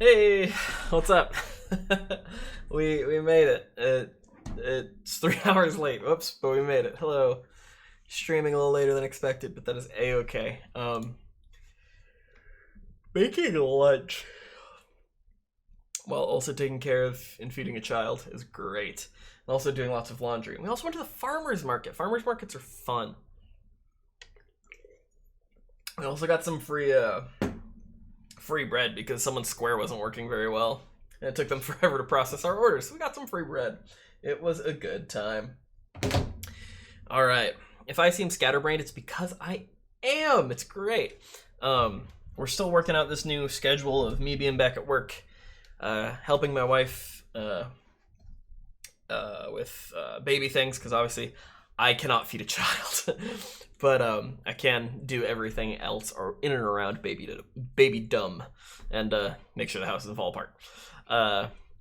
Hey, what's up? we made it. It's 3 hours late. Whoops, but we made it. Hello. Streaming a little later than expected, but that is a-okay. Making lunch while also taking care of and feeding a child is great. And also doing lots of laundry. We also went to the farmer's market. Farmer's markets are fun. We also got some free bread because someone's Square wasn't working very well. And it took them forever to process our orders. So we got some free bread. It was a good time. All right. If I seem scatterbrained, it's because I am. It's great. We're still working out this new schedule of me being back at work, helping my wife with baby things, because obviously I cannot feed a child. But I can do everything else or in and around baby dumb, and make sure the house doesn't fall apart.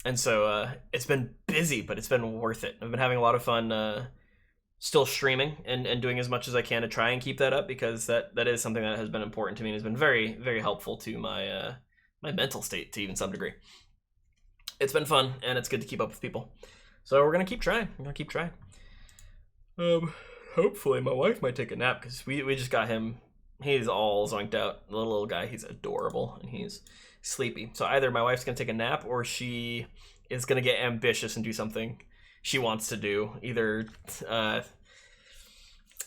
And so it's been busy, but it's been worth it. I've been having a lot of fun still streaming and doing as much as I can to try and keep that up, because that is something that has been important to me and has been very, very helpful to my my mental state to even some degree. It's been fun, and it's good to keep up with people. So we're going to keep trying. Hopefully my wife might take a nap, because we just got him. He's all zonked out. The little guy, he's adorable, and he's sleepy. So either my wife's going to take a nap, or she is going to get ambitious and do something she wants to do. Either,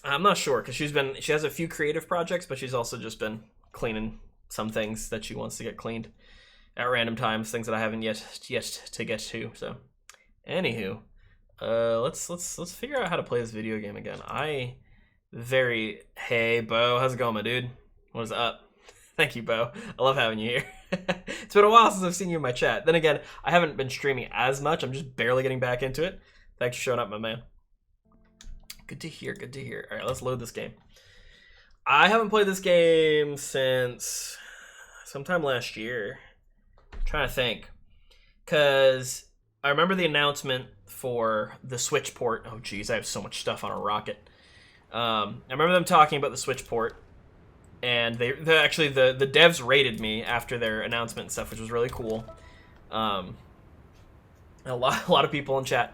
I'm not sure, because she has a few creative projects, but she's also just been cleaning some things that she wants to get cleaned at random times, things that I haven't yet to get to. So, anywho. Let's figure out how to play this video game again. Hey, Bo, how's it going, my dude? What is up? Thank you, Bo. I love having you here. It's been a while since I've seen you in my chat. Then again, I haven't been streaming as much. I'm just barely getting back into it. Thanks for showing up, my man. Good to hear. All right, let's load this game. I haven't played this game since sometime last year. I'm trying to think, because I remember the announcement for the Switch port. Oh geez, I have so much stuff on a rocket. I remember them talking about the Switch port, and they actually the devs rated me after their announcement and stuff, which was really cool. A lot of people in chat,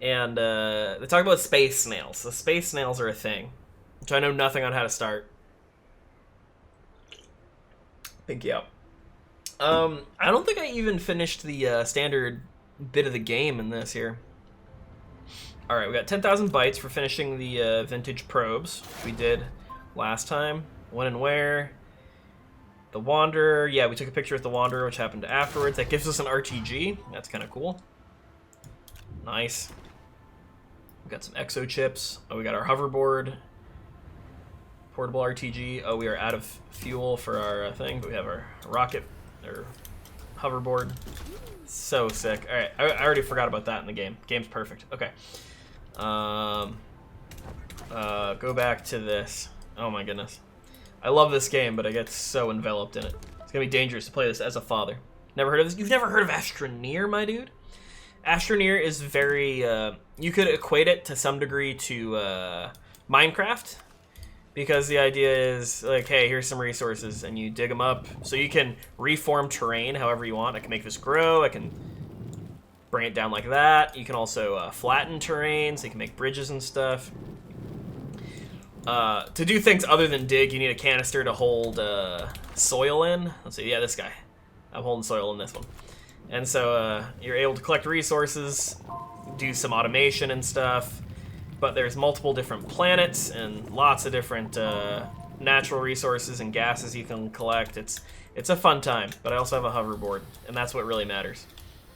and they talk about space snails. The space snails are a thing, which I know nothing on how to start. Thank you. I don't think I even finished the standard bit of the game in this here. All right, we got 10,000 bytes for finishing the vintage probes we did last time. When and where? The Wanderer. Yeah, we took a picture with the Wanderer, which happened afterwards. That gives us an RTG. That's kind of cool. Nice. We got some exo chips. Oh, we got our hoverboard. Portable RTG. Oh, we are out of fuel for our thing, but we have our rocket, or hoverboard. So sick. All right, I already forgot about that in the game. Game's perfect. Okay. Go back to this. Oh my goodness. I love this game, but I get so enveloped in it. It's gonna be dangerous to play this as a father. Never heard of this? You've never heard of Astroneer, my dude? Astroneer is very, you could equate it to some degree to Minecraft, because the idea is like, hey, here's some resources, and you dig them up, so you can reform terrain however you want. I can make this grow, I can bring it down like that. You can also flatten terrain, so you can make bridges and stuff. To do things other than dig, you need a canister to hold soil in. Let's see, yeah, this guy. I'm holding soil in this one. And so you're able to collect resources, do some automation and stuff, but there's multiple different planets and lots of different natural resources and gases you can collect. It's a fun time, but I also have a hoverboard, and that's what really matters.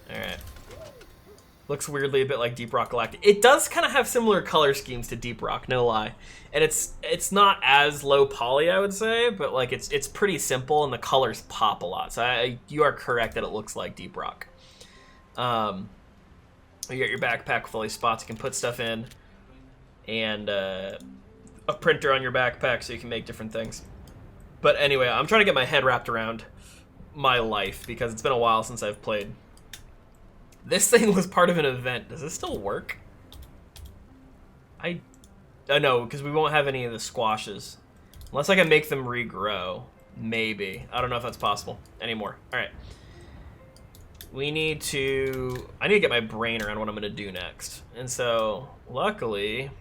All right. Looks weirdly a bit like Deep Rock Galactic. It does kind of have similar color schemes to Deep Rock, no lie. And it's not as low poly, I would say, but like it's pretty simple, and the colors pop a lot. So you are correct that it looks like Deep Rock. You got your backpack full of spots you can put stuff in, and a printer on your backpack so you can make different things. But anyway, I'm trying to get my head wrapped around my life, because it's been a while since I've played. This thing was part of an event. Does this still work? I know, because we won't have any of the squashes. Unless I can make them regrow. Maybe. I don't know if that's possible anymore. All right. I need to get my brain around what I'm gonna do next. And so, luckily,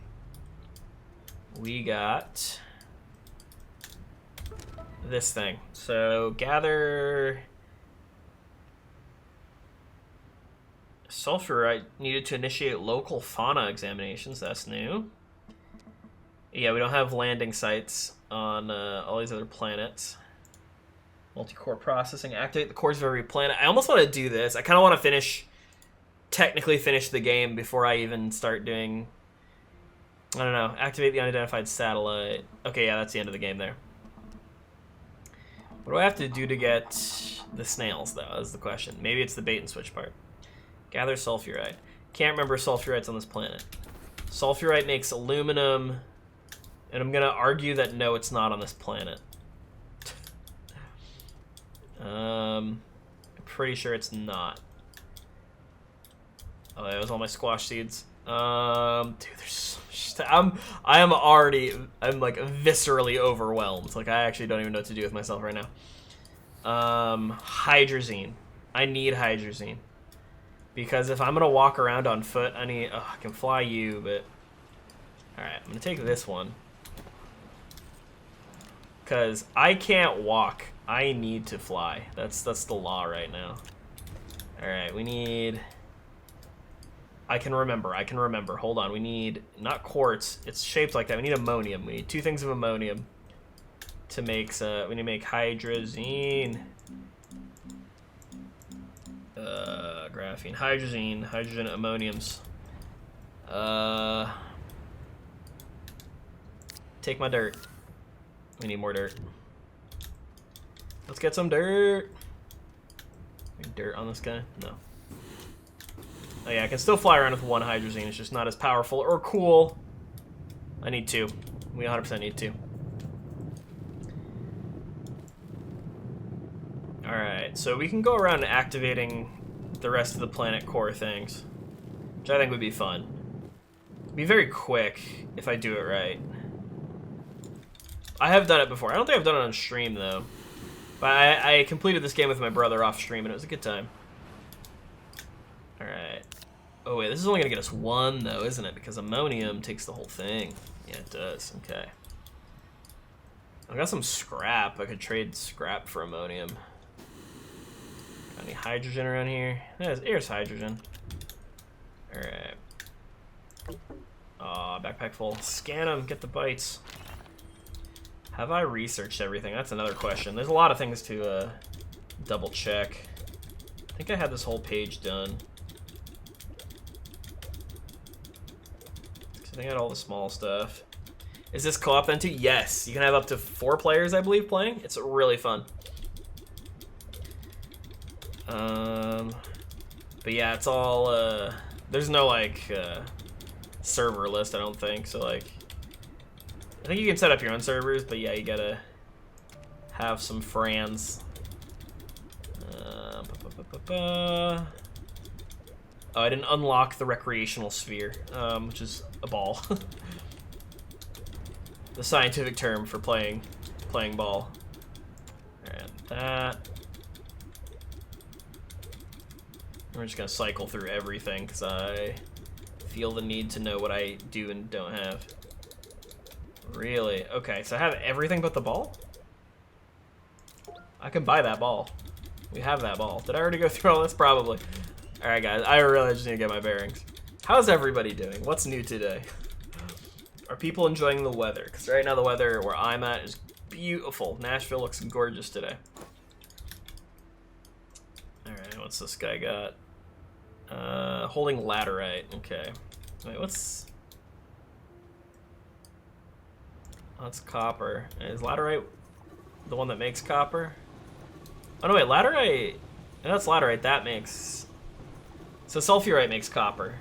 we got this thing. So, gather sulfurite needed to initiate local fauna examinations. That's new. Yeah, we don't have landing sites on all these other planets. Multi-core processing. Activate the cores of every planet. I almost want to do this. I kind of want to technically finish the game before I even start doing... I don't know. Activate the unidentified satellite. Okay, yeah, that's the end of the game there. What do I have to do to get the snails, though? Is the question. Maybe it's the bait and switch part. Gather sulfurite. Can't remember sulfurites on this planet. Sulfurite makes aluminum, and I'm gonna argue that no, it's not on this planet. I'm pretty sure it's not. Oh, that was all my squash seeds. Dude, there's so much I'm like viscerally overwhelmed. Like I actually don't even know what to do with myself right now. Hydrazine. I need hydrazine. Because if I'm gonna walk around on foot, I can fly you, but... Alright, I'm gonna take this one. Because I can't walk. I need to fly. That's the law right now. Alright, we need... I can remember. Hold on, we need... Not quartz. It's shaped like that. We need ammonium. We need 2 things of ammonium to make... we need to make hydrazine. Graphene, hydrazine, hydrogen, ammoniums. Take my dirt. We need more dirt. Let's get some dirt. Any dirt on this guy? No. Oh yeah, I can still fly around with 1 hydrazine. It's just not as powerful or cool. I need 2. We 100% need 2. Alright, so we can go around activating the rest of the planet core things, which I think would be fun. Be very quick if I do it right. I have done it before. I don't think I've done it on stream, though. But I completed this game with my brother off stream, and it was a good time. Alright. Oh, wait, this is only going to get us 1, though, isn't it? Because ammonium takes the whole thing. Yeah, it does. Okay. I got some scrap. I could trade scrap for ammonium. Got any hydrogen around here? Here's hydrogen. Alright. Aw, backpack full. Scan them, get the bites. Have I researched everything? That's another question. There's a lot of things to double check. I think I had this whole page done. I think I had all the small stuff. Is this co-op then too? Yes. You can have up to 4 players, I believe, playing. It's really fun. But yeah, it's all, there's no, like, server list, I don't think, so, like, I think you can set up your own servers, but yeah, you gotta have some friends. Oh, I didn't unlock the recreational sphere, which is a ball. The scientific term for playing ball. Alright, that. We're just gonna cycle through everything because I feel the need to know what I do and don't have. Really? Okay, so I have everything but the ball? I can buy that ball. We have that ball. Did I already go through all this? Probably. Alright guys, I really just need to get my bearings. How's everybody doing? What's new today? Are people enjoying the weather? Because right now the weather where I'm at is beautiful. Nashville looks gorgeous today. Alright, what's this guy got? Holding laterite. Okay. Wait, what's... Oh, that's copper. Is laterite the one that makes copper? Oh no, wait, laterite... No, that's laterite. That makes... So sulfurite makes copper.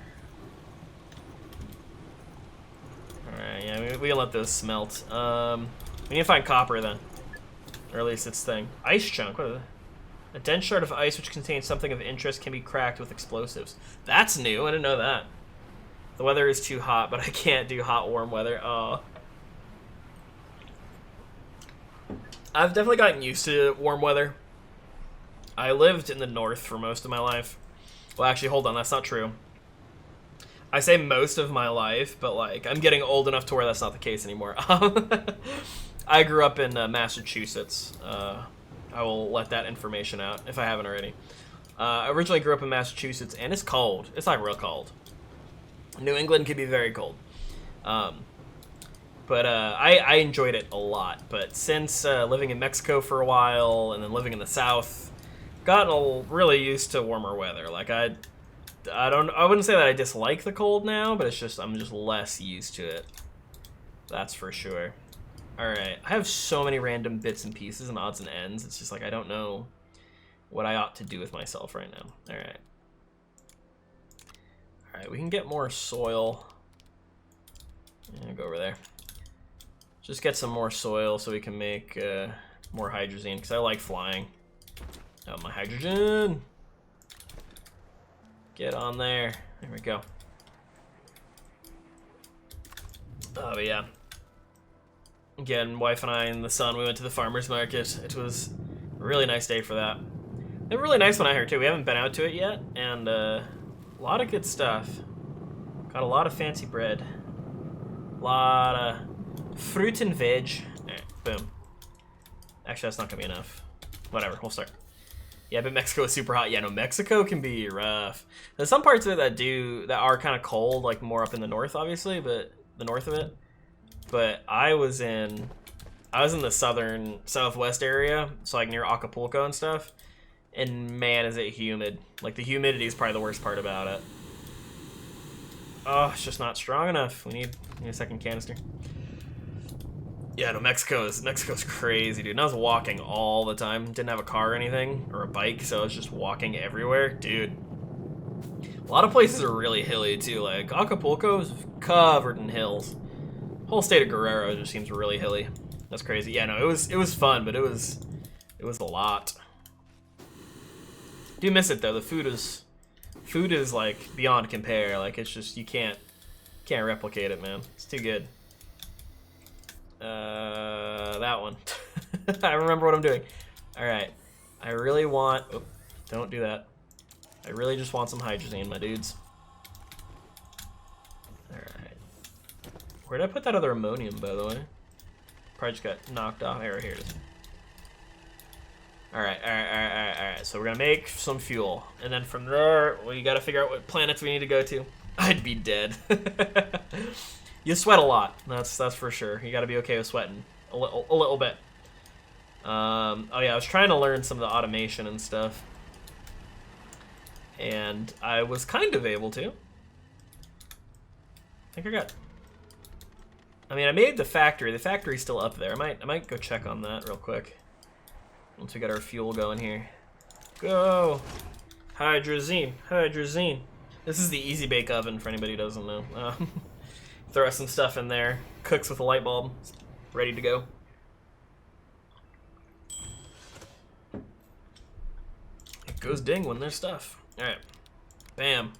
Alright, yeah, we can let those smelt. We need to find copper then. Or at least its thing. Ice chunk, what is it? A dense shard of ice which contains something of interest can be cracked with explosives. That's new, I didn't know that. The weather is too hot, but I can't do hot, warm weather. Oh. I've definitely gotten used to warm weather. I lived in the north for most of my life. Well, actually, hold on, that's not true. I say most of my life, but like I'm getting old enough to where that's not the case anymore. I grew up in Massachusetts. I will let that information out if I haven't already. I originally grew up in Massachusetts, and it's cold. It's like real cold. New England can be very cold. But I enjoyed it a lot. But since living in Mexico for a while and then living in the South, gotten really used to warmer weather. Like I wouldn't say that I dislike the cold now, but it's just I'm just less used to it. That's for sure. All right, I have so many random bits and pieces and odds and ends. It's just like I don't know what I ought to do with myself right now. All right. All right, we can get more soil. Yeah, go over there. Just get some more soil so we can make more hydrazine, because I like flying. Oh, my hydrogen. Get on there. There we go. Oh, but yeah. Again, wife and I and the son, we went to the farmer's market. It was a really nice day for that. A really nice one out here, too. We haven't been out to it yet, and a lot of good stuff. Got a lot of fancy bread. A lot of fruit and veg. All right, boom. Actually, that's not going to be enough. Whatever, we'll start. Yeah, but Mexico is super hot. Yeah, no, Mexico can be rough. There's some parts of it that are kind of cold, like more up in the north, obviously, but the north of it. But I was in the southwest area, so like near Acapulco and stuff. And man, is it humid. Like the humidity is probably the worst part about it. Oh, it's just not strong enough. We need a second canister. Yeah, no, Mexico's crazy, dude. And I was walking all the time. Didn't have a car or anything, or a bike, so I was just walking everywhere. Dude, a lot of places are really hilly, too. Like, Acapulco is covered in hills. The whole state of Guerrero just seems really hilly. That's crazy. Yeah, no, it was fun, but it was a lot. Do miss it, though. The food is, like, beyond compare. Like, it's just, you can't replicate it, man. It's too good. That one. I remember what I'm doing. Alright. I really want... Oh, don't do that. I really just want some hydrazine, my dudes. Alright. Where did I put that other ammonium, by the way? Probably just got knocked off. Here it is. Alright. So we're gonna make some fuel. And then from there, we gotta figure out what planets we need to go to. I'd be dead. You sweat a lot. That's for sure. You got to be okay with sweating a little bit. Oh yeah, I was trying to learn some of the automation and stuff, and I was kind of able to. I think I got. I mean, I made the factory. The factory's still up there. I might go check on that real quick once we got our fuel going here. Go, hydrazine. This is the easy bake oven for anybody who doesn't know. Throw some stuff in there, cooks with a light bulb, ready to go. It goes ding when there's stuff. Alright, bam.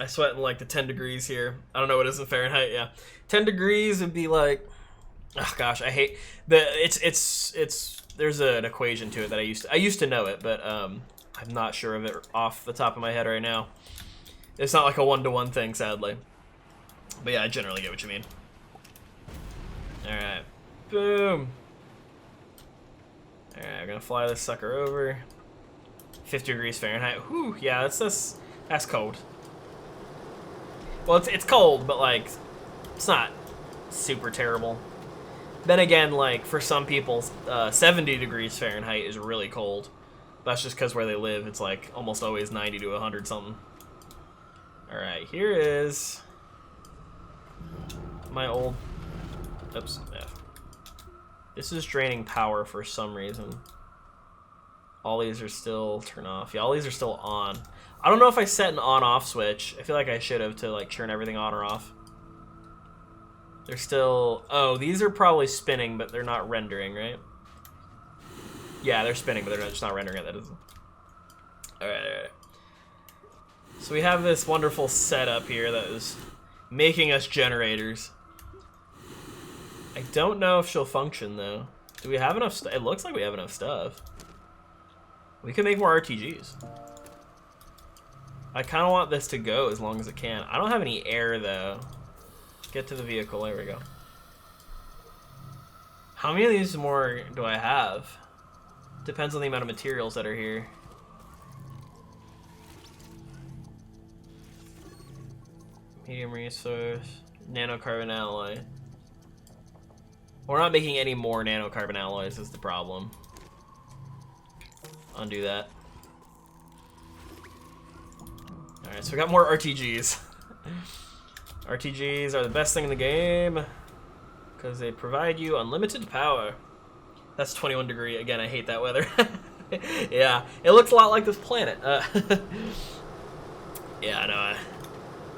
I sweat in like the 10 degrees here. I don't know what it is in Fahrenheit, yeah. 10 degrees would be like, oh gosh, I hate, there's an equation to it that I used to know it, but I'm not sure of it off the top of my head right now. It's not like a one-to-one thing, sadly. But yeah, I generally get what you mean. Alright. Boom. Alright, we're gonna fly this sucker over. 50 degrees Fahrenheit. Whew, yeah, that's cold. Well, it's cold, but like, it's not super terrible. Then again, like, for some people, 70 degrees Fahrenheit is really cold. That's just because where they live, it's like almost always 90 to 100 something. Alright, here is my old... Oops, F. This is draining power for some reason. All these are still turned off. Yeah, all these are still on. I don't know if I set an on-off switch. I feel like I should have to like turn everything on or off. They're still... Oh, these are probably spinning, but they're not rendering, right? Yeah, they're spinning, but they're just not rendering it. That isn't... Alright. So we have this wonderful setup here that is making us generators. I don't know if she'll function, though. Do we have enough stuff? It looks like we have enough stuff. We can make more RTGs. I kind of want this to go as long as it can. I don't have any air, though. Get to the vehicle. There we go. How many of these more do I have? Depends on the amount of materials that are here. Medium resource. Nanocarbon alloy. We're not making any more nanocarbon alloys is the problem. Undo that. Alright, so we got more RTGs. RTGs are the best thing in the game because they provide you unlimited power. That's 21 degree. Again, I hate that weather. Yeah, it looks a lot like this planet. Yeah, I know.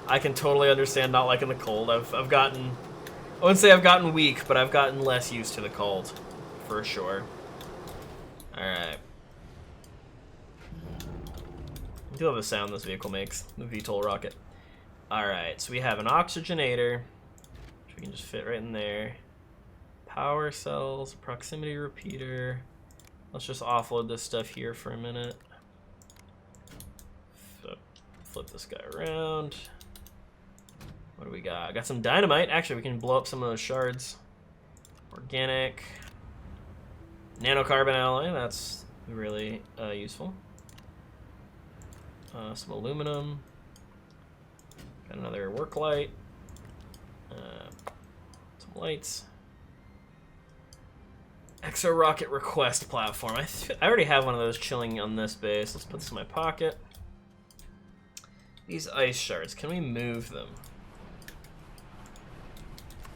I can totally understand not liking the cold. I've gotten, I wouldn't say I've gotten weak, but I've gotten less used to the cold, for sure. Alright. I do love the sound this vehicle makes, the VTOL rocket. Alright, so we have an oxygenator, which we can just fit right in there. Power cells, proximity repeater. Let's just offload this stuff here for a minute. Flip this guy around. What do we got? I got some dynamite. Actually, we can blow up some of those shards. Organic. Nanocarbon alloy, that's really useful. Some aluminum. Got another work light. Some lights. Exo rocket request platform. I already have one of those chilling on this base. Let's put this in my pocket. These ice shards, can we move them?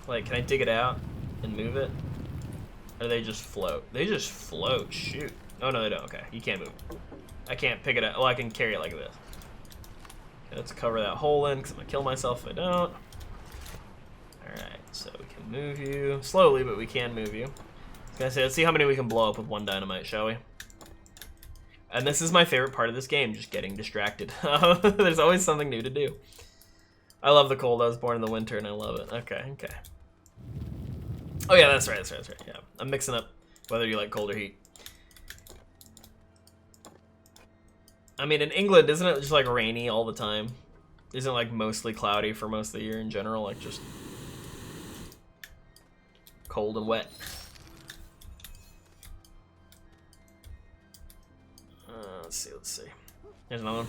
Like, can I dig it out and move it? Or do they just float? They just float, shoot. Oh no, they don't, okay. You can't move. I can't pick it up. Well, I can carry it like this. Okay, let's cover that hole in, because I'm gonna kill myself if I don't. Alright, so we can move you. Slowly, but we can move you. I was gonna say, let's see how many we can blow up with one dynamite, shall we? And this is my favorite part of this game, just getting distracted. There's always something new to do. I love the cold. I was born in the winter, and I love it. Okay, okay. Oh yeah, that's right, yeah. I'm mixing up whether you like cold or heat. I mean, in England, isn't it just like rainy all the time? Isn't it like mostly cloudy for most of the year in general? Like just cold and wet. Let's see. Here's another one.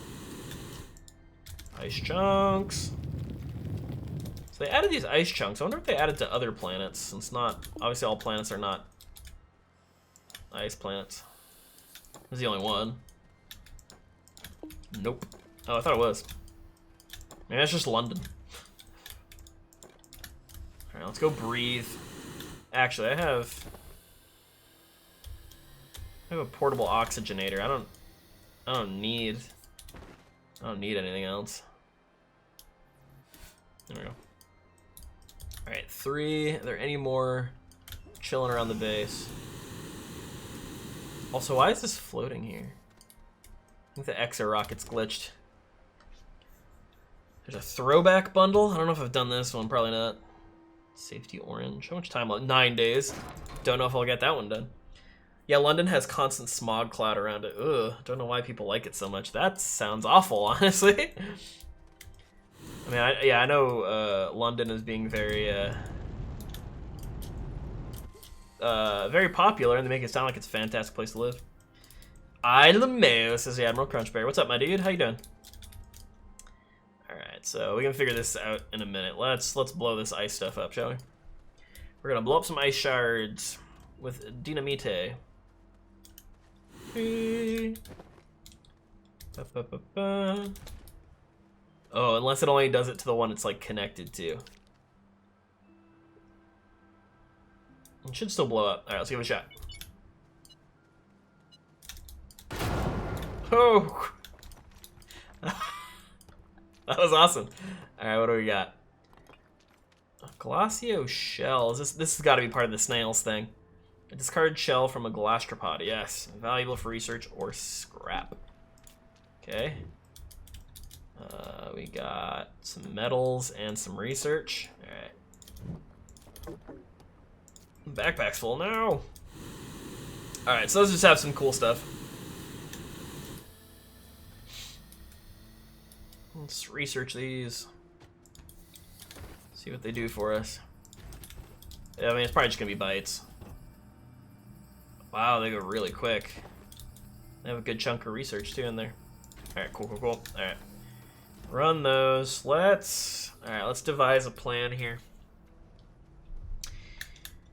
Ice chunks. So they added these ice chunks. I wonder if they added to other planets, since not, obviously all planets are not ice planets. This is the only one. Nope. Oh, I thought it was. Maybe that's just London. Alright, let's go breathe. Actually, I have a portable oxygenator. I don't need anything else. There we go. Alright, 3. Are there any more chilling around the base? Also, why is this floating here? I think the exo rocket's glitched. There's a throwback bundle. I don't know if I've done this one. Probably not. Safety orange. How much time left? 9 days. Don't know if I'll get that one done. Yeah, London has constant smog cloud around it. Ugh, don't know why people like it so much. That sounds awful, honestly. I mean, I know London is being very, very popular, and they make it sound like it's a fantastic place to live. I LeMayo, says the Admiral Crunchberry. What's up, my dude? How you doing? Alright, so we can figure this out in a minute. Let's blow this ice stuff up, shall we? We're gonna blow up some ice shards with dynamite. Oh, unless it only does it to the one it's like connected to. It should still blow up. Alright, let's give it a shot. Oh! That was awesome. Alright, what do we got? A Glacio shell. This has got to be part of the snails thing. A discarded shell from a galastropod. Yes. Valuable for research or scrap. Okay. We got some metals and some research. Alright. Backpack's full now. Alright, so let's just have some cool stuff. Let's research these. See what they do for us. Yeah, I mean, it's probably just gonna be bites. Wow, they go really quick. They have a good chunk of research too in there. Alright, cool. Alright. Run those. Let's devise a plan here.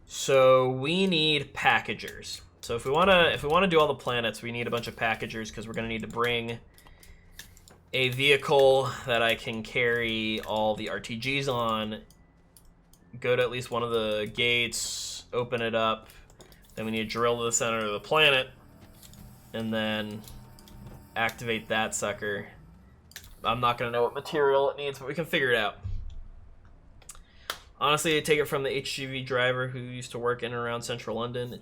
So we need packagers. So if we wanna do all the planets, we need a bunch of packagers because we're gonna need to bring a vehicle that I can carry all the RTGs on. Go to at least one of the gates, open it up. Then we need to drill to the center of the planet, and then activate that sucker. I'm not gonna know what material it needs, but we can figure it out. Honestly, I take it from the HGV driver who used to work in and around central London.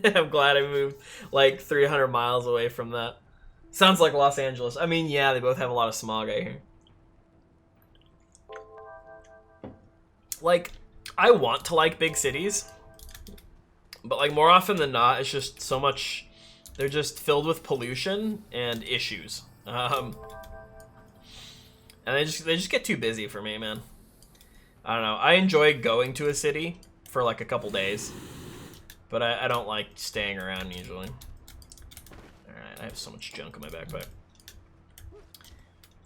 I'm glad I moved like 300 miles away from that. Sounds like Los Angeles. I mean, yeah, they both have a lot of smog out here. Like, I want to like big cities, but like more often than not, it's just so much. They're just filled with pollution and issues, and they just get too busy for me, man. I don't know. I enjoy going to a city for like a couple days, but I don't like staying around usually. Alright, I have so much junk in my backpack.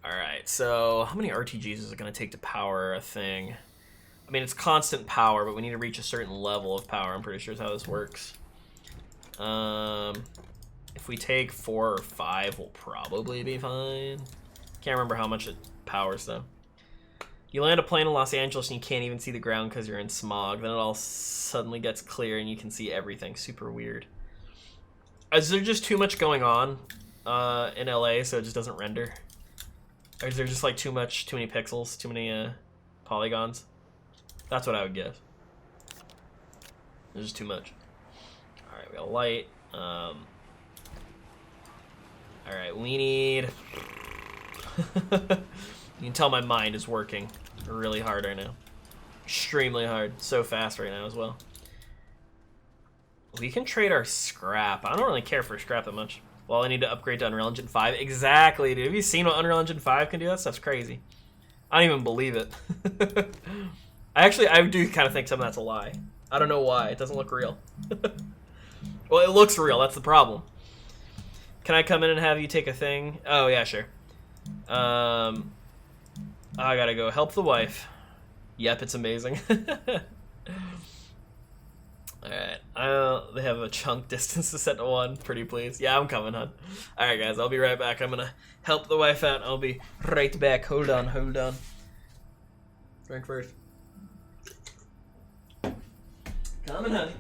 Alright, so how many RTGs is it going to take to power a thing? I mean, it's constant power, but we need to reach a certain level of power. I'm pretty sure is how this works. If we take 4 or 5, we'll probably be fine. Can't remember how much it powers, though. You land a plane in Los Angeles and you can't even see the ground because you're in smog. Then it all suddenly gets clear and you can see everything. Super weird. Is there just too much going on in LA so it just doesn't render? Or is there just like too many pixels, too many polygons? That's what I would guess. There's just too much. Alright, we got light. Alright, we need... You can tell my mind is working really hard right now. Extremely hard. So fast right now as well. We can trade our scrap. I don't really care for scrap that much. Well, I need to upgrade to Unreal Engine 5. Exactly, dude. Have you seen what Unreal Engine 5 can do? That stuff's crazy. I don't even believe it. I do kind of think some of that's a lie. I don't know why. It doesn't look real. Well, it looks real. That's the problem. Can I come in and have you take a thing? Oh, yeah, sure. I gotta go help the wife. Yep, it's amazing. Alright, they have a chunk distance to set to 1. Pretty please. Yeah, I'm coming, hon. Alright, guys, I'll be right back. I'm gonna help the wife out. I'll be right back. Hold on. Drink first. Coming, honey.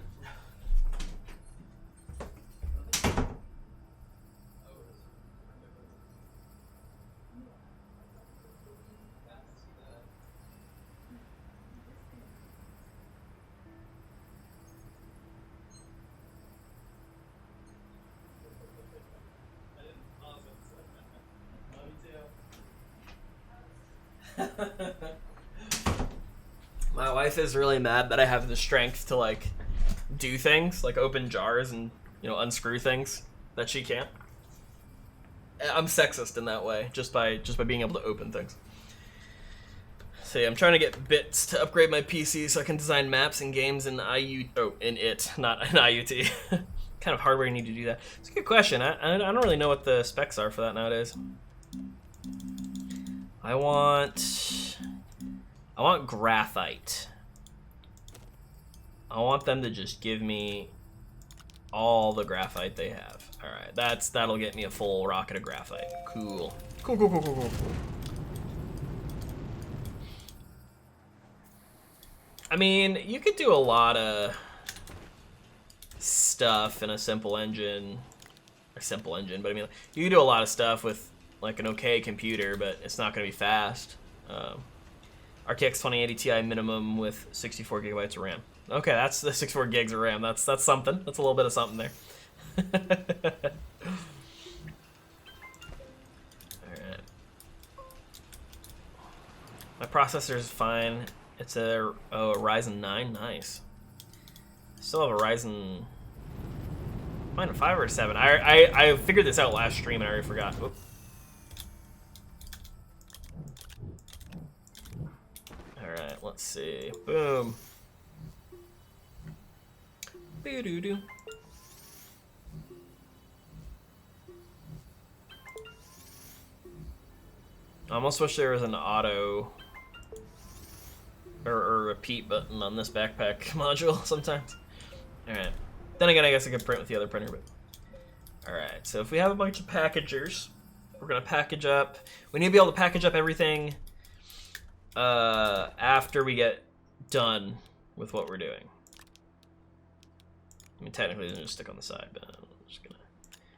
My wife is really mad that I have the strength to like do things, like open jars and, you know, unscrew things that she can't. I'm sexist in that way, just by being able to open things. So yeah, I'm trying to get bits to upgrade my PC so I can design maps and games in in it, not in IUT. Kind of hardware you need to do that. It's a good question. I don't really know what the specs are for that nowadays. I want graphite. I want them to just give me all the graphite they have. All right, that'll get me a full rocket of graphite. Cool. Cool. I mean, you could do a lot of stuff in a simple engine, but I mean, you can do a lot of stuff with like an okay computer, but it's not going to be fast. RTX 2080 Ti minimum with 64 gigabytes of RAM. Okay, that's the 64 gigs of RAM. That's something. That's a little bit of something there. Alright. My processor is fine. It's a Ryzen 9. Nice. Still have a Ryzen... Mine a 5 or a 7. I figured this out last stream and I already forgot. Whoop. Alright, let's see. Boom. Boo-doo-doo. I almost wish there was an auto or repeat button on this backpack module sometimes. Alright. Then again, I guess I could print with the other printer, but... Alright, so if we have a bunch of packagers, we're going to package up. We need to be able to package up everything after we get done with what we're doing. I mean, technically, it's just stick on the side, but I'm just going to...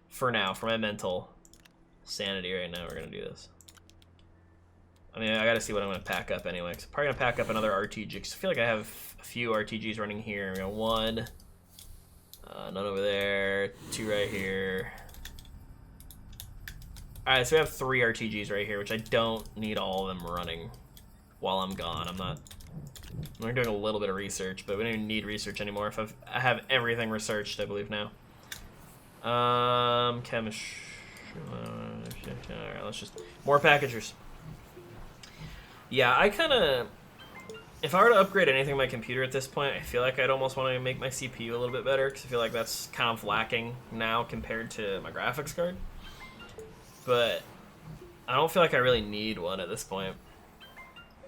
For now, for my mental sanity right now, we're going to do this. I mean, I got to see what I'm going to pack up anyway. So I'm probably going to pack up another RTG, because I feel like I have a few RTGs running here. We got one... none over there, 2 right here. Alright, so we have 3 RTGs right here, which I don't need all of them running while I'm gone. We're doing a little bit of research, but we don't even need research anymore. If I have everything researched, I believe now. Chemistry. Alright, let's just... More packagers. Yeah, I kind of... If I were to upgrade anything on my computer at this point, I feel like I'd almost want to make my CPU a little bit better, because I feel like that's kind of lacking now compared to my graphics card. But I don't feel like I really need one at this point.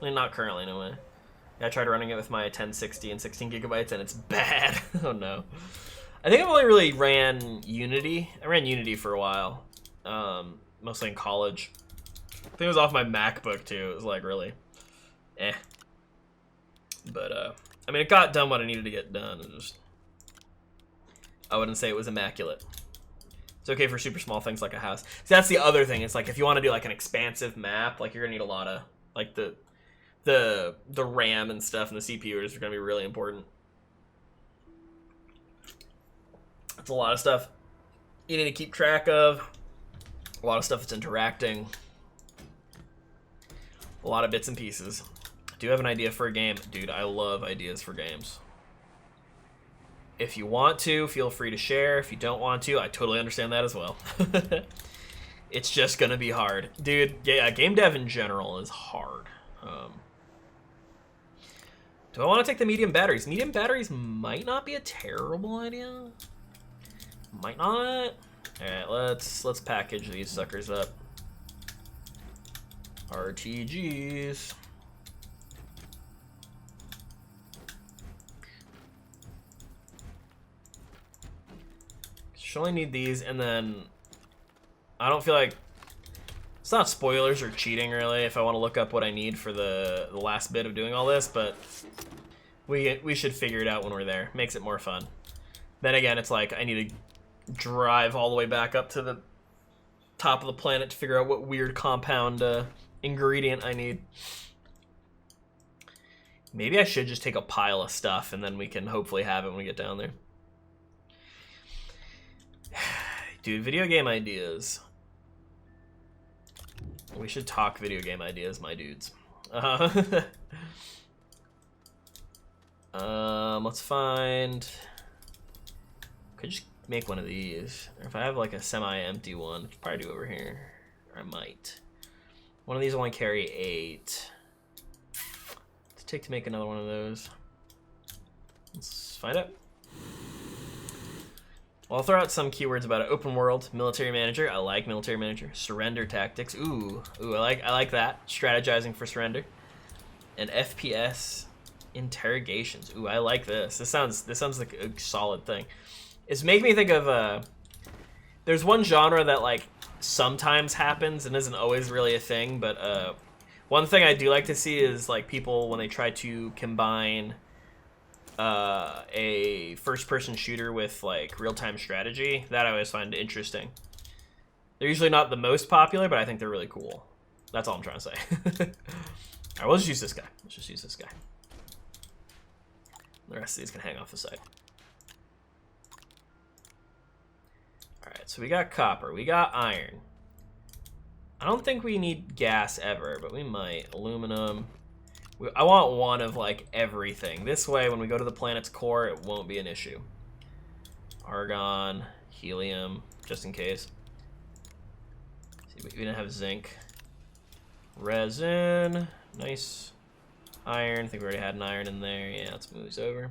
I mean, not currently, anyway. I tried running it with my 1060 and 16 gigabytes, and it's bad. Oh no. I think I've only really ran Unity. I ran Unity for a while, mostly in college. I think it was off my MacBook too. It was like really, eh. But, I mean, it got done what I needed to get done. I wouldn't say it was immaculate. It's okay for super small things like a house. So that's the other thing. It's like, if you want to do, like, an expansive map, like, you're going to need a lot of, like, the RAM and stuff, and the CPU are going to be really important. It's a lot of stuff you need to keep track of. A lot of stuff that's interacting. A lot of bits and pieces. Do you have an idea for a game? Dude, I love ideas for games. If you want to, feel free to share. If you don't want to, I totally understand that as well. It's just gonna be hard. Dude, yeah, game dev in general is hard. Do I want to take the medium batteries? Medium batteries might not be a terrible idea. Might not. Alright, let's package these suckers up. RTGs. Should only need these, and then I don't feel like it's not spoilers or cheating really if I want to look up what I need for the last bit of doing all this, but we should figure it out when we're there. Makes it more fun. Then again, it's like I need to drive all the way back up to the top of the planet to figure out what weird compound ingredient I need. Maybe I should just take a pile of stuff and then we can hopefully have it when we get down there. Dude, video game ideas. We should talk video game ideas, my dudes. Let's find... Could just make one of these. Or if I have like a semi-empty one, I'd probably do over here. Or I might. One of these only carry 8. What's it take to make another one of those? Let's find out. Well, I'll throw out some keywords about it. Open world, military manager. I like military manager. Surrender tactics. Ooh, I like that. Strategizing for surrender. And FPS interrogations. Ooh, I like this. This sounds like a solid thing. It's making me think of there's one genre that like sometimes happens and isn't always really a thing, but one thing I do like to see is like people when they try to combine a first-person shooter with like real-time strategy. That I always find interesting. They're usually not the most popular, but I think they're really cool. That's all I'm trying to say. Alright, we'll just use this guy. Let's just use this guy. The rest of these can hang off the side. Alright, so we got copper. We got iron. I don't think we need gas ever, but we might. Aluminum. I want one of, like, everything. This way, when we go to the planet's core, it won't be an issue. Argon, helium, just in case. See, we didn't have zinc. Resin. Nice. Iron. I think we already had an iron in there. Yeah, let's move this over.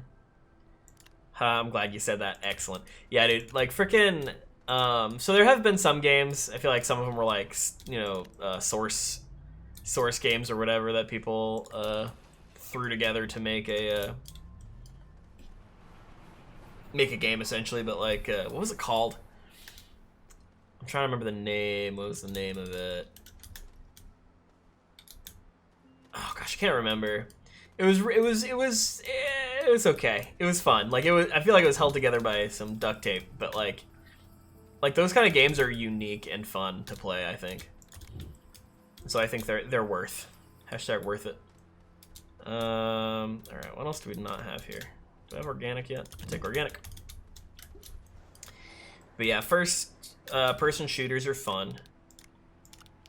I'm glad you said that. Excellent. Yeah, dude. Like freaking. So there have been some games. I feel like some of them were like, you know, source games or whatever that people threw together to make a game essentially. But like, what was it called? I'm trying to remember the name. What was the name of it? Oh gosh, I can't remember. It was okay. It was fun. Like I feel like it was held together by some duct tape, but like those kind of games are unique and fun to play, I think. So I think they're worth. Hashtag worth it. All right, what else do we not have here? Do I have organic yet? I'll take organic. But yeah, first person shooters are fun.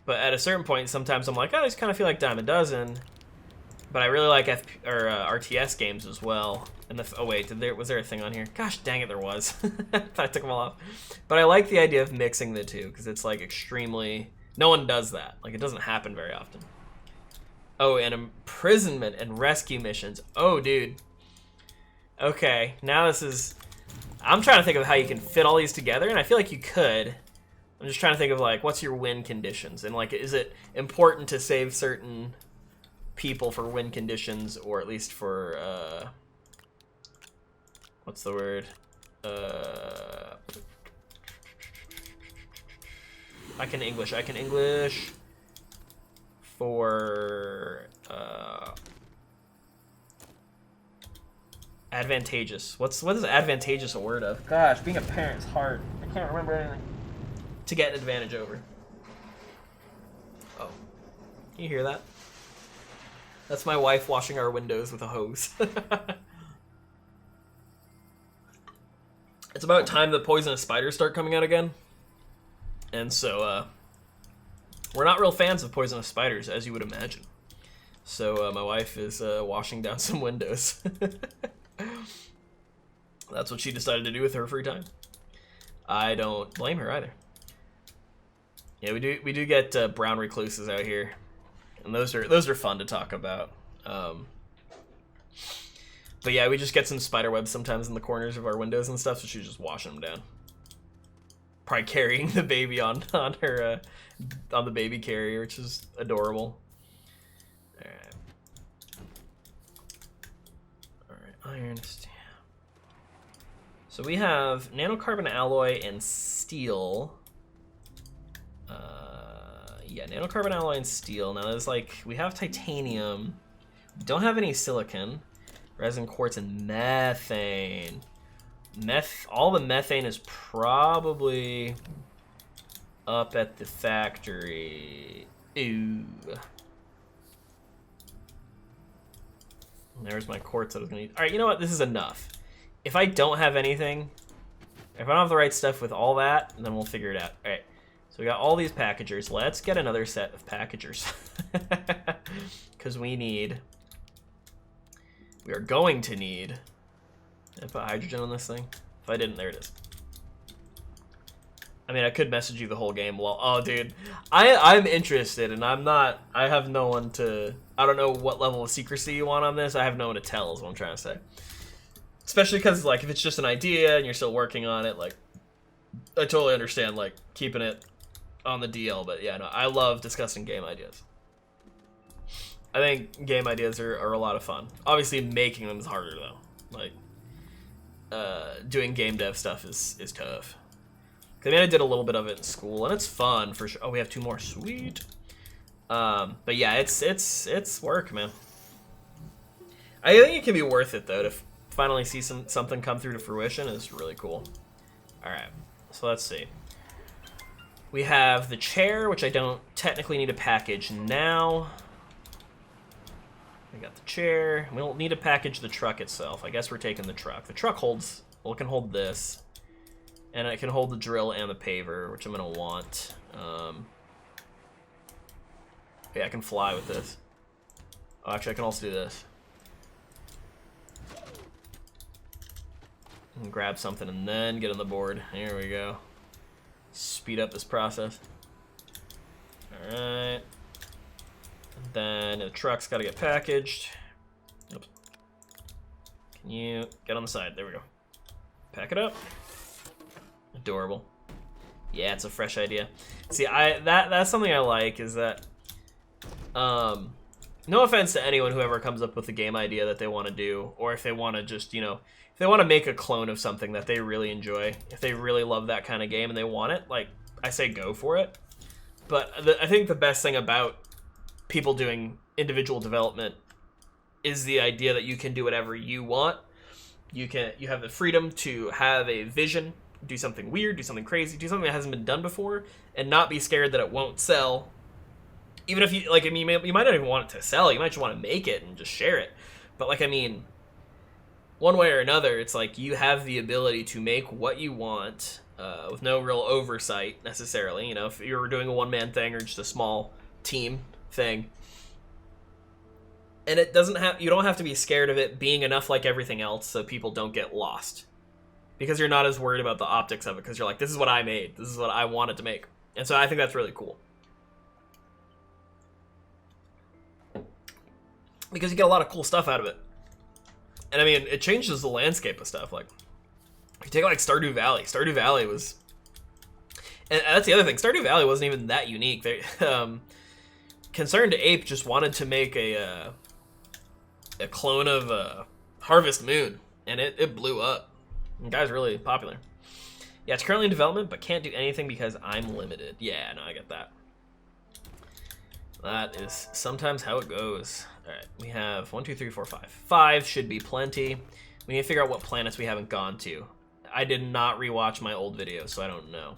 But at a certain point, sometimes I'm like, I just kind of feel like Dime a Dozen. But I really like RTS games as well. And oh wait, was there a thing on here? Gosh dang it, there was. I thought I took them all off. But I like the idea of mixing the two because it's like extremely. No one does that. Like it doesn't happen very often. Oh, and imprisonment and rescue missions. Oh, dude. Okay, now this is. I'm trying to think of how you can fit all these together, and I feel like you could. I'm just trying to think of like, what's your win conditions, and like, is it important to save certain people for win conditions, or at least for what's the word? I can English for advantageous. What is advantageous a word of? Gosh, being a parent's hard. I can't remember anything. To get an advantage over. Oh, can you hear that? That's my wife washing our windows with a hose. It's about time the poisonous spiders start coming out again. And so, we're not real fans of poisonous spiders, as you would imagine. So, my wife is washing down some windows. That's what she decided to do with her free time. I don't blame her either. Yeah, we do get brown recluses out here, and those are fun to talk about. But yeah, we just get some spider webs sometimes in the corners of our windows and stuff, so she's just washing them down. Probably carrying the baby on her on the baby carrier, which is adorable. All right, iron. So we have nanocarbon alloy and steel. Yeah, nanocarbon alloy and steel. Now there's like, we have titanium. We don't have any silicon. Resin, quartz, and methane. All the methane is probably up at the factory. Ooh. There's my quartz that I was gonna need. All right, you know what? This is enough. If I don't have anything, if I don't have the right stuff with all that, then we'll figure it out. All right. So we got all these packagers. Let's get another set of packagers. Because we are going to need. Did I put hydrogen on this thing? If I didn't, there it is. I mean, I could message you the whole game. Well, oh, dude, I'm interested, and I have no one to. I don't know what level of secrecy you want on this. I have no one to tell, is what I'm trying to say. Especially because, like, if it's just an idea and you're still working on it, like, I totally understand, like, keeping it on the DL. But yeah, no, I love discussing game ideas. I think game ideas are a lot of fun. Obviously, making them is harder though. Like, doing game dev stuff is tough. I mean, I did a little bit of it in school, and it's fun for sure. Oh, we have 2 more. Sweet. But yeah, it's work, man. I think it can be worth it though to finally see something come through to fruition. Is really cool. All right, so let's see. We have the chair, which I don't technically need to package now. We got the chair. We don't need to package the truck itself. I guess we're taking the truck. The truck holds, well, it can hold this. And it can hold the drill and the paver, which I'm gonna want. Yeah, I can fly with this. Oh, actually, I can also do this. And grab something and then get on the board. Here we go. Speed up this process. Alright. Then the truck's gotta get packaged. Can you get on the side? There we go. Pack it up. Adorable. Yeah, it's a fresh idea. See, that's something I like, is that no offense to anyone who ever comes up with a game idea that they want to do, or if they want to just, you know, if they want to make a clone of something that they really enjoy, if they really love that kind of game and they want it, like, I say go for it. But I think the best thing about people doing individual development is the idea that you can do whatever you want. You have the freedom to have a vision, do something weird, do something crazy, do something that hasn't been done before, and not be scared that it won't sell. Even if you, like, I mean, you might not even want it to sell, you might just want to make it and just share it. But, like, I mean, one way or another, it's like you have the ability to make what you want with no real oversight, necessarily. You know, if you're doing a one-man thing or just a small team thing. And you don't have to be scared of it being enough like everything else so people don't get lost. Because you're not as worried about the optics of it, because you're like, this is what I made, this is what I wanted to make. And so I think that's really cool. Because you get a lot of cool stuff out of it. And I mean, it changes the landscape of stuff. Like, if you take like Stardew Valley was... And that's the other thing, Stardew Valley wasn't even that unique. They, Concerned Ape just wanted to make a clone of Harvest Moon, and it blew up. The guy's really popular. Yeah, it's currently in development, but can't do anything because I'm limited. Yeah, no, I get that. That is sometimes how it goes. All right, we have 1, 2, 3, 4, 5. 5 should be plenty. We need to figure out what planets we haven't gone to. I did not rewatch my old videos, so I don't know.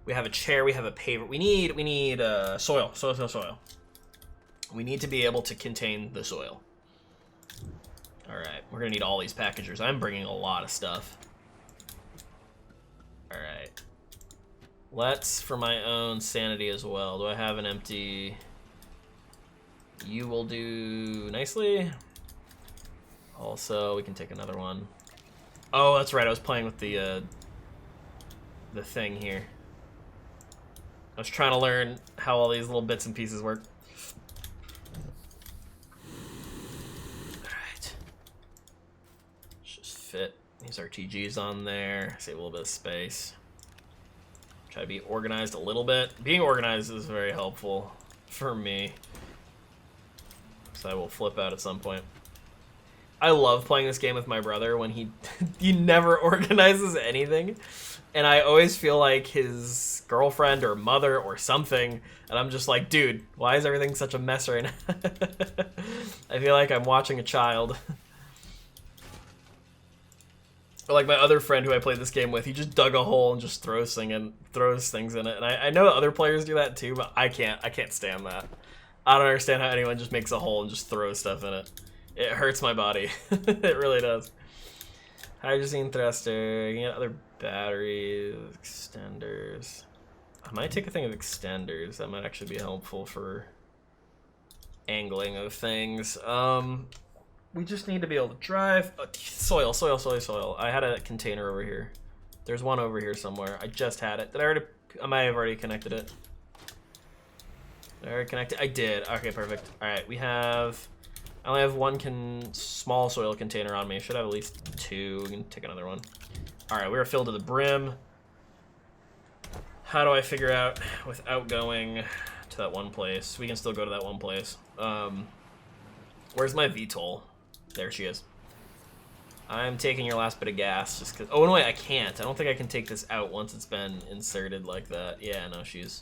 We have a chair, we have a paver. We need soil. We need to be able to contain the soil. All right, we're gonna need all these packagers. I'm bringing a lot of stuff. All right. Let's, for my own sanity as well, do I have an empty... You will do nicely. Also, we can take another one. Oh, that's right, I was playing with the thing here. I was trying to learn how all these little bits and pieces work. Alright. Just fit these RTGs on there, save a little bit of space. Try to be organized a little bit. Being organized is very helpful for me. So I will flip out at some point. I love playing this game with my brother when he never organizes anything. And I always feel like his girlfriend or mother or something, and I'm just like, dude, why is everything such a mess right now? I feel like I'm watching a child. Or like my other friend who I played this game with, he just dug a hole and just throws things in it. And I know other players do that too, but I can't stand that. I don't understand how anyone just makes a hole and just throws stuff in it. It hurts my body. It really does. Hydrazine thruster, you get other batteries, extenders. I might take a thing of extenders. That might actually be helpful for angling of things. We just need to be able to drive. Soil. I had a container over here. There's one over here somewhere. I just had it. I might have already connected it. Did I already connect it? I did. Okay, perfect. All right, I only have one small soil container on me. I should have at least 2. We can take another one. All right, we are filled to the brim. How do I figure out without going to that one place? We can still go to that one place. Where's my VTOL? There she is. I'm taking your last bit of gas just because... Oh, no, wait, I can't. I don't think I can take this out once it's been inserted like that. Yeah, no, she's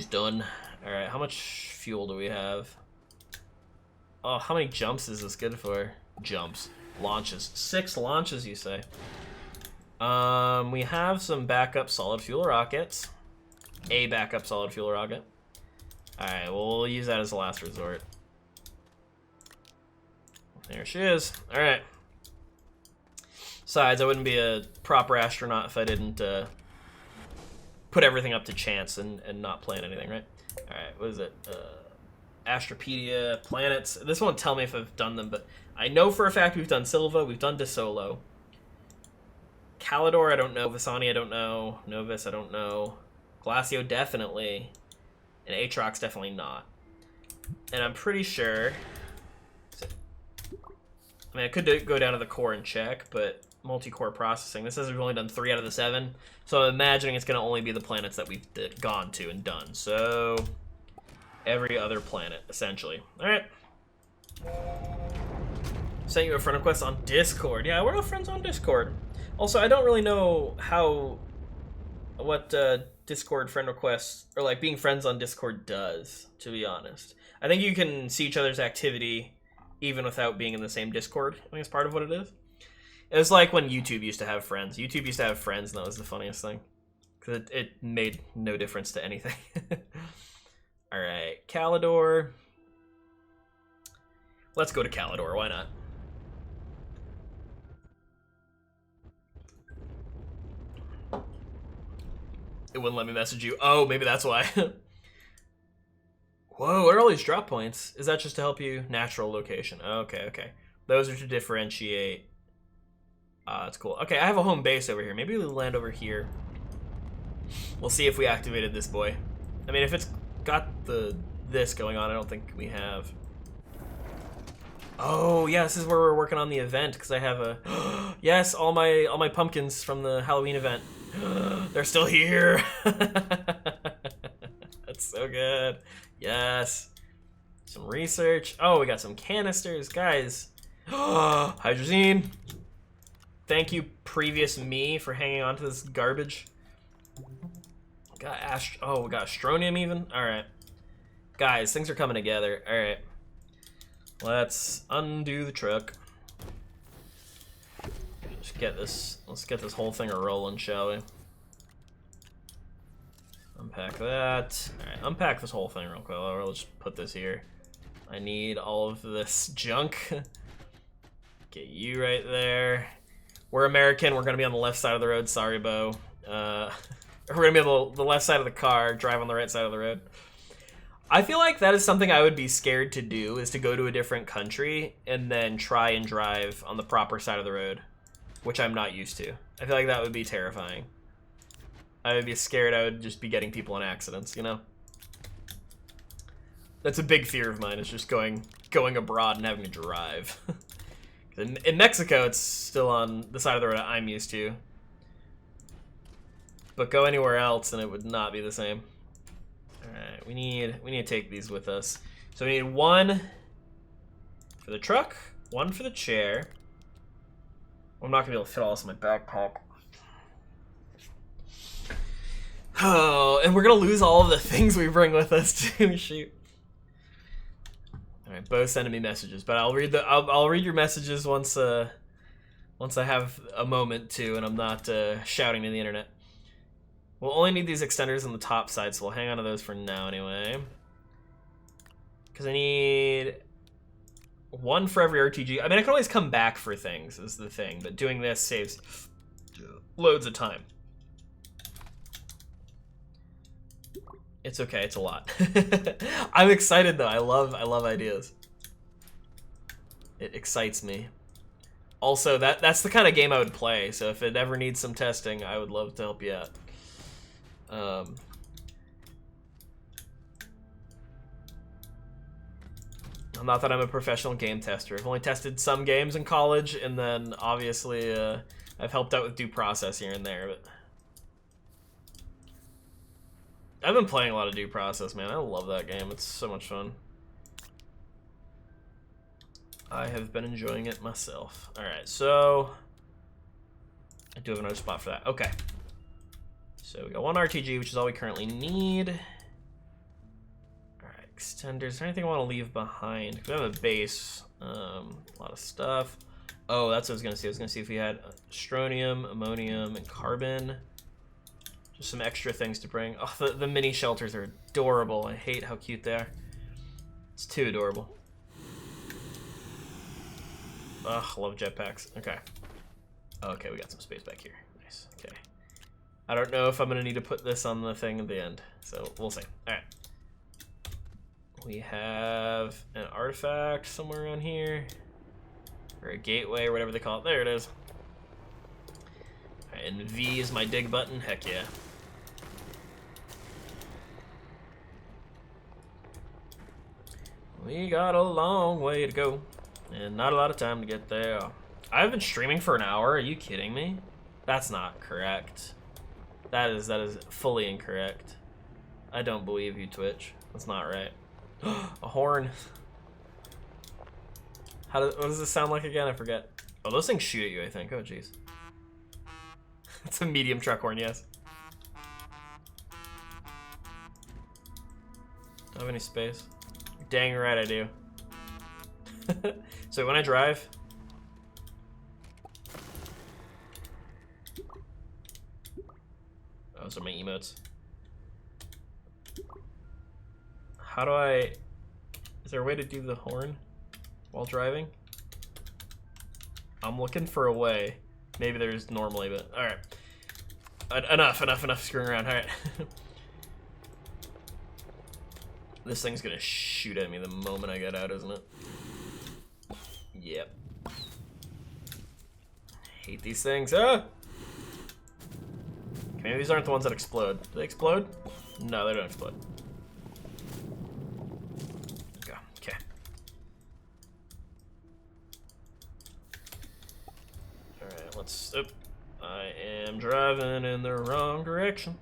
done. All right, how much fuel do we have? Oh, how many jumps is this good for? Jumps. Launches. 6 launches, you say? We have some backup solid fuel rockets. A backup solid fuel rocket. Alright, well, we'll use that as a last resort. There she is. Alright. Besides, I wouldn't be a proper astronaut if I didn't put everything up to chance and not plan anything, right? Alright, what is it? Astropedia, planets. This won't tell me if I've done them, but I know for a fact we've done Silva, we've done De Solo. Calidor, I don't know. Visani, I don't know. Novus, I don't know. Glacio, definitely. And Atrox, definitely not. And I'm pretty sure... I mean, I could go down to the core and check, but multi-core processing. This says we've only done 3 out of the 7, so I'm imagining it's going to only be the planets that we've gone to and done. So, every other planet, essentially. All right. Sent you a friend request on Discord. Yeah, we're all friends on Discord. Also, I don't really know what Discord friend requests, or like being friends on Discord does, to be honest. I think you can see each other's activity even without being in the same Discord. I think it's part of what it is. It was like when YouTube used to have friends. YouTube used to have friends, and that was the funniest thing. Because it made no difference to anything. Alright, Calidor. Let's go to Calidor, why not? It wouldn't let me message you. Oh, maybe that's why. Whoa, what are all these drop points? Is that just to help you? Natural location. Okay, okay. Those are to differentiate. That's cool. Okay, I have a home base over here. Maybe we'll land over here. We'll see if we activated this boy. I mean, if it's got this going on, I don't think we have. Oh, yeah, this is where we're working on the event, because I have a... Yes, all my pumpkins from the Halloween event. They're still here. That's so good. Yes. Some research. Oh, we got some canisters. Guys. Hydrazine. Thank you, previous me, for hanging on to this garbage. Got we got Astroneer even? Alright. Guys, things are coming together. Alright. Let's undo the truck. Let's get this whole thing a-rolling, shall we? Unpack that. Alright, unpack this whole thing real quick. Let's just put this here. I need all of this junk. Get you right there. We're American, we're gonna be on the left side of the road, sorry, Bo. We're gonna be on the left side of the car, drive on the right side of the road. I feel like that is something I would be scared to do, is to go to a different country and then try and drive on the proper side of the road, which I'm not used to. I feel like that would be terrifying. I would be scared I would just be getting people in accidents, you know? That's a big fear of mine, is just going abroad and having to drive. In Mexico, it's still on the side of the road I'm used to. But go anywhere else and it would not be the same. Alright, we need to take these with us. So we need 1 for the truck, 1 for the chair. I'm not gonna be able to fit all this in my backpack. Oh, and we're gonna lose all of the things we bring with us too. Shoot. All right, Bo's sending me messages, but I'll read your messages once I have a moment to, and I'm not shouting to the internet. We'll only need these extenders on the top side, so we'll hang on to those for now anyway. Because I need 1 for every RTG. I mean, I can always come back for things, is the thing, but doing this saves loads of time. It's okay, it's a lot. I'm excited though, I love ideas. It excites me. Also, that's the kind of game I would play, so if it ever needs some testing, I would love to help you out. Not that I'm a professional game tester. I've only tested some games in college, and then obviously I've helped out with due process here and there, but I've been playing a lot of due process, man. I love that game. It's so much fun. I have been enjoying it myself. Alright, so I do have another spot for that. Okay. So we got 1 RTG, which is all we currently need. Alright, extenders. Is there anything I want to leave behind? We have a base. A lot of stuff. Oh, that's what I was going to see. I was going to see if we had strontium, ammonium, and carbon. Just some extra things to bring. Oh, the mini shelters are adorable. I hate how cute they are. It's too adorable. Ugh, I love jetpacks. Okay. Okay, we got some space back here. Nice. Okay. I don't know if I'm gonna need to put this on the thing at the end, so we'll see. Alright. We have an artifact somewhere around here. Or a gateway, or whatever they call it. There it is. Alright, and V is my dig button. Heck yeah. We got a long way to go. And not a lot of time to get there. I've been streaming for an hour. Are you kidding me? That's not correct. That is fully incorrect. I don't believe you, Twitch. That's not right. A horn. What does this sound like again? I forget. Oh, those things shoot at you, I think. Oh, jeez. It's a medium truck horn, yes. Don't have any space. You're dang right I do. So when I drive... Oh, those are my emotes. How do I... Is there a way to do the horn while driving? I'm looking for a way. Maybe there's normally, but... Alright. Enough screwing around. Alright. This thing's gonna shoot at me the moment I get out, isn't it? Yep. Hate these things. Ah! Okay, maybe these aren't the ones that explode. Do they explode? No, they don't explode. Go. Okay. Alright, let's... Oh, I am driving in the wrong direction.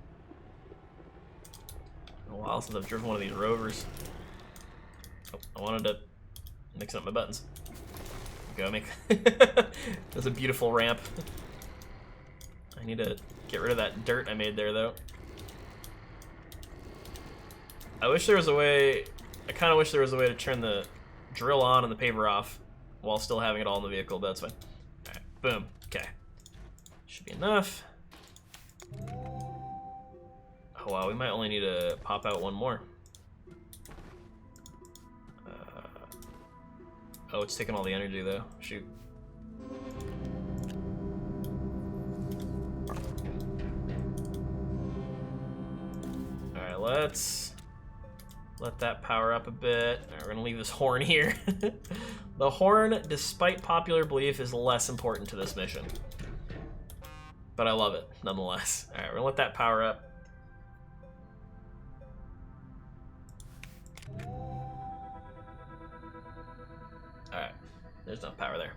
A while since I've driven one of these rovers. Oh, I wanted to mix up my buttons. Go make. That's a beautiful ramp. I need to get rid of that dirt I made there, though. I wish there was a way. I kind of wish there was a way to turn the drill on and the paver off while still having it all in the vehicle, but that's fine. All right, boom. Okay, should be enough. Oh wow, we might only need to pop out one more. Oh, it's taking all the energy though. Shoot. Alright, let's let that power up a bit. Alright, we're gonna leave this horn here. The horn, despite popular belief, is less important to this mission. But I love it, nonetheless. Alright, we're gonna let that power up. Alright, there's no power there.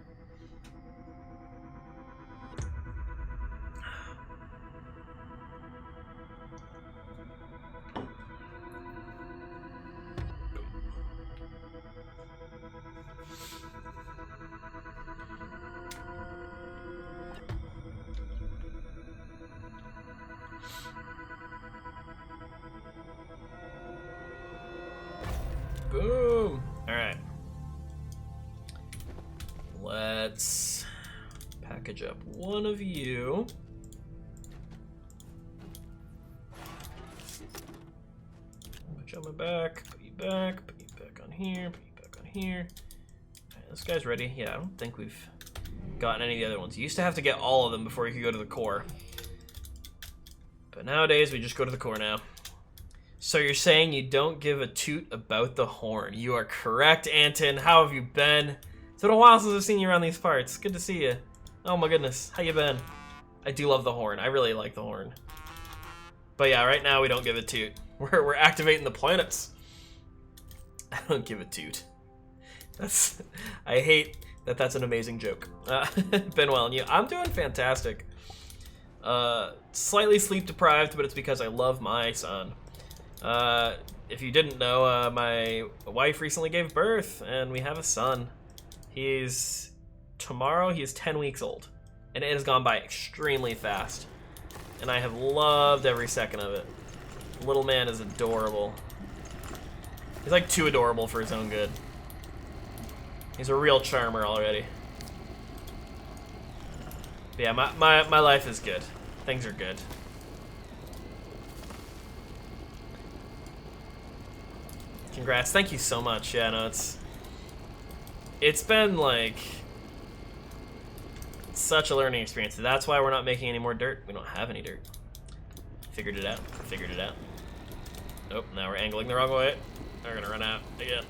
Boom! Alright. Let's package up one of you. Put you on my back, put you back on here, put you back on here. Alright, this guy's ready. Yeah, I don't think we've gotten any of the other ones. You used to have to get all of them before you could go to the core. But nowadays, we just go to the core now. So you're saying you don't give a toot about the horn. You are correct, Anton. How have you been? It's been a while since I've seen you around these parts. Good to see you. Oh my goodness, how you been? I do love the horn. I really like the horn. But yeah, right now we don't give a toot. We're activating the planets. I don't give a toot. I hate that that's an amazing joke. Been well, and you? I'm doing fantastic. Slightly sleep deprived, but it's because I love my son. If you didn't know, my wife recently gave birth, and we have a son. Tomorrow he is 10 weeks old, and it has gone by extremely fast, and I have loved every second of it. Little man is adorable. He's like too adorable for his own good. He's a real charmer already. But yeah, my life is good. Things are good. Congrats, thank you so much. Yeah, no, it's been like such a learning experience. That's why we're not making any more dirt. We don't have any dirt. Figured it out. Oh, now we're angling the wrong way. We're gonna run out again.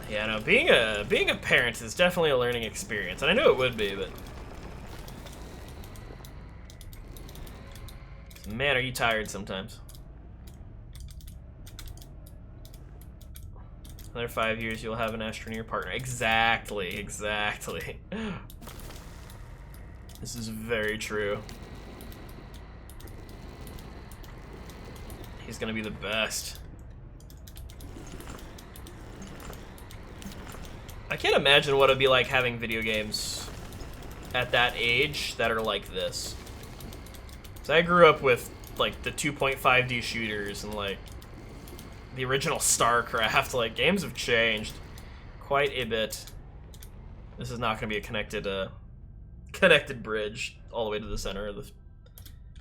Yeah, no, being a parent is definitely a learning experience, and I knew it would be, but man, are you tired sometimes? Another 5 years, you'll have an Astroneer partner. Exactly, exactly. This is very true. He's gonna be the best. I can't imagine what it'd be like having video games at that age that are like this. So I grew up with like the 2.5D shooters and like the original StarCraft. Like, games have changed quite a bit. This is not going to be a connected bridge all the way to the center of the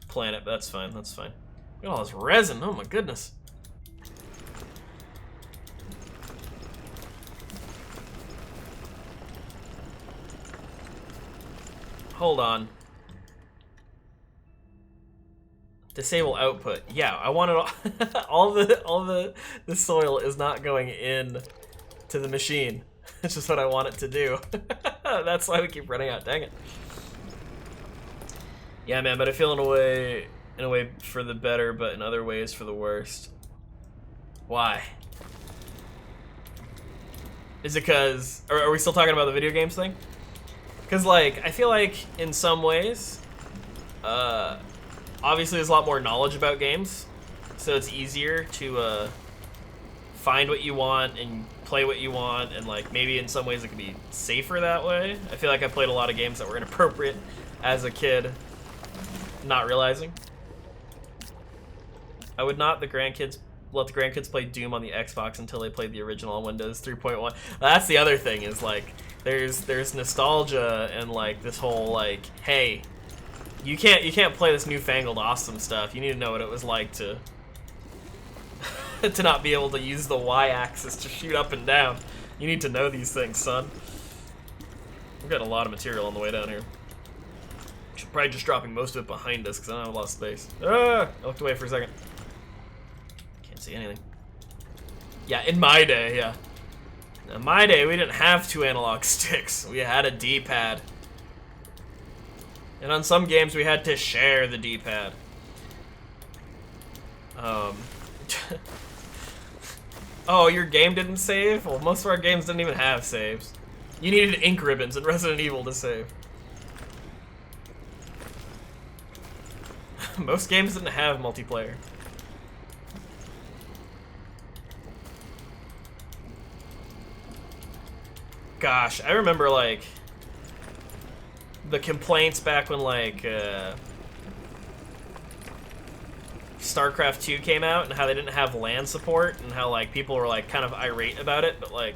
planet, but that's fine, that's fine. Look at all this resin, oh my goodness. Hold on. Disable output. Yeah, I want it all the soil is not going in to the machine. It's just what I want it to do. That's why we keep running out, dang it. Yeah, man, but I feel in a way for the better, but in other ways for the worst. Why? Is it because, are we still talking about the video games thing? Because, like, I feel like in some ways, obviously there's a lot more knowledge about games, so it's easier to find what you want and play what you want, and like maybe in some ways it could be safer that way. I feel like I played a lot of games that were inappropriate as a kid, not realizing. I would not let the grandkids play Doom on the Xbox until they played the original on Windows 3.1. That's the other thing, is like there's nostalgia and like this whole like, hey, you can't play this newfangled awesome stuff. You need to know what it was like to to not be able to use the Y-axis to shoot up and down. You need to know these things, son. We've got a lot of material on the way down here. Should probably just dropping most of it behind us because I don't have a lot of space. Ah! I looked away for a second. Can't see anything. Yeah, in my day, yeah. In my day, we didn't have 2 analog sticks. We had a D-pad. And on some games, we had to share the D-pad. Oh, your game didn't save? Well, most of our games didn't even have saves. You needed ink ribbons in Resident Evil to save. Most games didn't have multiplayer. Gosh, I remember, like, the complaints back when, like, StarCraft 2 came out and how they didn't have LAN support and how, like, people were, like, kind of irate about it, but, like,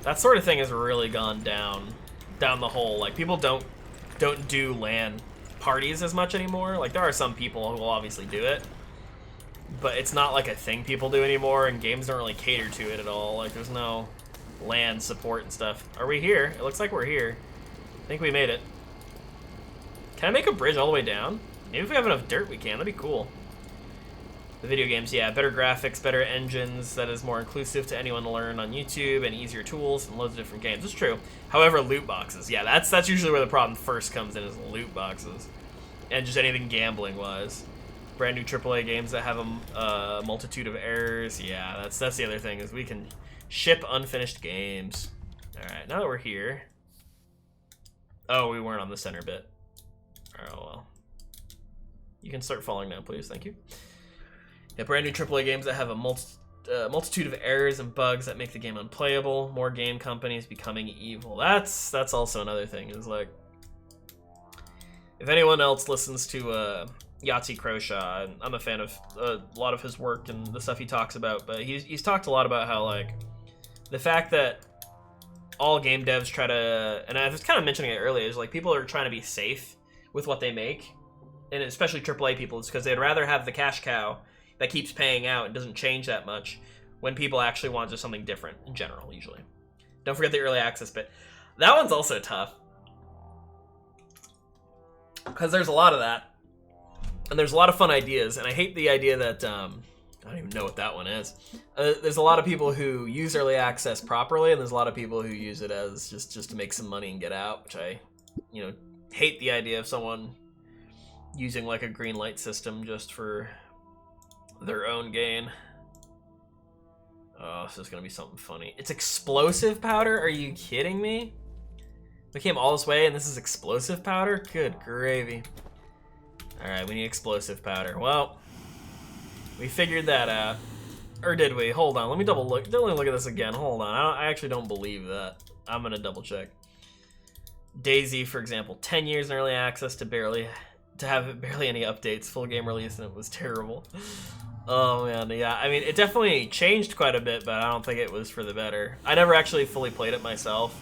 that sort of thing has really gone down the hole. Like, people don't do LAN parties as much anymore. Like, there are some people who will obviously do it, but it's not, like, a thing people do anymore, and games don't really cater to it at all. Like, there's no LAN support and stuff. Are we here? It looks like we're here. I think we made it. Can I make a bridge all the way down? Maybe if we have enough dirt we can. That'd be cool. The video games, yeah, better graphics, better engines, that is more inclusive to anyone to learn on YouTube, and easier tools, and loads of different games. It's true. However, loot boxes, yeah, that's usually where the problem first comes in, is loot boxes. And just anything gambling-wise. Brand new AAA games that have a multitude of errors, yeah, that's the other thing, is we can ship unfinished games. Alright, now that we're here... Oh, we weren't on the center bit. Oh, well. You can start falling now, please, thank you. Yeah, brand new AAA games that have a multitude of errors and bugs that make the game unplayable. More game companies becoming evil. That's also another thing, is like, if anyone else listens to Yahtzee Croshaw, I'm a fan of a lot of his work and the stuff he talks about, but he's talked a lot about how, like, the fact that all game devs try to, and I was kind of mentioning it earlier, is like people are trying to be safe with what they make, and especially AAA people, it's because they'd rather have the cash cow that keeps paying out and doesn't change that much when people actually want just something different in general, usually. Don't forget the early access bit. That one's also tough, because there's a lot of that, and there's a lot of fun ideas, and I hate the idea that, I don't even know what that one is. There's a lot of people who use early access properly, and there's a lot of people who use it as just to make some money and get out, which I, hate the idea of someone using like a green light system just for their own gain. Oh, this is gonna be something funny. It's explosive powder? Are you kidding me? We came all this way and this is explosive powder? Good gravy. Alright, we need explosive powder. Well, we figured that out. Or did we? Hold on, let me double look. Let me look at this again. Hold on, I actually don't believe that. I'm gonna double check. Daisy, for example, 10 years in early access to have barely any updates. Full game release and it was terrible. Oh man, yeah. I mean, it definitely changed quite a bit, but I don't think it was for the better. I never actually fully played it myself.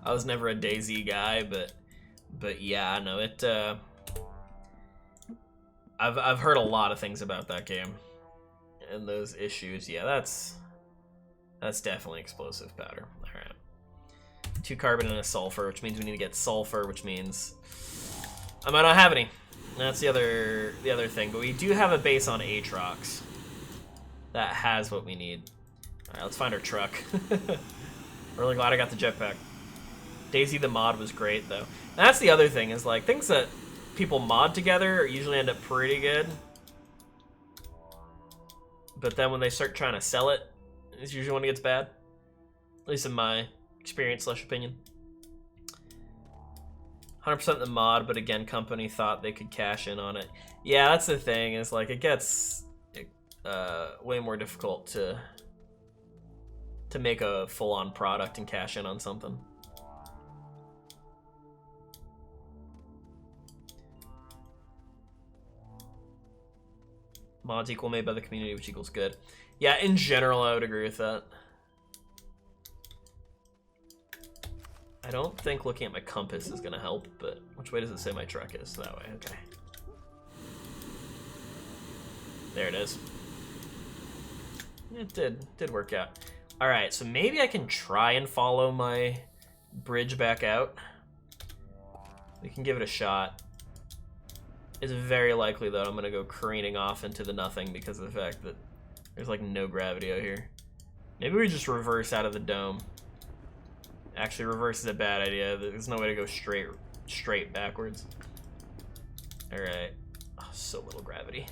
I was never a Daisy guy, but yeah, no, it. I've heard a lot of things about that game and those issues. Yeah, that's definitely explosive powder. All right. 2 carbon and a sulfur, which means we need to get sulfur, which means I might not have any. That's the other thing, but we do have a base on Aatrox that has what we need. All right, let's find our truck. Really glad I got the jetpack. Daisy the mod was great though. And that's the other thing is like things that people mod together usually end up pretty good, but then when they start trying to sell it, it's usually when it gets bad. At least in my experience / opinion. 100% the mod, but again, company thought they could cash in on it. Yeah, that's the thing, is like it gets way more difficult to make a full-on product and cash in on something. Mods equal made by the community, which equals good. Yeah, in general, I would agree with that. I don't think looking at my compass is gonna help, but which way does it say my truck is? That way, okay. There it is. It did work out. All right, so maybe I can try and follow my bridge back out. We can give it a shot. It's very likely that I'm gonna go careening off into the nothing because of the fact that there's like no gravity out here. Maybe we just reverse out of the dome. Actually, reverse is a bad idea. There's no way to go straight backwards. All right. Oh, so little gravity.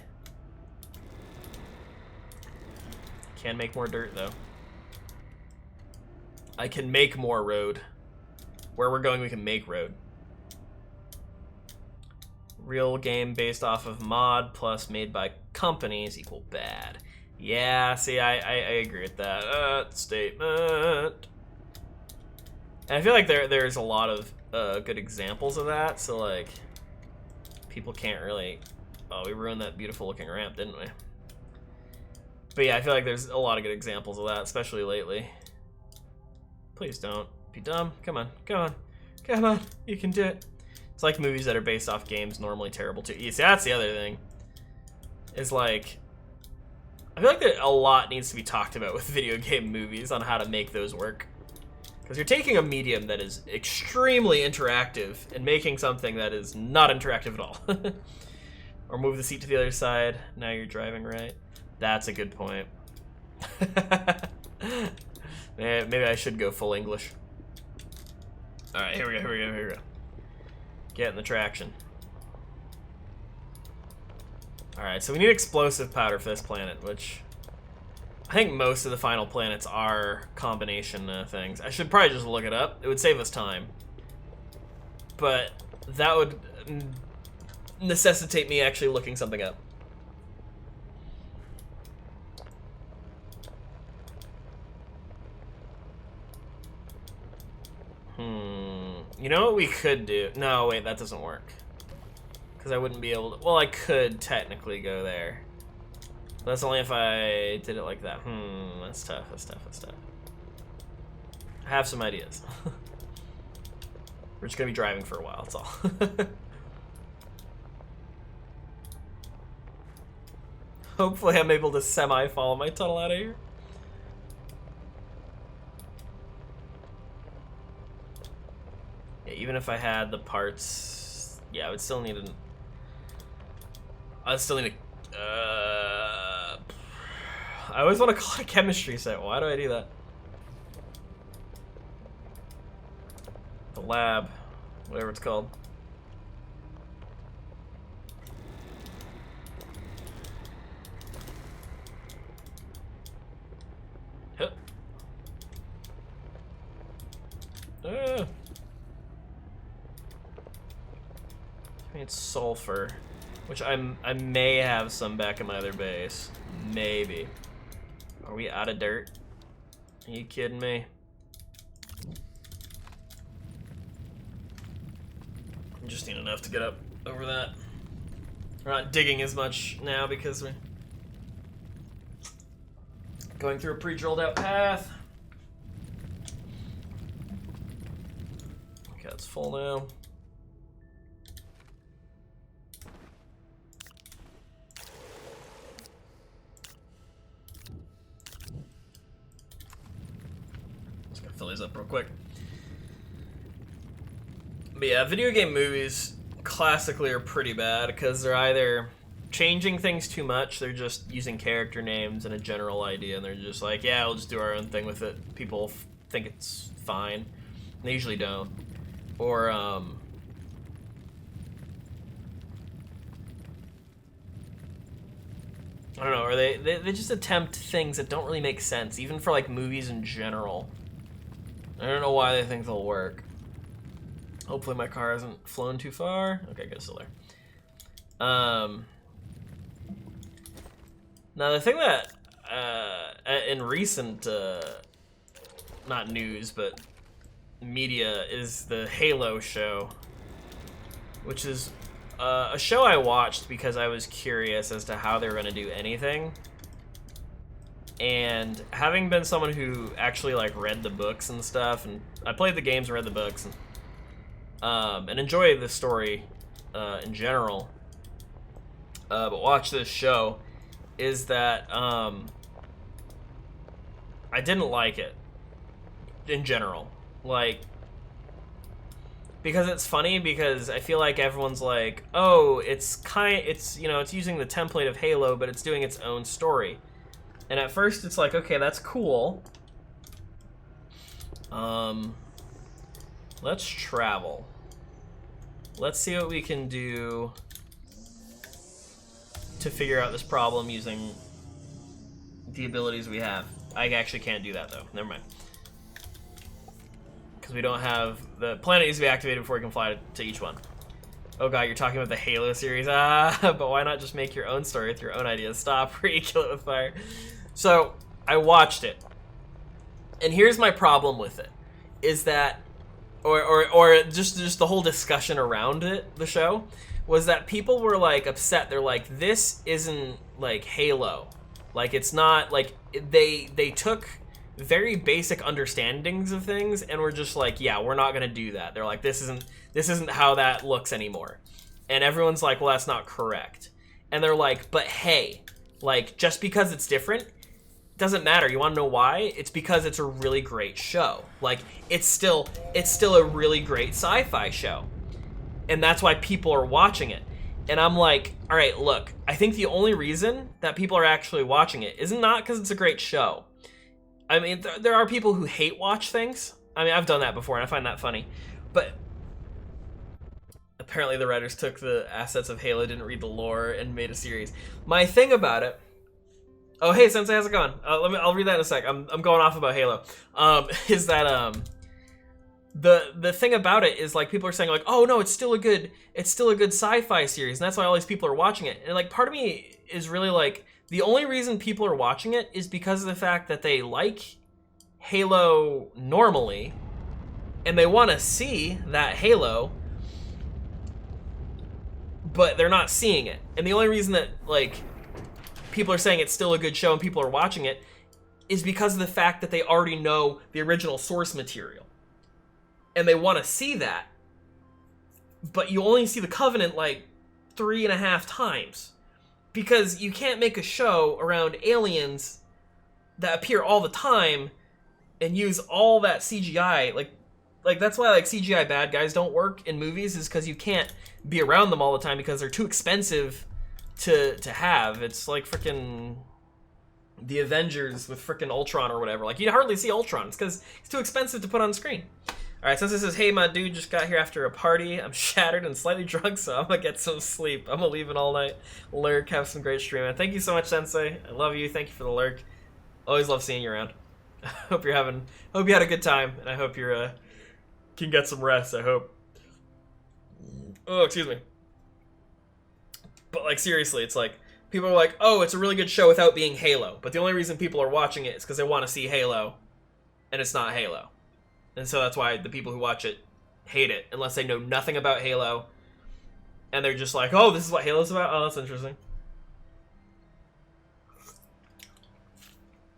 Can make more dirt though. I can make more road. Where we're going, we can make road. Real game based off of mod plus made by companies equal bad. Yeah, see, I agree with that statement. And I feel like there's a lot of good examples of that, so like people can't really. Oh, we ruined that beautiful looking ramp, didn't we? But yeah, I feel like there's a lot of good examples of that, especially lately. Please don't be dumb. Come on, come on, come on. You can do it. It's like movies that are based off games normally terrible too. Yeah, see, that's the other thing. Is like, I feel like that a lot needs to be talked about with video game movies on how to make those work. Because you're taking a medium that is extremely interactive and making something that is not interactive at all. Or move the seat to the other side. Now you're driving right. That's a good point. Maybe I should go full English. All right, here we go, here we go, here we go. Getting the traction. All right, so we need explosive powder for this planet, which I think most of the final planets are combination things. I should probably just look it up. It would save us time. But that would necessitate me actually looking something up. You know what we could do? No, wait, that doesn't work. Because I wouldn't be able to... Well, I could technically go there. But that's only if I did it like that. That's tough, that's tough, that's tough. I have some ideas. We're just going to be driving for a while, that's all. Hopefully I'm able to semi-follow my tunnel out of here. Yeah, even if I had the parts, yeah, I would still need an... I still need a... I always want to call it a chemistry set. Why do I do that? The lab, whatever it's called. I mean, it's sulfur, which I may have some back in my other base. Maybe. Are we out of dirt? Are you kidding me? I just need enough to get up over that. We're not digging as much now because we're going through a pre-drilled out path. Okay, it's full now. Just gonna fill these up real quick. But yeah, video game movies classically are pretty bad because they're either changing things too much, they're just using character names and a general idea, and they're just like, yeah, we'll just do our own thing with it. People think it's fine. And they usually don't. Or, I don't know, or they just attempt things that don't really make sense, even for, like, movies in general. I don't know why they think they'll work. Hopefully my car hasn't flown too far. Okay, good, still there. Now the thing that, in recent, not news, but media, is the Halo show, which is a show I watched because I was curious as to how they were going to do anything. And having been someone who actually, like, read the books and stuff, and I played the games and read the books, and enjoy the story in general, but watch this show, is that I didn't like it in general. Like, because it's funny, because I feel like everyone's like, oh, it's you know, it's using the template of Halo, but it's doing its own story. And at first it's like, okay, that's cool. Let's travel. Let's see what we can do to figure out this problem using the abilities we have. I actually can't do that though. Never mind. Because we don't have... The planet needs to be activated before we can fly to each one. Oh god, you're talking about the Halo series. But why not just make your own story with your own ideas? Stop, or you kill it with fire. So, I watched it. And here's my problem with it. Is that... Or just the whole discussion around it, the show, was that people were, like, upset. They're like, this isn't, like, Halo. Like, it's not, like, they took very basic understandings of things and were just like, yeah, we're not gonna do that. They're like, this isn't how that looks anymore. And everyone's like, well, that's not correct. And they're like, but hey, like, just because it's different doesn't matter. You want to know why? It's because it's a really great show. Like, it's still a really great sci-fi show. And that's why people are watching it. And I'm like, all right, look, I think the only reason that people are actually watching it is not because it's a great show. I mean, there are people who hate watch things. I mean, I've done that before and I find that funny. But apparently the writers took the assets of Halo, didn't read the lore, and made a series. My thing about it... Oh, hey, Sensei, how's it going? I'll read that in a sec. I'm going off about Halo. Is that the thing about it is, like, people are saying, like, oh no, it's still a good sci-fi series, and that's why all these people are watching it. And, like, part of me is really like, the only reason people are watching it is because of the fact that they like Halo normally, and they want to see that Halo, but they're not seeing it. And the only reason that, like, people are saying it's still a good show and people are watching it is because of the fact that they already know the original source material. And they want to see that. But you only see the Covenant like 3.5 times. Because you can't make a show around aliens that appear all the time and use all that CGI. Like that's why, like, CGI bad guys don't work in movies, is because you can't be around them all the time because they're too expensive to have. It's like frickin' the Avengers with frickin' Ultron or whatever. Like, you hardly see Ultron. It's because it's too expensive to put on screen. Alright, since this says, hey, my dude just got here after a party. I'm shattered and slightly drunk, so I'm gonna get some sleep. I'm gonna leave it all night. Lurk, have some great streaming. Thank you so much, Sensei. I love you. Thank you for the lurk. Always love seeing you around. Hope you had a good time, and I hope you're can get some rest, I hope. Oh, excuse me. But, like, seriously, it's like, people are like, oh, it's a really good show without being Halo. But the only reason people are watching it is because they want to see Halo, and it's not Halo. And so that's why the people who watch it hate it, unless they know nothing about Halo, and they're just like, oh, this is what Halo's about? Oh, that's interesting.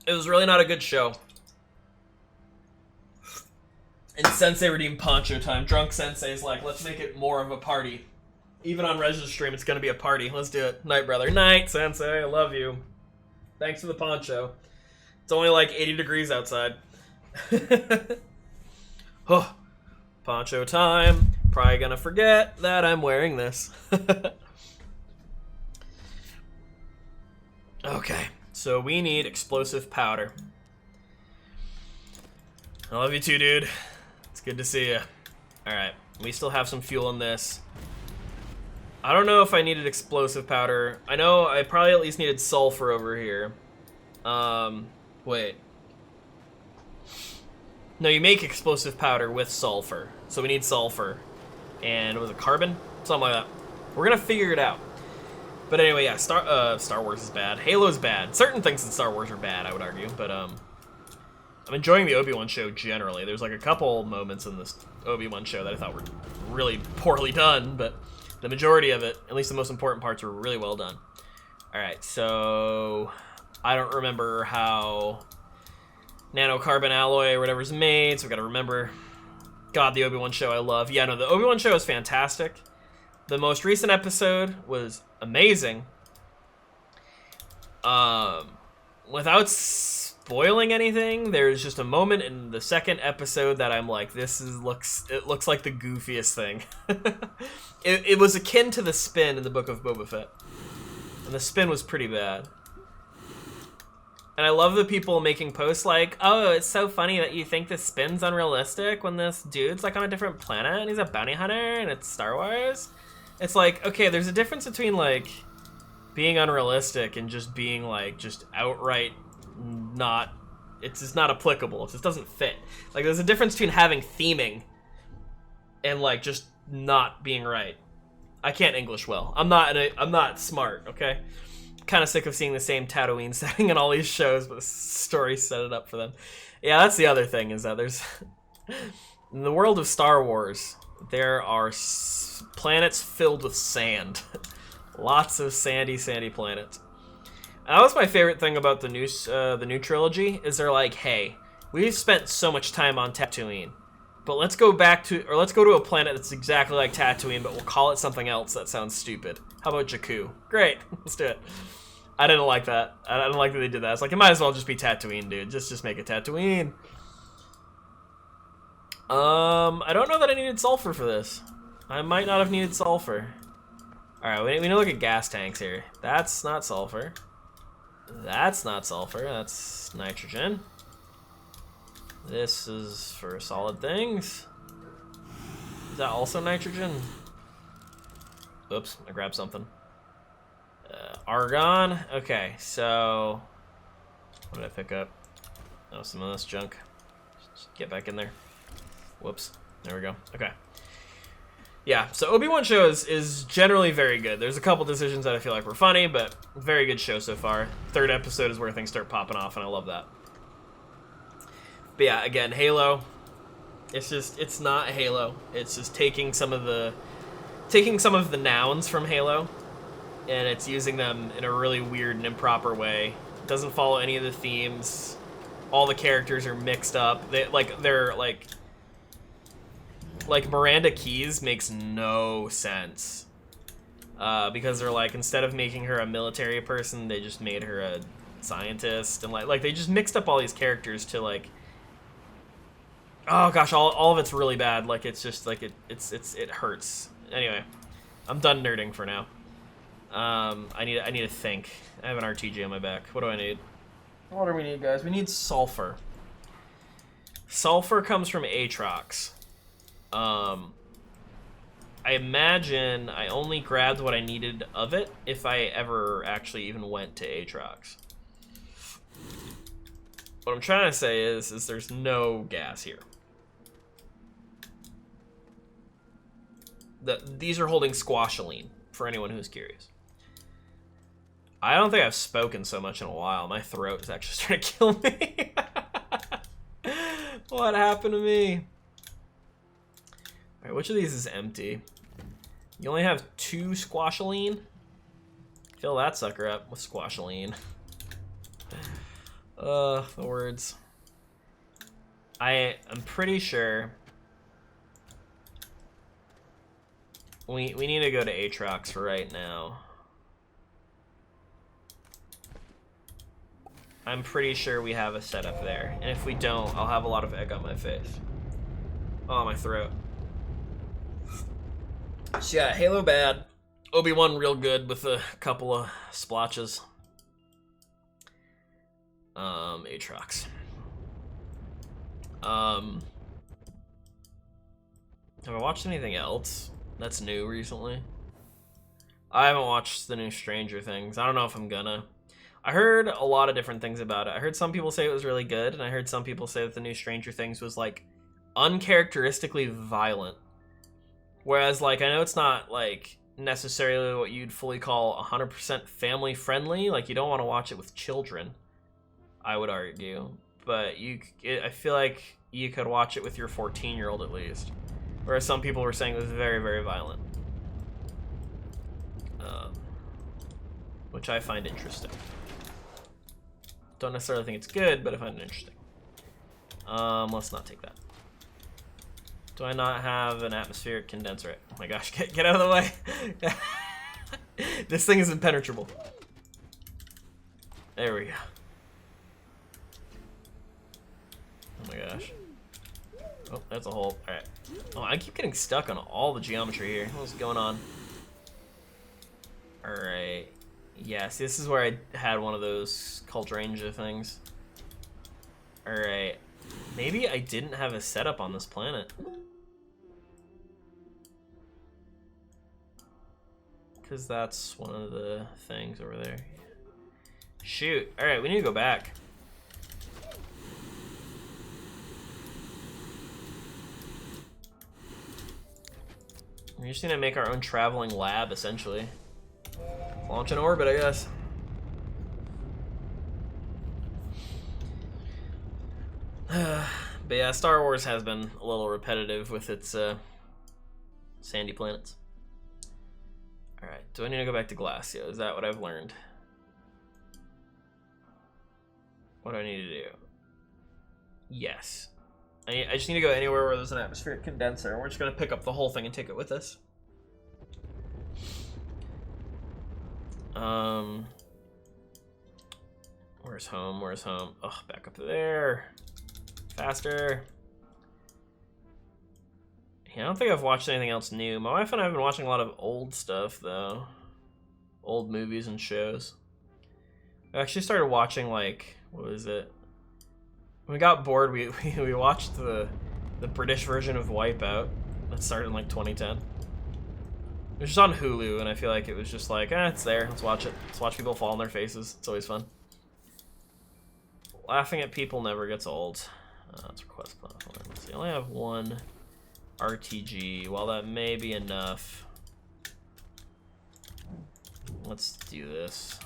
It was really not a good show. And Sensei redeemed Poncho time. Drunk Sensei's like, let's make it more of a party. Even on Regi's stream, it's gonna be a party. Let's do it. Night, brother. Night, Sensei. I love you. Thanks for the poncho. It's only like 80 degrees outside. Oh, poncho time. Probably gonna forget that I'm wearing this. Okay, so we need explosive powder. I love you too, dude. It's good to see you. Alright, we still have some fuel in this. I don't know if I needed explosive powder. I know I probably at least needed sulfur over here. Wait. No, you make explosive powder with sulfur. So we need sulfur. And was it carbon? Something like that. We're gonna figure it out. But anyway, yeah, Star Wars is bad. Halo's bad. Certain things in Star Wars are bad, I would argue. But, I'm enjoying the Obi-Wan show generally. There's like a couple moments in this Obi-Wan show that I thought were really poorly done, but the majority of it, at least the most important parts, were really well done. Alright, so I don't remember how nanocarbon alloy or whatever's made, so we gotta remember. God, the Obi-Wan show I love. Yeah, no, the Obi-Wan show is fantastic. The most recent episode was amazing. Without spoiling anything, there's just a moment in the second episode that I'm like, it looks like the goofiest thing. It was akin to the spin in the Book of Boba Fett. And the spin was pretty bad. And I love the people making posts like, oh, it's so funny that you think the spin's unrealistic when this dude's like on a different planet and he's a bounty hunter and it's Star Wars. It's like, okay, there's a difference between like being unrealistic and just being like just outright not, it's just not applicable. It just doesn't fit. Like there's a difference between having theming and like just not being right. I can't English well. I'm not smart, okay? Kind of sick of seeing the same Tatooine setting in all these shows, but the story set it up for them. Yeah, that's the other thing, is that there's in the world of Star Wars, there are planets filled with sand. Lots of sandy planets. And that was my favorite thing about the new trilogy, is they're like, hey, we've spent so much time on Tatooine, but let's go to a planet that's exactly like Tatooine, but we'll call it something else that sounds stupid. How about Jakku? Great, let's do it. I didn't like that. I didn't like that they did that. It's like, it might as well just be Tatooine, dude. Just make it Tatooine. I don't know that I needed sulfur for this. I might not have needed sulfur. Alright, we need to look at gas tanks here. That's not sulfur. That's not sulfur. That's nitrogen. This is for solid things. Is that also nitrogen? Oops, I grabbed something. Argon. Okay, so what did I pick up? Oh, some of this junk. Just get back in there. Whoops. There we go. Okay. Yeah, so Obi-Wan show is generally very good. There's a couple decisions that I feel like were funny, but very good show so far. Third episode is where things start popping off, and I love that. But yeah, again, Halo. It's not Halo. It's just taking some of the nouns from Halo, and it's using them in a really weird and improper way. It doesn't follow any of the themes. All the characters are mixed up. They're like Miranda Keyes makes no sense. Because they're like, instead of making her a military person, they just made her a scientist, and like they just mixed up all these characters to like, oh gosh, all of it's really bad. Like it's just like it hurts. Anyway, I'm done nerding for now. I need to think. I have an RTG on my back. What do I need? What do we need, guys? We need sulfur. Sulfur comes from Aatrox. I imagine I only grabbed what I needed of it if I ever actually even went to Aatrox. What I'm trying to say is there's no gas here. these are holding squashaline, for anyone who's curious. I don't think I've spoken so much in a while. My throat is actually starting to kill me. What happened to me? Alright, which of these is empty? You only have 2 squashaline? Fill that sucker up with squashaline. The words. I'm pretty sure we need to go to Aatrox for right now. I'm pretty sure we have a setup there, and if we don't, I'll have a lot of egg on my face. Oh, my throat. So yeah, Halo bad. Obi-Wan real good with a couple of splotches. Aatrox. Have I watched anything else that's new recently? I haven't watched the new Stranger Things. I don't know if I'm gonna. I heard a lot of different things about it. I heard some people say it was really good, and I heard some people say that the new Stranger Things was, like, uncharacteristically violent. Whereas, like, I know it's not, like, necessarily what you'd fully call 100% family friendly. Like, you don't want to watch it with children, I would argue. But I feel like you could watch it with your 14-year-old at least. Whereas some people were saying it was very, very violent. Which I find interesting. Don't necessarily think it's good, but I find it interesting. Let's not take that. Do I not have an atmospheric condenser? Oh my gosh, get out of the way. This thing is impenetrable. There we go. Oh my gosh. Oh, that's a hole. Alright. Oh, I keep getting stuck on all the geometry here. What's going on? Alright. Yes, this is where I had one of those Cultranger things. Alright. Maybe I didn't have a setup on this planet. Because that's one of the things over there. Shoot. Alright, we need to go back. We just need to make our own traveling lab, essentially. Launch in orbit, I guess. But yeah, Star Wars has been a little repetitive with its sandy planets. Alright, do I need to go back to Glacio? Is that what I've learned? What do I need to do? Yes. I just need to go anywhere where there's an atmospheric condenser. We're just going to pick up the whole thing and take it with us. Where's home? Where's home? Oh, back up there. Faster. Yeah, I don't think I've watched anything else new. My wife and I have been watching a lot of old stuff, though. Old movies and shows. I actually started watching, like, what was it? When we got bored, we watched the British version of Wipeout that started in, like, 2010. It was just on Hulu, and I feel like it was just like, it's there. Let's watch it. Let's watch people fall on their faces. It's always fun. Laughing at people never gets old. Let's request platform. Let's see. I only have one RTG. Well, that may be enough. Let's do this.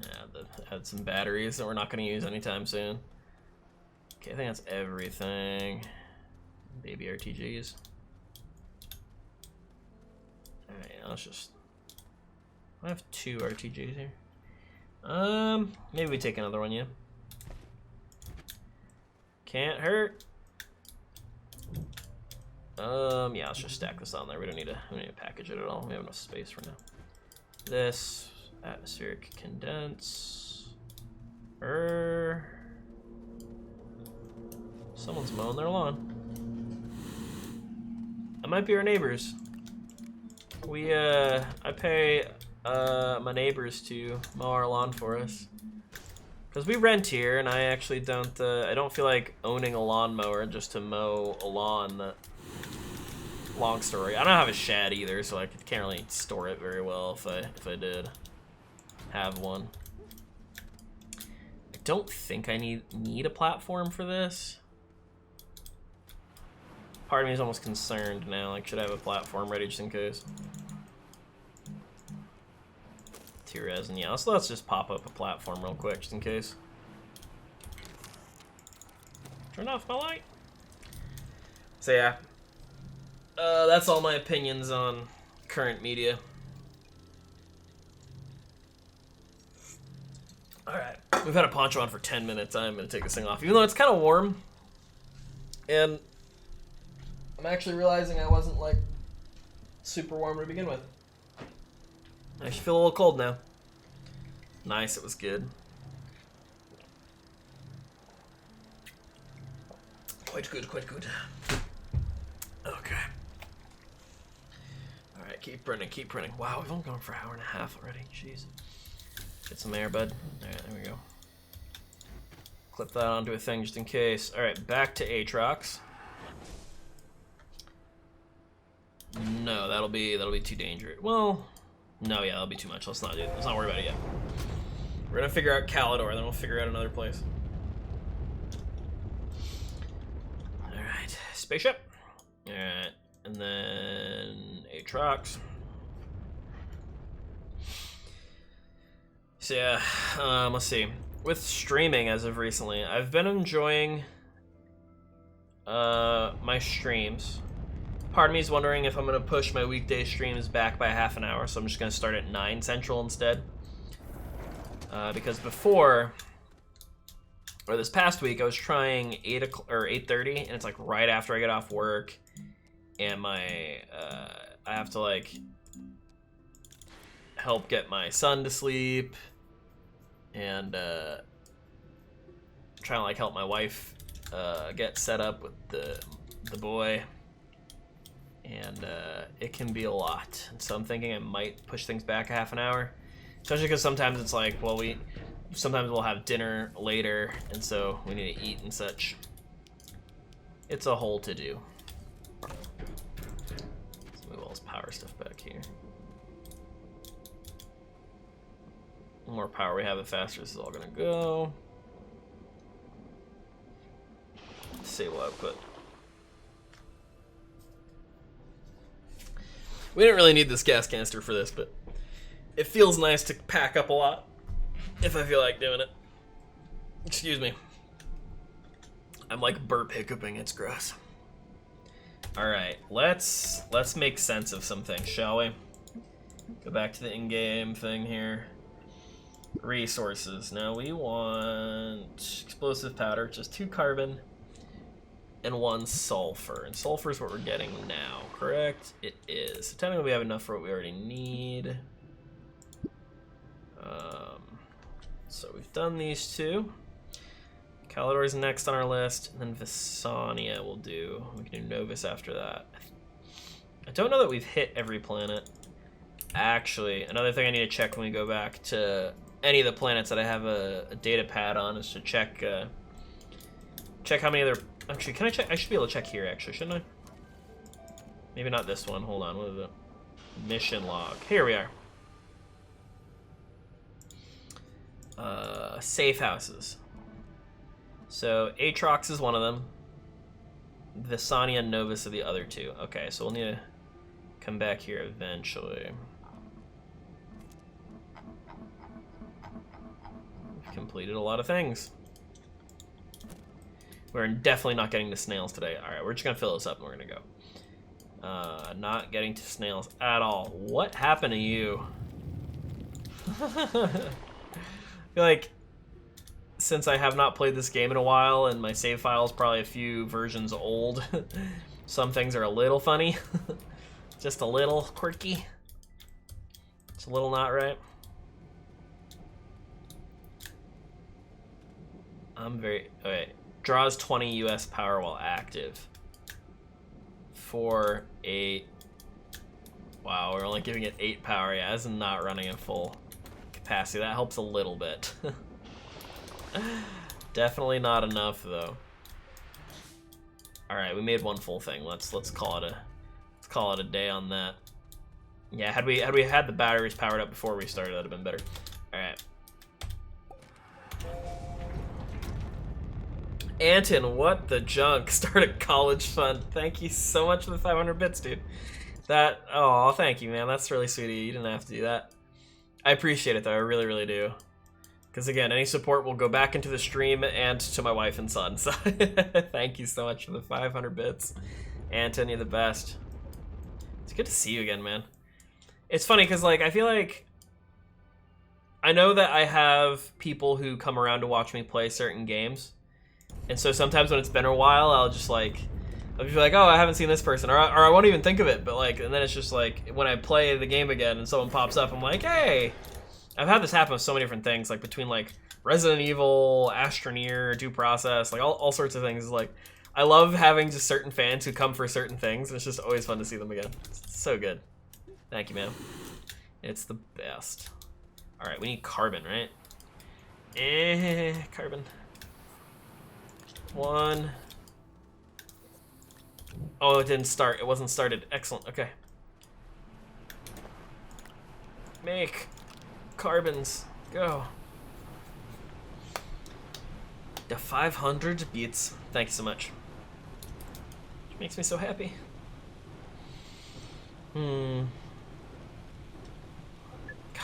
Yeah, had some batteries that we're not going to use anytime soon. Okay, I think that's everything. Baby RTGs. Alright, let's just... I have 2 RTGs here. Maybe we take another one, yeah. Can't hurt. Yeah, let's just stack this on there. We don't need to package it at all. We have enough space for now. This atmospheric condense. Someone's mowing their lawn. That might be our neighbors. I pay my neighbors to mow our lawn for us. Because we rent here, and I actually don't, I don't feel like owning a lawnmower just to mow a lawn. Long story. I don't have a shed either, so I can't really store it very well if I did have one. don't think I need a platform for this. Part of me is almost concerned now, like, should I have a platform ready just in case? 2 resin, yeah, let's just pop up a platform real quick just in case. Turn off my light. So yeah, that's all my opinions on current media. Alright, we've had a poncho on for 10 minutes. I'm gonna take this thing off, even though it's kind of warm. And I'm actually realizing I wasn't, like, super warm to begin with. I actually feel a little cold now. Nice, it was good. Quite good, quite good. Okay. Alright, keep printing, keep printing. Wow, we've only gone for an hour and a half already. Jeez. Get some air, bud. Alright, there we go. Clip that onto a thing just in case. Alright, back to Aatrox. No, that'll be too dangerous. Well, no, yeah, that'll be too much. Let's not do it. Let's not worry about it yet. We're gonna figure out Calidor, then we'll figure out another place. Alright, spaceship. Alright, and then Aatrox. So yeah, let's see. With streaming as of recently, I've been enjoying my streams. Part of me is wondering if I'm going to push my weekday streams back by half an hour, so I'm just going to start at 9 Central instead. Because before, or this past week, I was trying 8:30, and it's like right after I get off work, and I have to like help get my son to sleep, and try to like help my wife get set up with the boy. And it can be a lot. And so I'm thinking I might push things back a half an hour. Especially because sometimes it's like, well, sometimes we'll have dinner later, and so we need to eat and such. It's a whole to-do. Let's move all this power stuff back here. The more power we have, the faster this is all gonna go. Disable output. We didn't really need this gas canister for this, but it feels nice to pack up a lot if I feel like doing it. Excuse me. I'm like burp hiccuping, it's gross. Alright, let's make sense of some things, shall we? Go back to the in-game thing here. Resources. Now we want explosive powder, just 2 carbon and 1 sulfur. And sulfur is what we're getting now, correct? It is. So technically we have enough for what we already need. So we've done these 2. Calidor is next on our list, and then Visania will do. We can do Novus after that. I don't know that we've hit every planet. Actually, another thing I need to check when we go back to any of the planets that I have a data pad on is to check check how many other. Actually, can I check? I should be able to check here, actually, shouldn't I? Maybe not this one. Hold on. What is it? Mission log. Here we are. Safe houses. So Aatrox is one of them. Visania and Novus are the other 2. Okay, so we'll need to come back here eventually. We've completed a lot of things. We're definitely not getting to snails today. Alright, we're just gonna fill this up and we're gonna go. Not getting to snails at all. What happened to you? I feel like since I have not played this game in a while and my save file is probably a few versions old, some things are a little funny. Just a little quirky. It's a little not right. Okay. Draws 20 US power while active. 4, 8. Wow, we're only giving it 8 power. Yeah, this is not running at full capacity. That helps a little bit. Definitely not enough though. All right, we made 1 full thing. Let's call it a day on that. Yeah, had we had the batteries powered up before we started, that'd have been better. All right. Anton, what the junk? Start a college fund. Thank you so much for the 500 bits, dude. That, oh, thank you, man. That's really sweet of you. You didn't have to do that. I appreciate it, though. I really, really do. Because, again, any support will go back into the stream and to my wife and son. So, thank you so much for the 500 bits. Anton, you're the best. It's good to see you again, man. It's funny, because, like, I feel like... I know that I have people who come around to watch me play certain games. And so sometimes when it's been a while, I'll just, like... I'll be like, oh, I haven't seen this person, or I won't even think of it, but like, and then it's just like, when I play the game again and someone pops up, I'm like, hey! I've had this happen with so many different things, like between like Resident Evil, Astroneer, Due Process, like all sorts of things. Like, I love having just certain fans who come for certain things, and it's just always fun to see them again. It's so good. Thank you, man. It's the best. Alright, we need carbon, right? Carbon. 1. Oh, it didn't start. It wasn't started. Excellent. Okay. Make carbons. Go. The 500 beats. Thank you so much. Which makes me so happy. Gosh,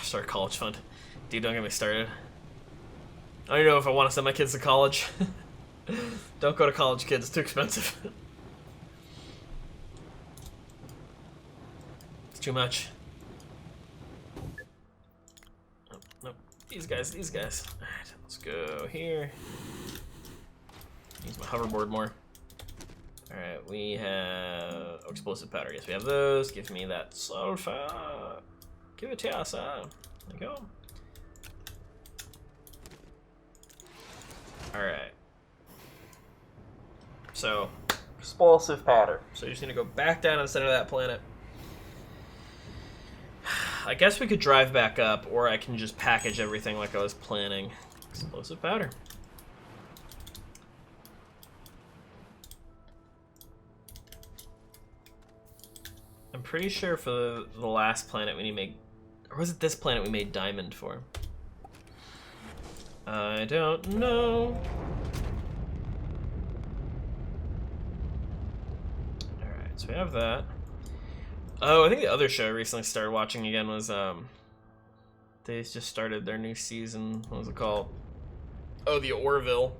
start a college fund. Dude, don't get me started. I don't even know if I want to send my kids to college. Don't go to college, kids. It's too expensive. Too much. Oh, nope. These guys. Alright, let's go here. Use my hoverboard more. Alright, we have explosive powder. Yes, we have those. Give me that sulfur. Give it to us. There you go. Alright. So, explosive powder. So you just need to go back down to the center of that planet. I guess we could drive back up, or I can just package everything like I was planning. Explosive powder. I'm pretty sure for the last planet we need to make... Or was it this planet we made diamond for? I don't know. Alright, so we have that. Oh, I think the other show I recently started watching again was, they just started their new season. What was it called? Oh, The Orville.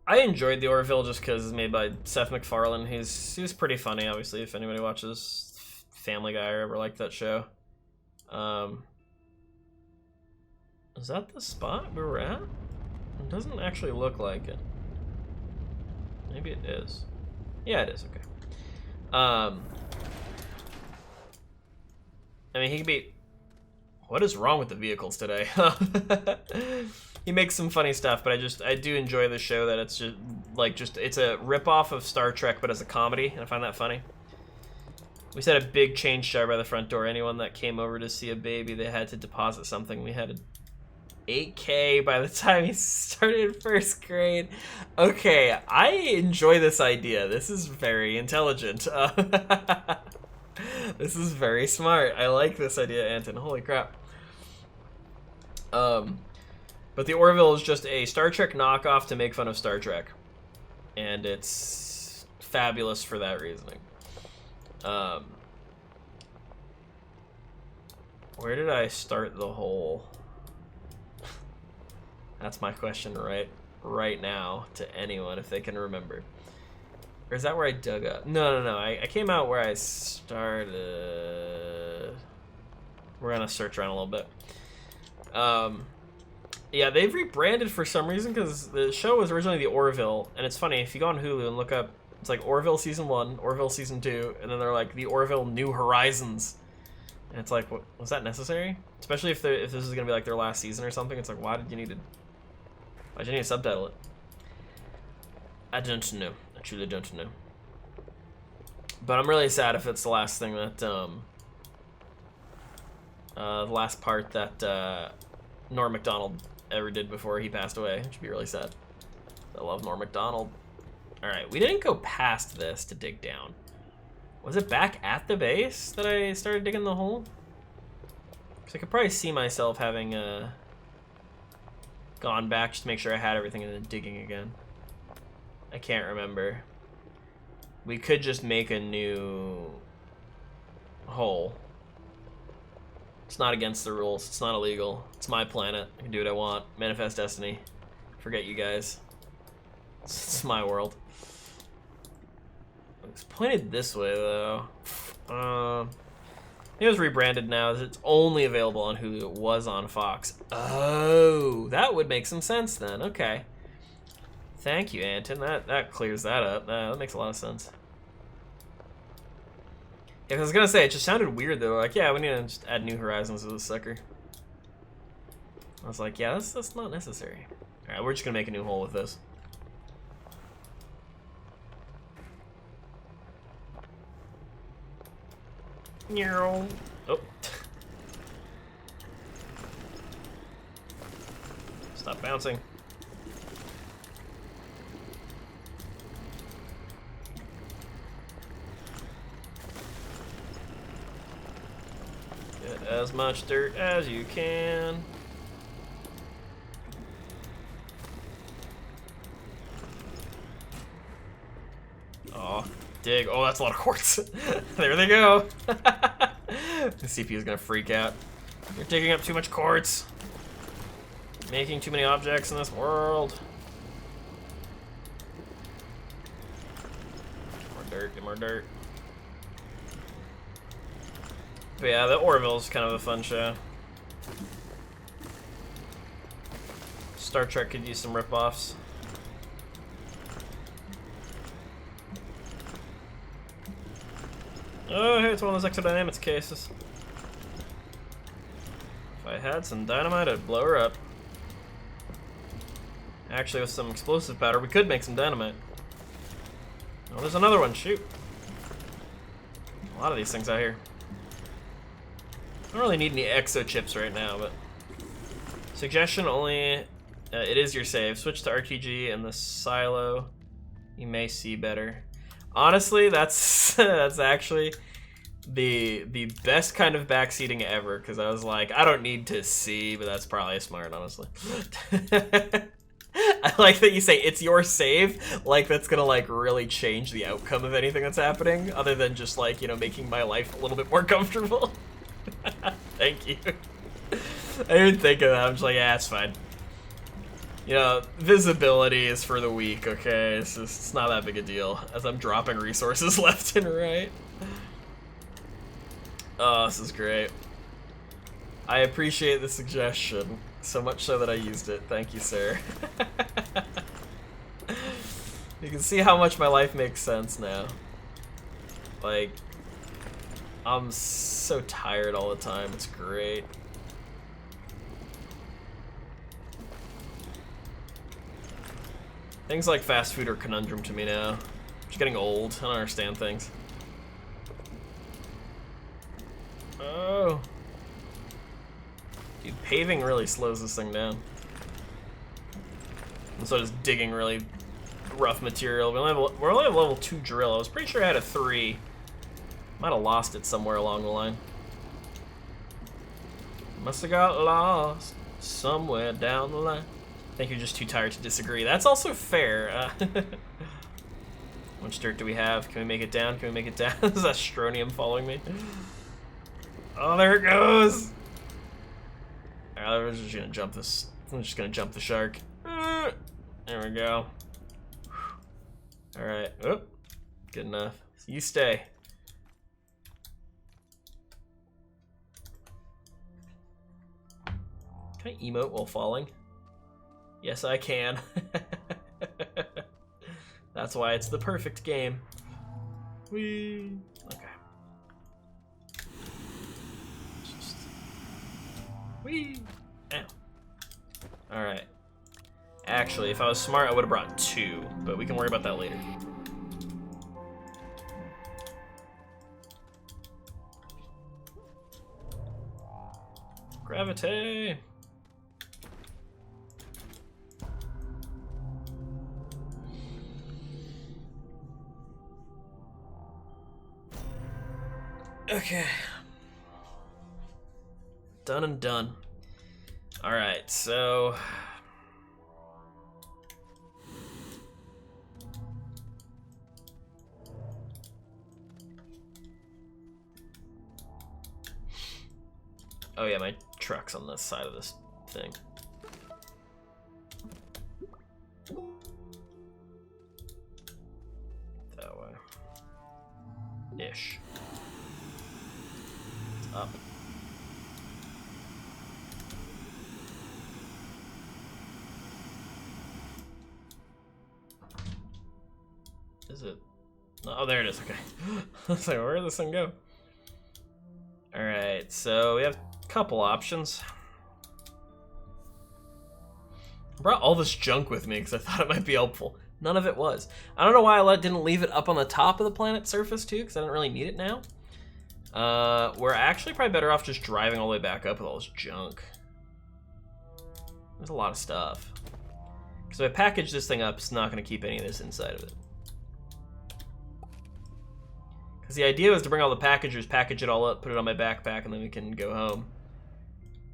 I enjoyed The Orville just because it's made by Seth MacFarlane. He's pretty funny, obviously, if anybody watches Family Guy or ever liked that show. Is that the spot we were at? It doesn't actually look like it. Maybe it is. Yeah, it is, okay. I mean, he could be... What is wrong with the vehicles today? He makes some funny stuff, but I do enjoy the show that it's just, it's a ripoff of Star Trek, but as a comedy, and I find that funny. We set a big change jar by the front door. Anyone that came over to see a baby, they had to deposit something. We had a $8K by the time he started first grade. Okay, I enjoy this idea. This is very intelligent. This is very smart. I like this idea, Anton. Holy crap. But the Orville is just a Star Trek knockoff to make fun of Star Trek. And it's fabulous for that reasoning. Where did I start the hole? That's my question right now to anyone, if they can remember. Or is that where I dug up? No. I came out where I started. We're gonna search around a little bit. Yeah, they've rebranded for some reason because the show was originally The Orville, and it's funny, if you go on Hulu and look up, it's like Orville Season 1, Orville Season 2, and then they're like The Orville New Horizons. And it's like, what, was that necessary? Especially if this is gonna be like their last season or something, it's like, why'd you need to subtitle it? I don't know. I truly don't know. But I'm really sad if it's the last thing that, the last part that, Norm Macdonald ever did before he passed away. It should be really sad. I love Norm Macdonald. Alright, we didn't go past this to dig down. Was it back at the base that I started digging the hole? Because I could probably see myself having a... gone back just to make sure I had everything and then digging again. I can't remember. We could just make a new hole. It's not against the rules. It's not illegal. It's my planet. I can do what I want. Manifest destiny. Forget you guys. It's my world. It's pointed this way, though. It was rebranded now. It's only available on Hulu. It was on Fox. Oh, that would make some sense then. Okay. Thank you, Anton. That clears that up. That makes a lot of sense. Yeah, I was gonna say, it just sounded weird though. Like, yeah, we need to just add New Horizons to this sucker. I was like, yeah, that's not necessary. All right, we're just gonna make a new hole with this. Oh. Stop bouncing. Get as much dirt as you can. Oh, dig. Oh, that's a lot of quartz. There they go. The CPU is gonna freak out. You're digging up too much quartz. Making too many objects in this world. More dirt, get more dirt. But yeah, the Orville's kind of a fun show. Star Trek could use some rip-offs. Oh, hey, it's one of those exodynamics cases. If I had some dynamite, I'd blow her up. Actually, with some explosive powder, we could make some dynamite. Oh, there's another one, shoot. A lot of these things out here. I don't really need any exo chips right now, but... Suggestion only, it is your save. Switch to RTG and the silo. You may see better. Honestly, that's that's actually the best kind of backseating ever, because I was like, I don't need to see, but that's probably smart, honestly. I like that you say it's your save, like that's gonna like really change the outcome of anything that's happening, other than just like, you know, making my life a little bit more comfortable. Thank you. I didn't think of that. I'm just like, yeah, it's fine. You know, visibility is for the weak, okay? It's not that big a deal, as I'm dropping resources left and right. Oh, this is great. I appreciate the suggestion, so much so that I used it. Thank you, sir. You can see how much my life makes sense now. Like, I'm so tired all the time, it's great. Things like fast food are conundrum to me now. I'm just getting old. I don't understand things. Oh. Dude, paving really slows this thing down. And so does digging really rough material. We're only at level 2 drill. I was pretty sure I had a 3. Might have lost it somewhere along the line. Must have got lost somewhere down the line. I think you're just too tired to disagree. That's also fair. How much dirt do we have? Can we make it down? Can we make it down? Is Astroneer following me? Oh, there it goes! Alright, we're just gonna jump this. I'm just gonna jump the shark. There we go. Alright. Oh, good enough. You stay. Can I emote while falling? Yes, I can. That's why it's the perfect game. Whee! Okay. Just... Whee! Ow. Alright. Actually, if I was smart, I would have brought 2, but we can worry about that later. Gravity! Okay. Done and done. Alright, so Oh yeah, my truck's on this side of this thing. That way. Ish. It's up. Is it? Oh, there it is. Okay. I was like, where did this thing go? All right, so we have a couple options. I brought all this junk with me because I thought it might be helpful. None of it was. I don't know why I didn't leave it up on the top of the planet's surface too, because I don't really need it now. We're actually probably better off just driving all the way back up with all this junk. There's a lot of stuff. Because if I package this thing up, it's not going to keep any of this inside of it. Because the idea was to bring all the packagers, package it all up, put it on my backpack, and then we can go home.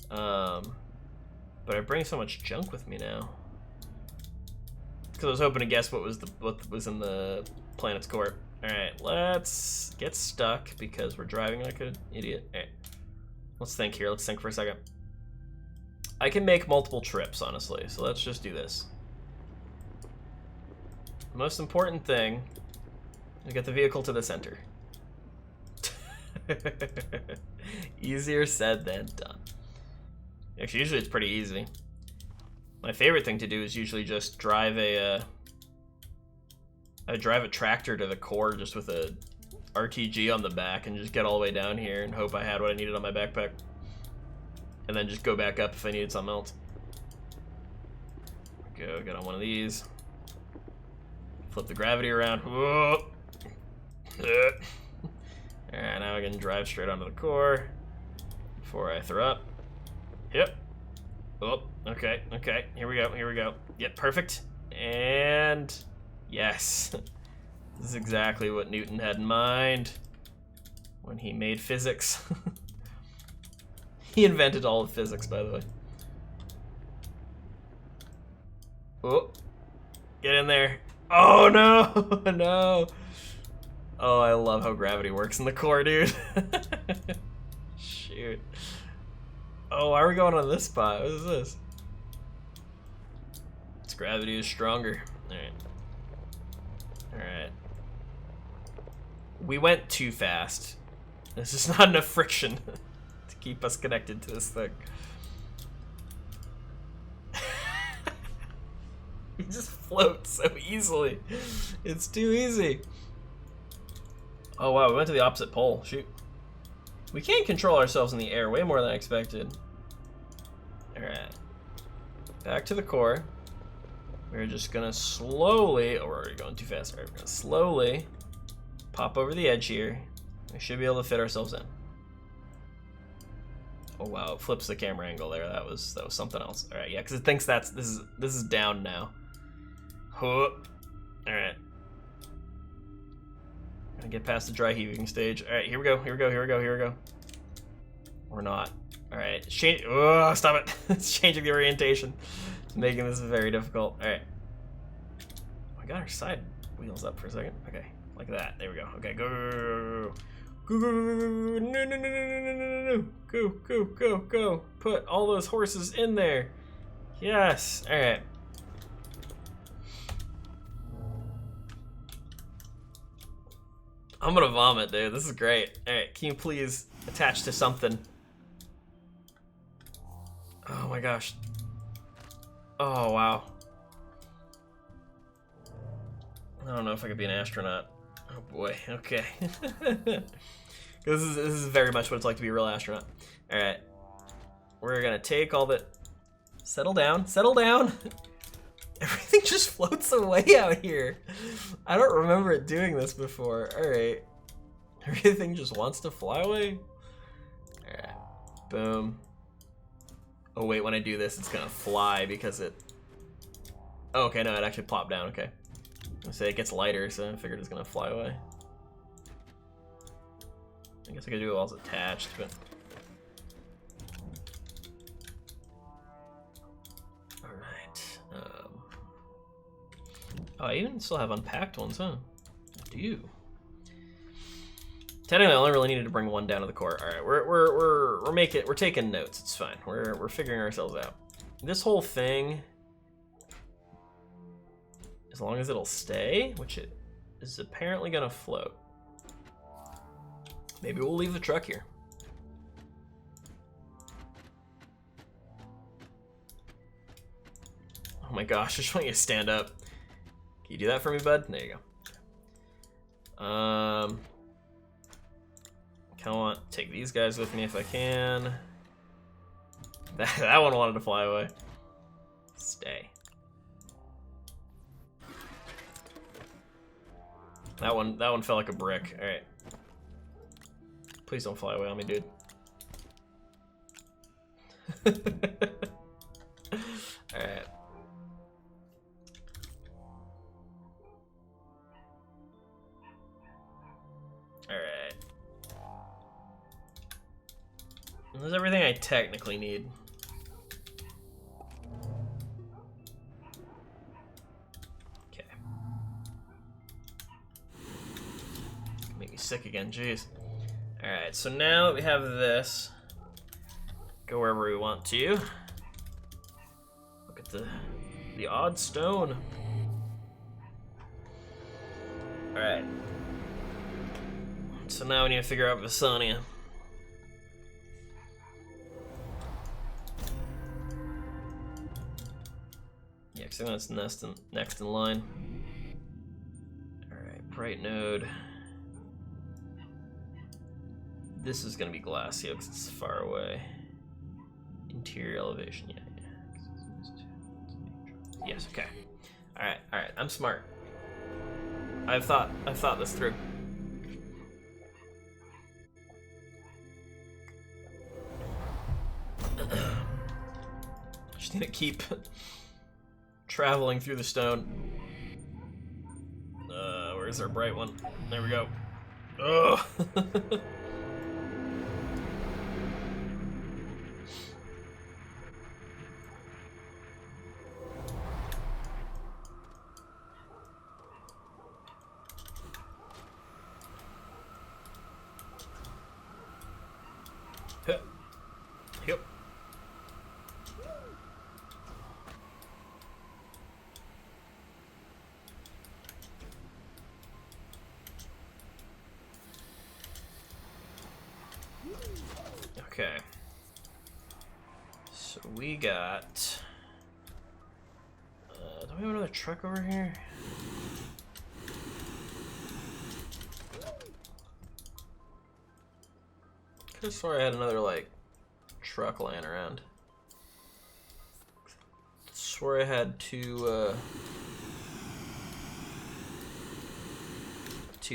But I bring so much junk with me now. Because I was hoping to guess what was in the planet's core. All right, let's get stuck because we're driving like an idiot. All right, let's think here. Let's think for a second. I can make multiple trips, honestly. So let's just do this. The most important thing is get the vehicle to the center. Easier said than done. Actually, usually it's pretty easy. My favorite thing to do is usually just drive a tractor to the core just with a RTG on the back and just get all the way down here and hope I had what I needed on my backpack. And then just go back up if I needed something else. Go, get on one of these. Flip the gravity around. Whoa. Alright, now I can drive straight onto the core before I throw up. Yep. Oh, okay, okay. Here we go, here we go. Yep, perfect. And yes. This is exactly what Newton had in mind when he made physics. He invented all of physics, by the way. Oh, get in there. Oh no, no. Oh, I love how gravity works in the core, dude. Shoot. Oh, why are we going on this spot? What is this? Its gravity is stronger. Alright. Alright. We went too fast. There's just not enough friction to keep us connected to this thing. He just floats so easily. It's too easy. Oh wow, we went to the opposite pole. Shoot. We can control ourselves in the air way more than I expected. Alright. Back to the core. We're just gonna slowly, oh, we're already going too fast. Alright, we're gonna slowly pop over the edge here. We should be able to fit ourselves in. Oh wow, it flips the camera angle there. That was something else. Alright, yeah, because it thinks this is down now. Alright. Gonna get past the dry heaving stage. Alright, here we go, here we go, here we go, here we go. Or not. Alright, change. Oh, stop it. It's changing the orientation. It's making this very difficult. Alright. I got our side wheels up for a second. Okay, like that. There we go. Okay, go. Go, go, go, go, no, no, no, no, no, no, no, no. Go, go, go, go. Put all those horses in there. Yes. Alright. I'm gonna vomit, dude. This is great. Alright, can you please attach to something? Oh my gosh. Oh, wow. I don't know if I could be an astronaut. Oh boy, okay. This is very much what it's like to be a real astronaut. Alright. We're gonna take all the... Settle down, settle down! Everything just floats away out here. I don't remember it doing this before. Alright. Everything just wants to fly away. Alright. Boom. Oh wait, when I do this, it's gonna fly because it... Oh, okay, no, it actually plopped down, okay. I say it gets lighter, so I figured it's gonna fly away. I guess I could do it while it's attached, but... Alright, Oh, I even still have unpacked ones, huh? I do. Technically, I only really needed to bring one down to the core. All right, we're taking notes. It's fine. We're figuring ourselves out. This whole thing, as long as it'll stay, which it is apparently gonna float. Maybe we'll leave the truck here. Oh my gosh, I just want you to stand up. Can you do that for me, bud? There you go. Kind of want to take these guys with me if I can. That one wanted to fly away. Stay. That one felt like a brick. All right. Please don't fly away on me, dude. All right. There's everything I technically need. Okay. Make me sick again, jeez. Alright, so now that we have this, go wherever we want to. Look at the odd stone. Alright. So now we need to figure out Visonia. I think that's next in line. Alright, bright node. This is gonna be glassy because it's far away. Interior elevation, yeah. Yes, okay. Alright, I'm smart. I've thought this through. Just need to keep traveling through the stone. Where's our bright one? There we go. Oh. Yep. Okay. So we got... do we have another truck over here? Could've swore I had another, like, truck laying around. Swore I had two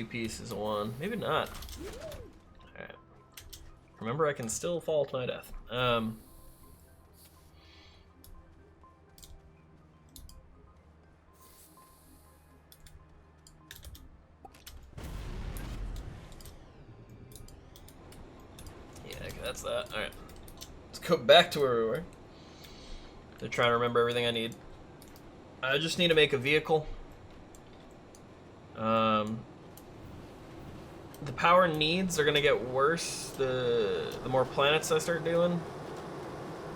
pieces of one. Maybe not. Alright. Remember, I can still fall to my death. Yeah, okay, that's that. Alright. Let's go back to where we were. To try to remember everything I need. I just need to make a vehicle. The power needs are gonna get worse the more planets I start doing.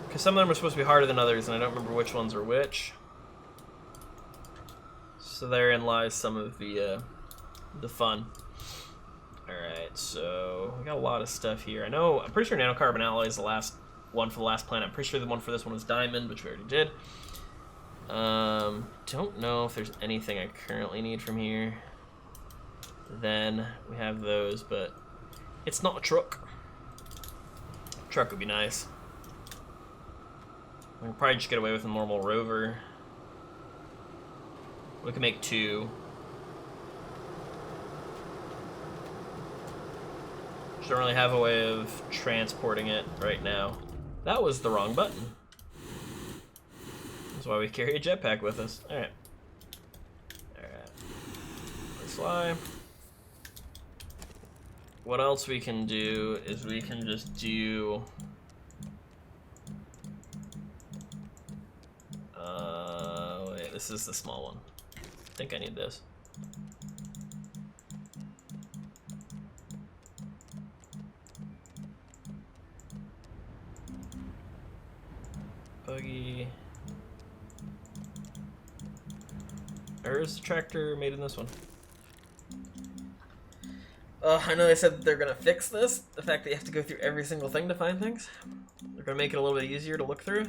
Because some of them are supposed to be harder than others, and I don't remember which ones are which. So therein lies some of the fun. Alright, so we got a lot of stuff here. I'm pretty sure nanocarbon alloy is the last one for the last planet. I'm pretty sure the one for this one was diamond, which we already did. Don't know if there's anything I currently need from here. Then we have those, but it's not a truck. Truck would be nice. We can probably just get away with a normal rover. We can make two. Just don't really have a way of transporting it right now. That was the wrong button. That's why we carry a jetpack with us. Alright. Alright. Let's fly. What else we can do is we can just do... wait, this is the small one. I think I need this. buggy. Or is the tractor made in this one? I know they said that they're gonna fix this. The fact that you have to go through every single thing to find things. They're gonna make it a little bit easier to look through.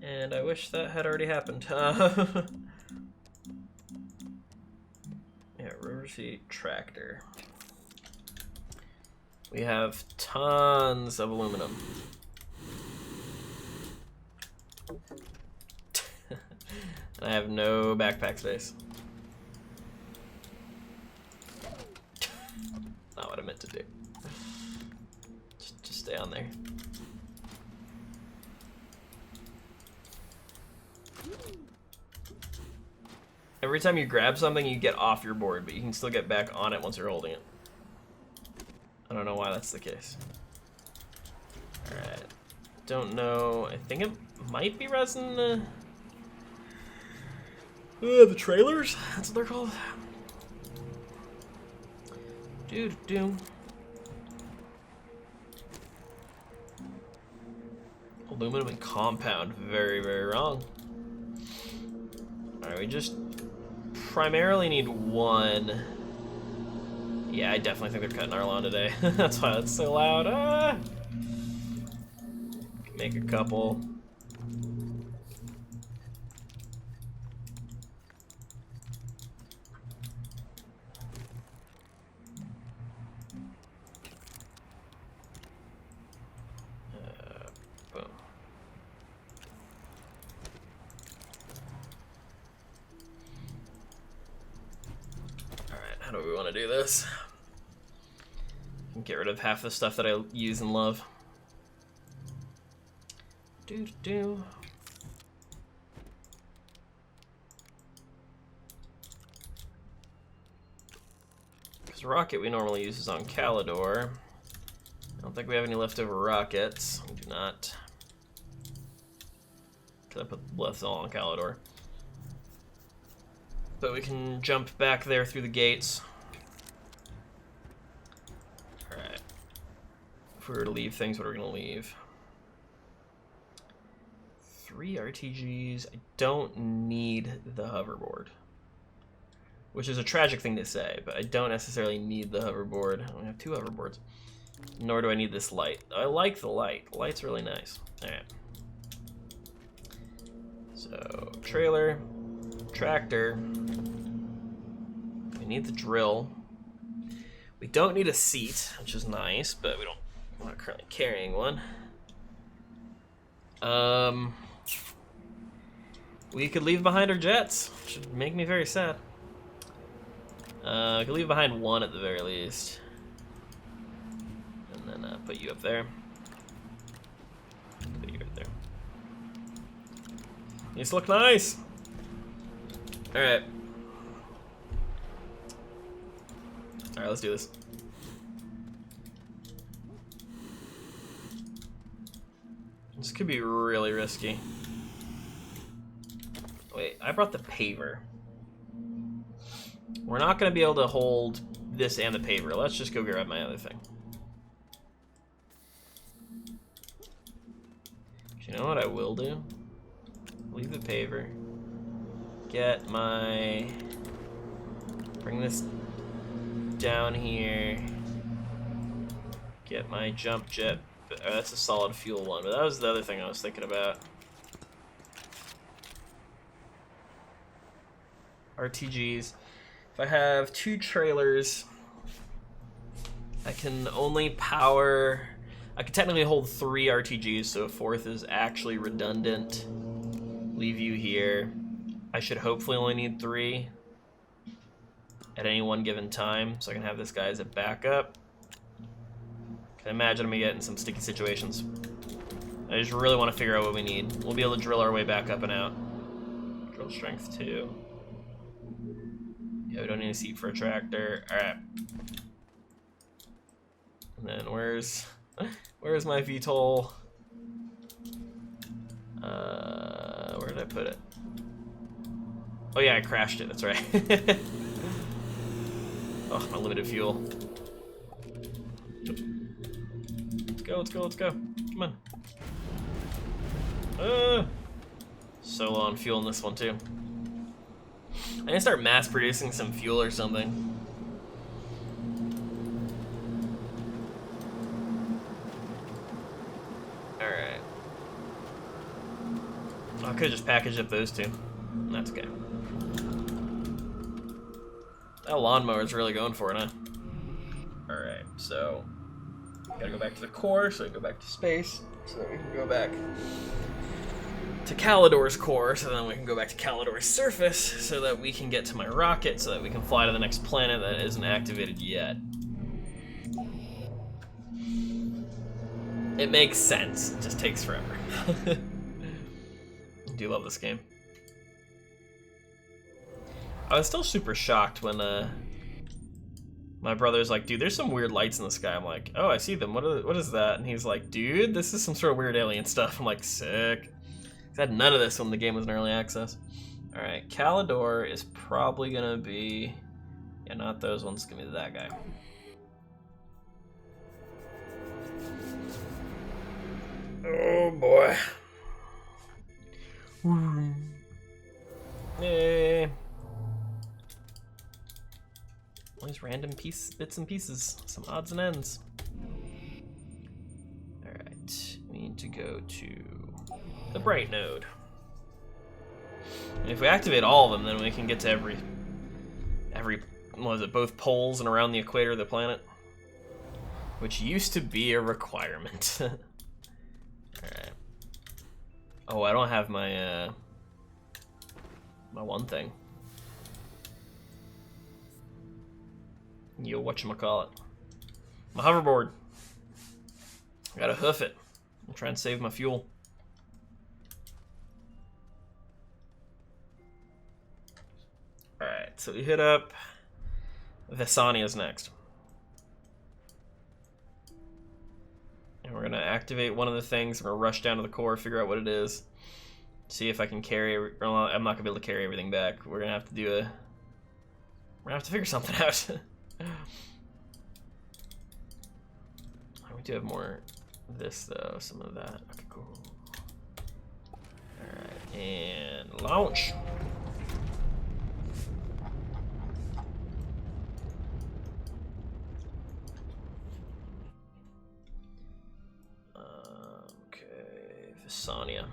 And I wish that had already happened. Yeah, River Seat Tractor. We have tons of aluminum. And I have no backpack space. Not what I meant to do. Just stay on there. Every time you grab something, you get off your board, but you can still get back on it once you're holding it. I don't know why that's the case. Alright. Don't know. I think it might be resin. The trailers? That's what they're called. Doo-doo. Aluminum and compound. Very, very wrong. Alright, we just primarily need one. Yeah, I definitely think they're cutting our lawn today. That's why it's so loud. Ah! Make a couple. Boom. How do we want to do this? Get rid of half the stuff that I use and love. Do. Because rocket we normally use is on Calidor. I don't think we have any leftover rockets. We do not. Because I put left all on Calidor. But we can jump back there through the gates. Alright. If we were to leave things, what are we going to leave? 3 RTGs. I don't need the hoverboard. Which is a tragic thing to say, but I don't necessarily need the hoverboard. I only have 2 hoverboards. Nor do I need this light. I like the light. The light's really nice. Alright. So, trailer. Tractor. We need the drill. We don't need a seat, which is nice, but we're not currently carrying one. We could leave behind our jets, which would make me very sad. We could leave behind one at the very least. And then put you up there. Put you right there. These look nice! Alright. Alright, let's do this. This could be really risky. Wait, I brought the paver. We're not going to be able to hold this and the paver. Let's just go grab my other thing. You know what I will do? Leave the paver. Get my... Bring this down here. Get my jump jet. Oh, that's a solid fuel one, but that was the other thing I was thinking about. RTGs. If I have 2 trailers, I can only power... I can technically hold 3 RTGs, so a 4th is actually redundant. Leave you here. I should hopefully only need 3 at any one given time, so I can have this guy as a backup. I imagine I'm gonna get in some sticky situations. I just really want to figure out what we need. We'll be able to drill our way back up and out. Drill strength 2. Yeah, we don't need a seat for a tractor. Alright. And then where's my VTOL? Where did I put it? Oh yeah, I crashed it, that's right. Oh, my limited fuel. Let's go. Come on. So low on fuel in this one too. I need to start mass producing some fuel or something. Alright. I could just package up those two. That's okay. That lawnmower's really going for it, huh? Alright, so gotta go back to the core, so we go back to space, so that we can go back to Calidor's core, so then we can go back to Calidor's surface, so that we can get to my rocket, so that we can fly to the next planet that isn't activated yet. It makes sense, it just takes forever. I do love this game. I was still super shocked when my brother's like, dude, there's some weird lights in the sky. I'm like, oh, I see them. What is that? And he's like, dude, this is some sort of weird alien stuff. I'm like, sick. I had none of this when the game was in early access. All right, Calidor is probably gonna be, yeah, not those ones. It's gonna be that guy. Oh boy. Yay. All these random bits and pieces, some odds and ends. All right, we need to go to the bright node. And if we activate all of them, then we can get to every, what is it, both poles and around the equator of the planet, which used to be a requirement. All right. Oh, I don't have my my one thing. Yo, whatchamacallit. My hoverboard. I gotta hoof it. I'm trying to save my fuel. Alright, so we hit up Vesania's next. And we're gonna activate one of the things. We're gonna rush down to the core, figure out what it is. See if I can carry, well, I'm not gonna be able to carry everything back. We're gonna have to do we're gonna have to figure something out. We do have more of this though, some of that. Okay, cool. Alright, and launch. Okay, Vesania.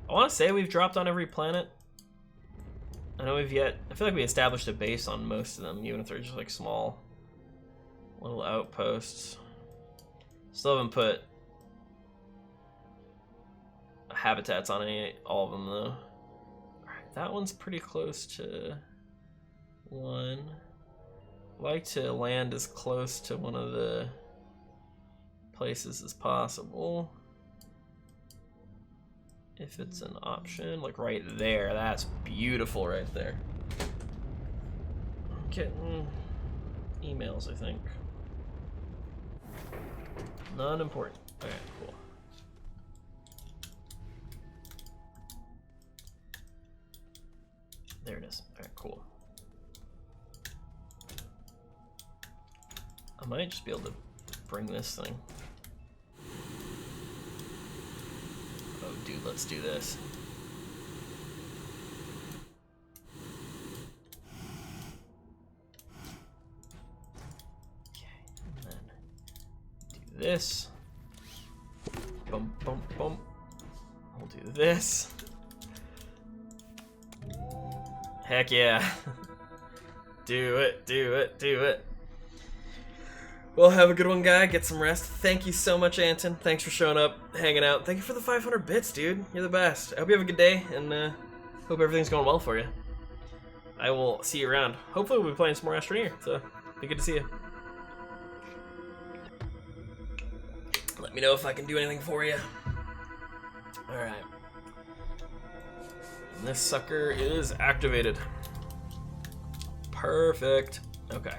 I want to say we've dropped on every planet. I know I feel like we established a base on most of them, even if they're just like small little outposts. Still haven't put habitats on all of them though. Alright, that one's pretty close to one. I'd like to land as close to one of the places as possible. If it's an option, like right there, that's beautiful right there. I'm getting emails, I think. Not important. Okay, cool. There it is. Alright, cool. I might just be able to bring this thing. Oh, dude, let's do this. Okay, and then do this. Bump, bump, bump. We'll do this. Heck yeah. Do it, do it, do it. Well, have a good one, guy. Get some rest. Thank you so much, Anton. Thanks for showing up, hanging out. Thank you for the 500 bits, dude. You're the best. I hope you have a good day, and hope everything's going well for you. I will see you around. Hopefully we'll be playing some more Astroneer, so be good to see you. Let me know if I can do anything for you. Alright. This sucker is activated. Perfect. Okay.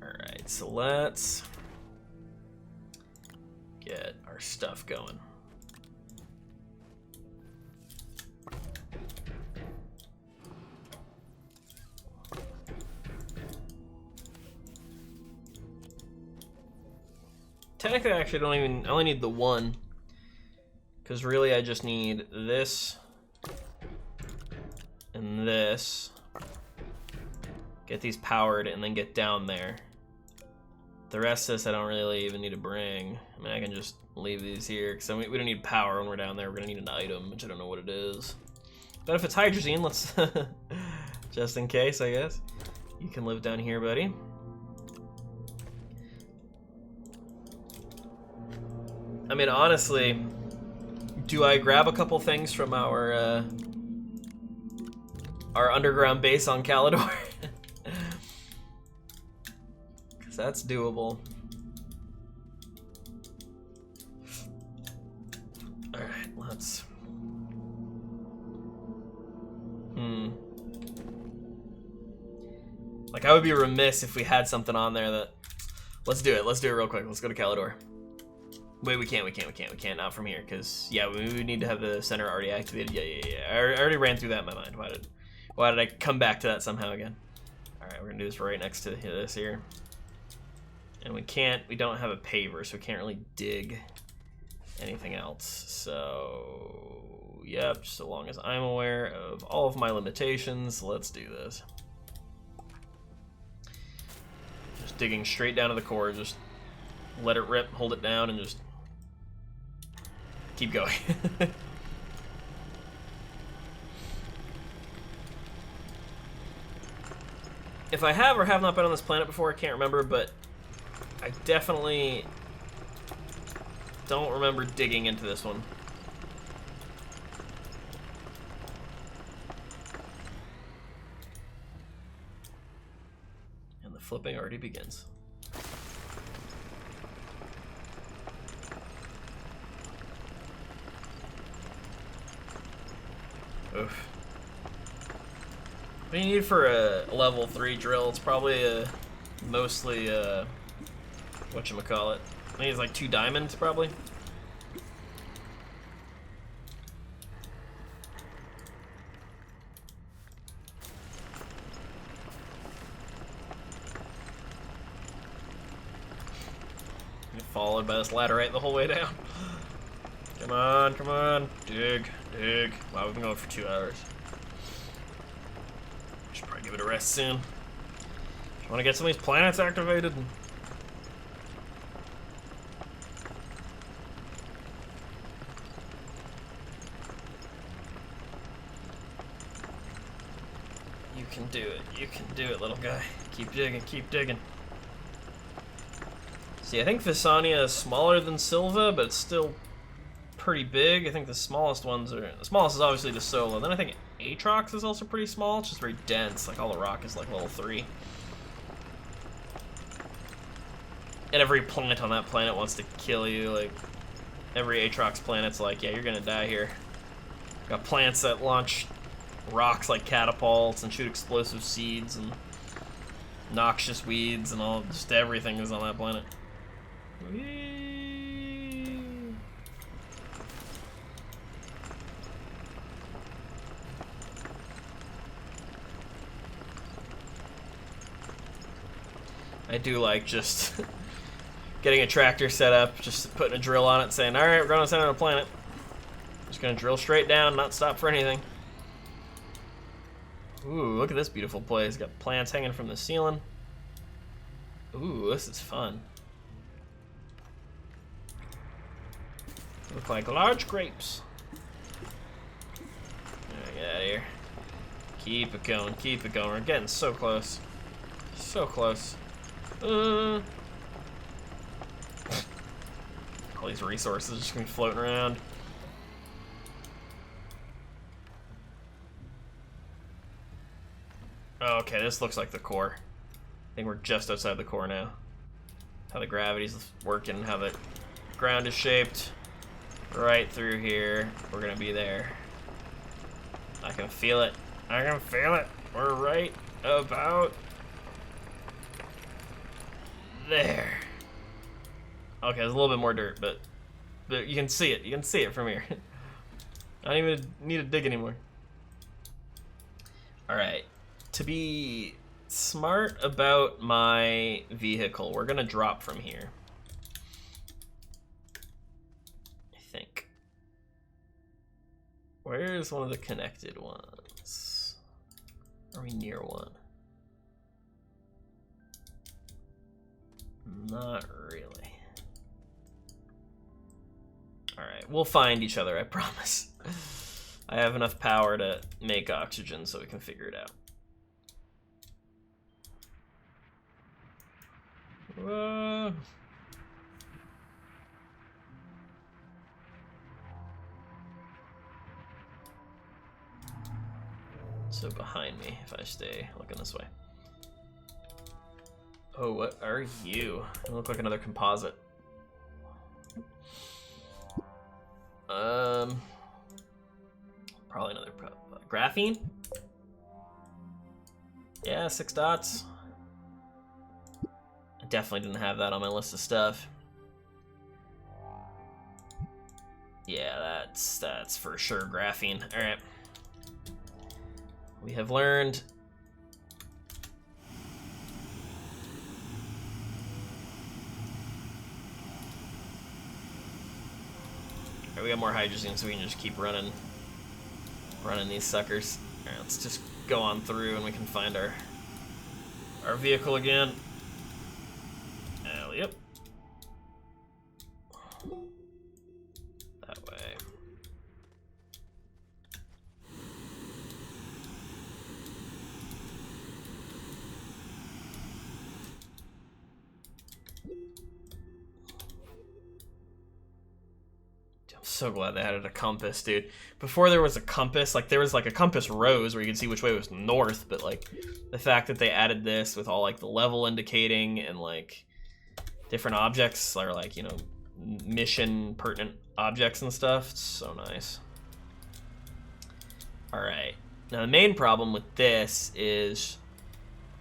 Alright, so let's get our stuff going. technically I actually I only need the one. Because really I just need this and this. Get these powered and then get down there. The rest of this I don't really even need to bring. I mean, I can just leave these here, because we don't need power when we're down there. We're gonna need an item, which I don't know what it is. But if it's hydrazine, let's... just in case, I guess. You can live down here, buddy. I mean, honestly, do I grab a couple things from our underground base on Calidor? Because that's doable. Alright, let's... Like, I would be remiss if we had something on there that... Let's do it real quick. Let's go to Calidor. Wait, we can't, not from here, because, yeah, we would need to have the center already activated. Yeah. I already ran through that in my mind. Why did I come back to that somehow again? Alright, we're gonna do this right next to this here. And we don't have a paver, so we can't really dig anything else. So, yep, so long as I'm aware of all of my limitations, let's do this. Just digging straight down to the core, just let it rip, hold it down, and just keep going. If I have or have not been on this planet before, I can't remember, but I definitely don't remember digging into this one. And the flipping already begins. Oof. What do you need for a level 3 drill? It's probably mostly whatchamacallit. I think it's like 2 diamonds probably. Get followed by this laterite the whole way down. Come on, dig. Wow, we've been going for 2 hours. Should probably give it a rest soon. Just want to get some of these planets activated. You can do it, little guy. Keep digging. See, I think Visania is smaller than Silva, but it's still pretty big. I think the smallest is obviously the Solo. Then I think Aatrox is also pretty small. It's just very dense. Like all the rock is like level 3. And every plant on that planet wants to kill you. Like every Aatrox planet's like, yeah, you're gonna die here. Got plants that launch rocks like catapults and shoot explosive seeds and noxious weeds and all. Just everything is on that planet. I do like just getting a tractor set up, just putting a drill on it, saying, alright, we're going to the center of the planet. Just going to drill straight down, not stop for anything. Ooh, look at this beautiful place. Got plants hanging from the ceiling. Ooh, this is fun. Look like large grapes. Get out of here. Keep it going. We're getting so close. So close. All these resources just gonna be floating around. Oh, okay, this looks like the core. I think we're just outside the core now. How the gravity's working, how the ground is shaped. Right through here. We're gonna be there. I can feel it. We're right about there. Okay, there's a little bit more dirt, but you can see it. You can see it from here. I don't even need to dig anymore. Alright. To be smart about my vehicle, we're gonna drop from here. Where's one of the connected ones? Are we near one? Not really. Alright, we'll find each other, I promise. I have enough power to make oxygen so we can figure it out. Whoa. So behind me, if I stay looking this way. Oh, what are you? You look like another composite. Probably another graphene? Yeah, 6 dots. I definitely didn't have that on my list of stuff. Yeah, that's for sure graphene. All right. We have learned. All right, we got more hydrogen, so we can just keep running these suckers. All right, let's just go on through and we can find our vehicle again. Yep. That way. I'm so glad they added a compass, dude. Before there was a compass, like there was like a compass rose where you could see which way was north, but like the fact that they added this with all like the level indicating and like different objects are like, you know, mission pertinent objects and stuff. It's so nice. All right. Now the main problem with this is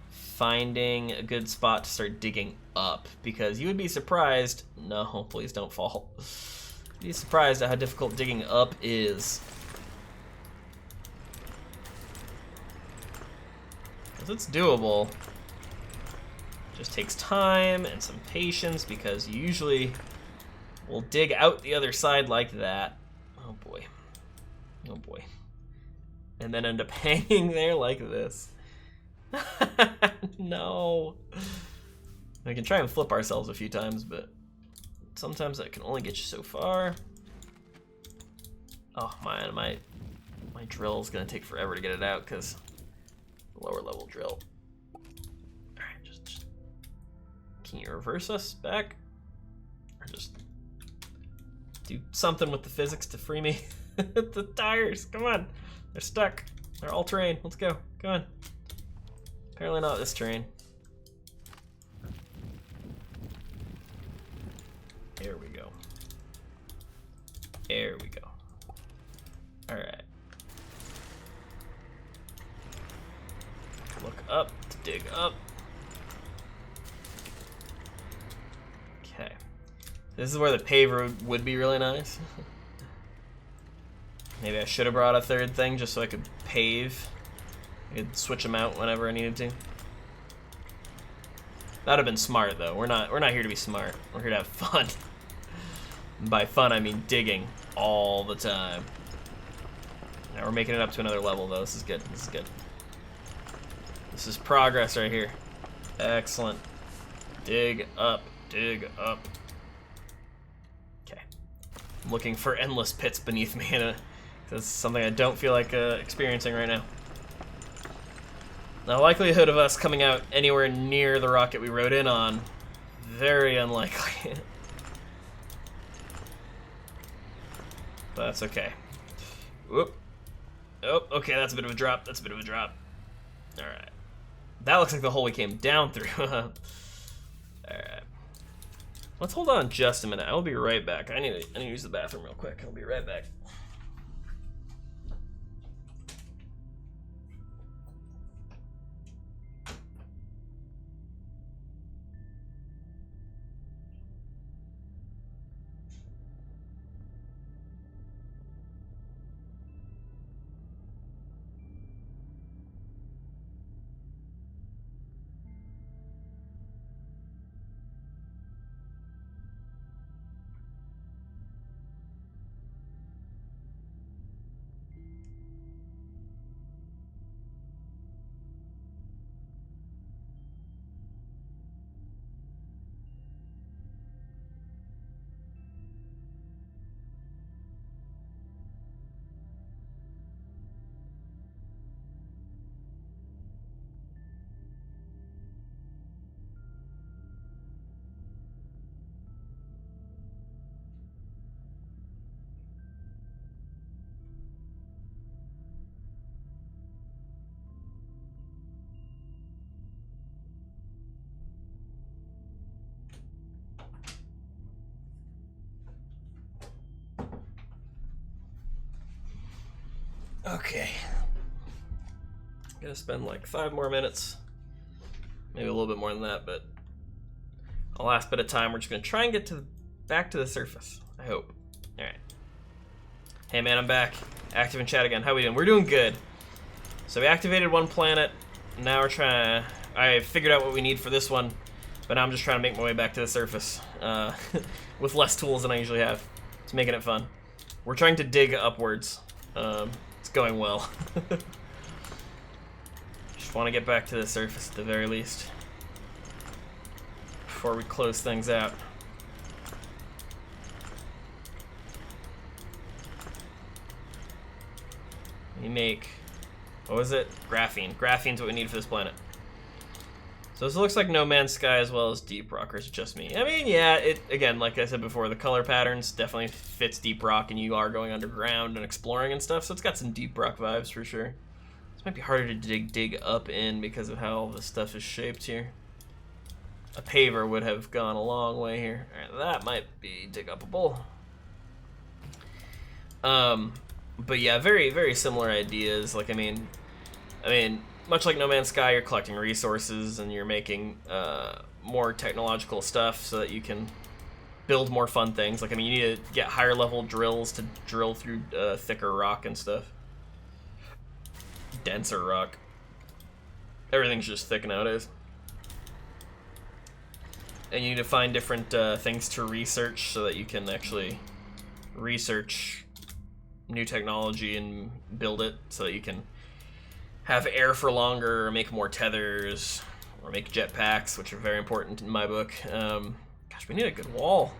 finding a good spot to start digging up, because you would be surprised. No, please don't fall. You'd be surprised at how difficult digging up is. Because it's doable. Just takes time and some patience, because you usually will dig out the other side like that. Oh boy. Oh boy. And then end up hanging there like this. No. We can try and flip ourselves a few times, but sometimes that can only get you so far. Oh man, my drill is gonna take forever to get it out, because lower level drill. Can you reverse us back? Or just do something with the physics to free me? The tires, come on. They're stuck. They're all terrain. Let's go. Come on. Apparently not this terrain. There we go. There we go. All right. Look up to dig up. Okay. This is where the paved road would be really nice. Maybe I should have brought a third thing just so I could pave. I could switch them out whenever I needed to. That'd have been smart though. We're not here to be smart. We're here to have fun. And by fun I mean digging all the time. Now we're making it up to another level though. This is good. This is good. This is progress right here. Excellent. Dig up. Dig up. Okay. I'm looking for endless pits beneath me. That's something I don't feel like experiencing right now. The likelihood of us coming out anywhere near the rocket we rode in on, very unlikely. But that's okay. Whoop. Oh, okay, that's a bit of a drop. That's a bit of a drop. All right. That looks like the hole we came down through. All right. Let's hold on just a minute. I will be right back. I need to use the bathroom real quick. I'll be right back. Okay. Gonna spend like 5 more minutes. Maybe a little bit more than that, but the last bit of time we're just gonna try and get back to the surface. I hope. Alright. Hey man, I'm back. Active in chat again. How we doing? We're doing good. So we activated one planet. Now we're trying to... I figured out what we need for this one, but now I'm just trying to make my way back to the surface with less tools than I usually have. It's making it fun. We're trying to dig upwards. It's going well. Just want to get back to the surface at the very least before we close things out. We make... what was it? Graphene. Graphene's what we need for this planet. So this looks like No Man's Sky as well as Deep Rock, or is it just me? I mean, yeah, it, again, like I said before, the color patterns definitely fits Deep Rock, and you are going underground and exploring and stuff, so it's got some Deep Rock vibes for sure. This might be harder to dig up in because of how all the stuff is shaped here. A paver would have gone a long way here. Alright, that might be dig-upable. But yeah, very, very similar ideas. Like, I mean, much like No Man's Sky, you're collecting resources and you're making more technological stuff so that you can build more fun things. Like, I mean, you need to get higher level drills to drill through thicker rock and stuff. Denser rock. Everything's just thick nowadays. And you need to find different things to research so that you can actually research new technology and build it so that you can have air for longer, or make more tethers, or make jetpacks, which are very important in my book. Gosh, we need a good wall.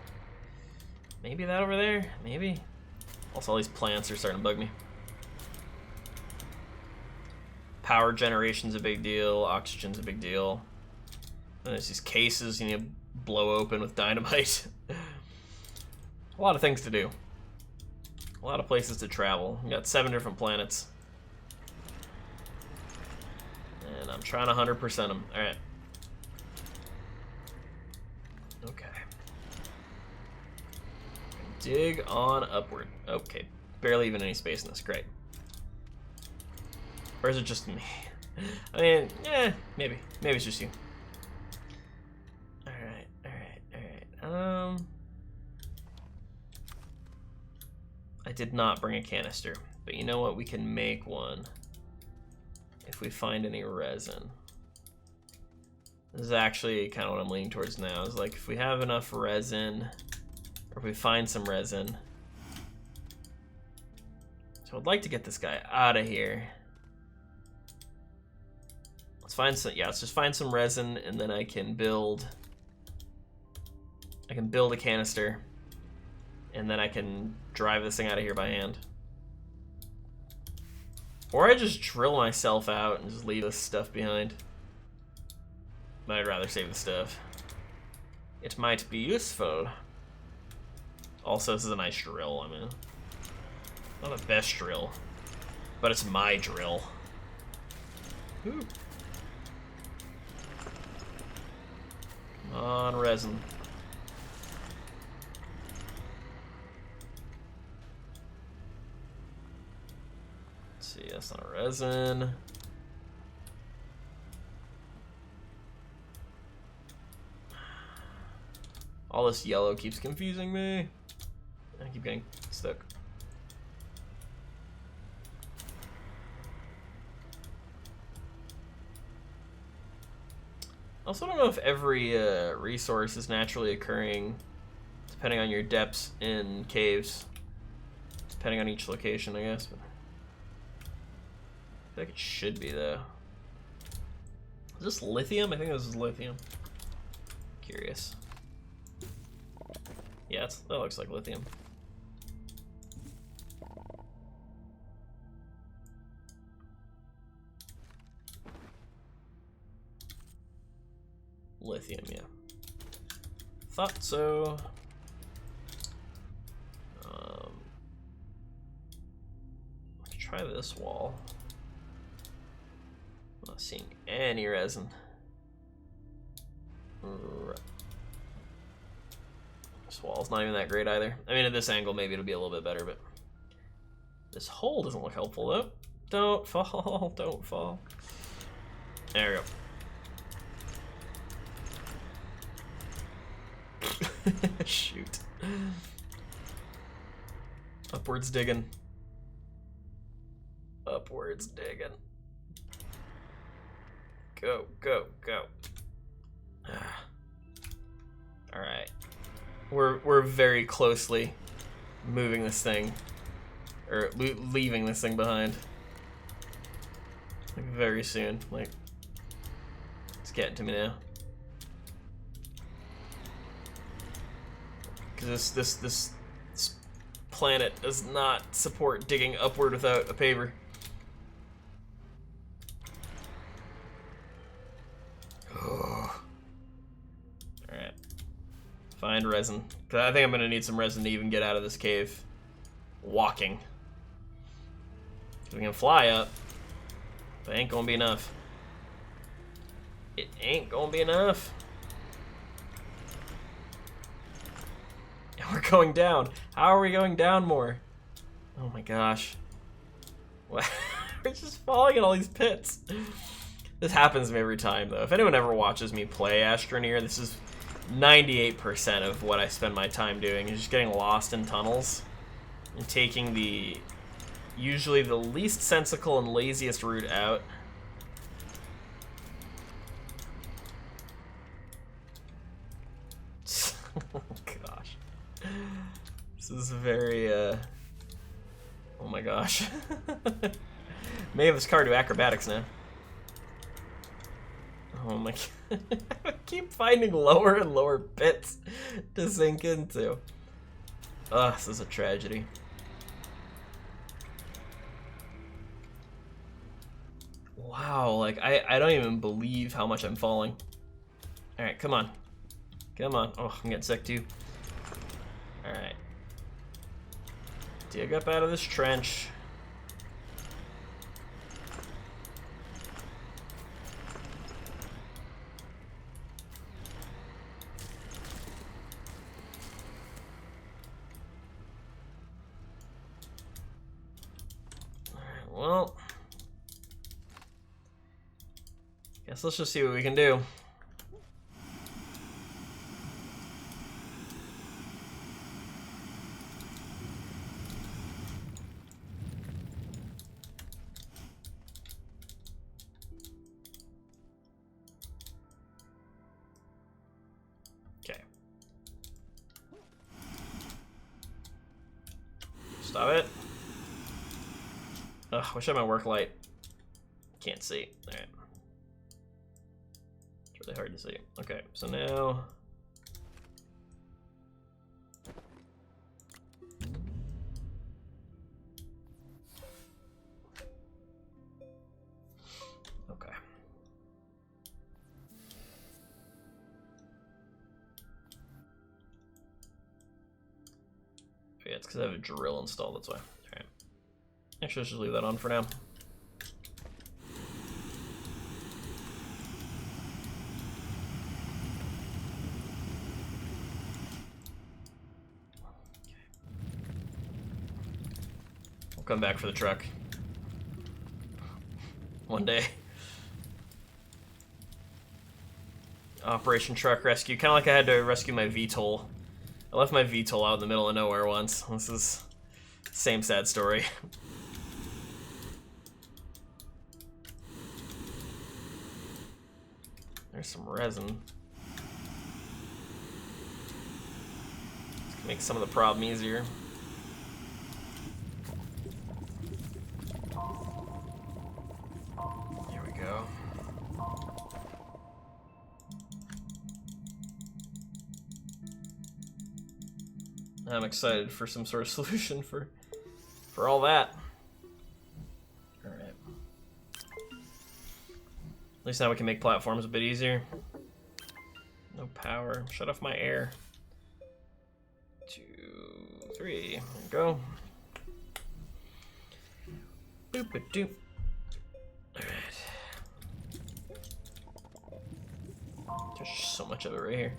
Maybe that over there? Maybe? Also, all these plants are starting to bug me. Power generation's a big deal. Oxygen's a big deal. And there's these cases you need to blow open with dynamite. A lot of things to do. A lot of places to travel. We got 7 different planets. And I'm trying to 100% them. Alright. Okay. Dig on upward. Okay. Barely even any space in this. Great. Or is it just me? I mean, yeah, maybe. Maybe it's just you. Alright, alright, alright. I did not bring a canister, but you know what? We can make one if we find any resin. This is actually kind of what I'm leaning towards now, is like if we have enough resin, or if we find some resin. So I'd like to get this guy out of here. Let's find some, yeah, let's just find some resin, and then I can build a canister, and then I can drive this thing out of here by hand. Or I just drill myself out and just leave this stuff behind. But I'd rather save the stuff. It might be useful. Also, this is a nice drill, I mean. Not the best drill, but it's my drill. Ooh. Come on, resin. Let's see, that's not resin. All this yellow keeps confusing me. I keep getting stuck. I also don't know if every resource is naturally occurring depending on your depths in caves. Depending on each location, I guess. But I feel like it should be, though. Is this lithium? I think this is lithium. Curious. Yeah, that looks like lithium. Lithium, yeah. Thought so. Let's try this wall. I'm not seeing any resin. This wall's not even that great either. I mean, at this angle, maybe it'll be a little bit better, but this hole doesn't look helpful, though. Don't fall. Don't fall. There we go. Shoot. Upwards digging. Upwards digging. Go, go, go. Alright. We're very closely moving this thing. Or leaving this thing behind. Like, very soon. Like, it's getting to me now. Because this planet does not support digging upward without a paver. Alright. Find resin. Cause I think I'm gonna need some resin to even get out of this cave. Walking. We can fly up, but it ain't gonna be enough. It ain't gonna be enough. And we're going down. How are we going down more? Oh my gosh. What? We're just falling in all these pits. This happens to me every time, though. If anyone ever watches me play Astroneer, this is 98% of what I spend my time doing, is just getting lost in tunnels and taking the usually the least sensical and laziest route out. Oh gosh. This is very, oh my gosh. May have this car do acrobatics now. Oh my god. I keep finding lower and lower pits to sink into. Ugh, this is a tragedy. Wow, like, I don't even believe how much I'm falling. Alright, come on. Come on. Oh, I'm getting sick too. Alright. Dig up out of this trench. Alright, well. Guess let's just see what we can do. Okay. Stop it. Ugh, wish I had my work light. Can't see. Alright. It's really hard to see. Okay, so now... Okay. Yeah, it's because I have a drill installed, that's why. Alright. Actually, let's just leave that on for now. We'll come back for the truck. One day. Operation Truck Rescue. Kind of like I had to rescue my VTOL. I left my VTOL out in the middle of nowhere once. This is same sad story. There's some resin. This can make some of the problem easier. Here we go. I'm excited for some sort of solution for all that. All right. At least now we can make platforms a bit easier. No power. Shut off my air. 2, 3. There we go. Boop-a-doop. All right. There's just so much of it right here.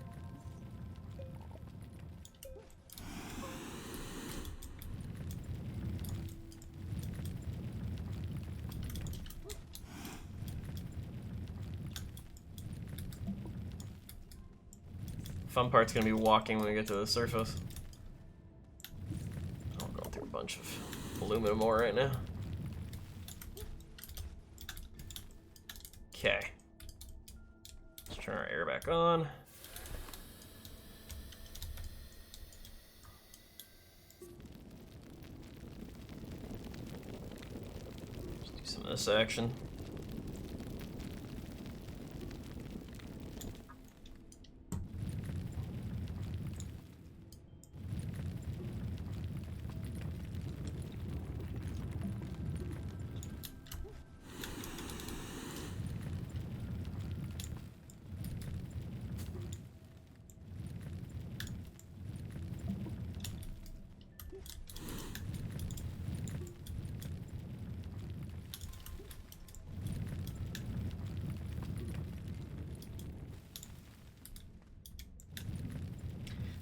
Fun part's gonna be walking when we get to the surface. I'm going through a bunch of aluminum ore right now. Okay. Let's turn our air back on. Let's do some of this action.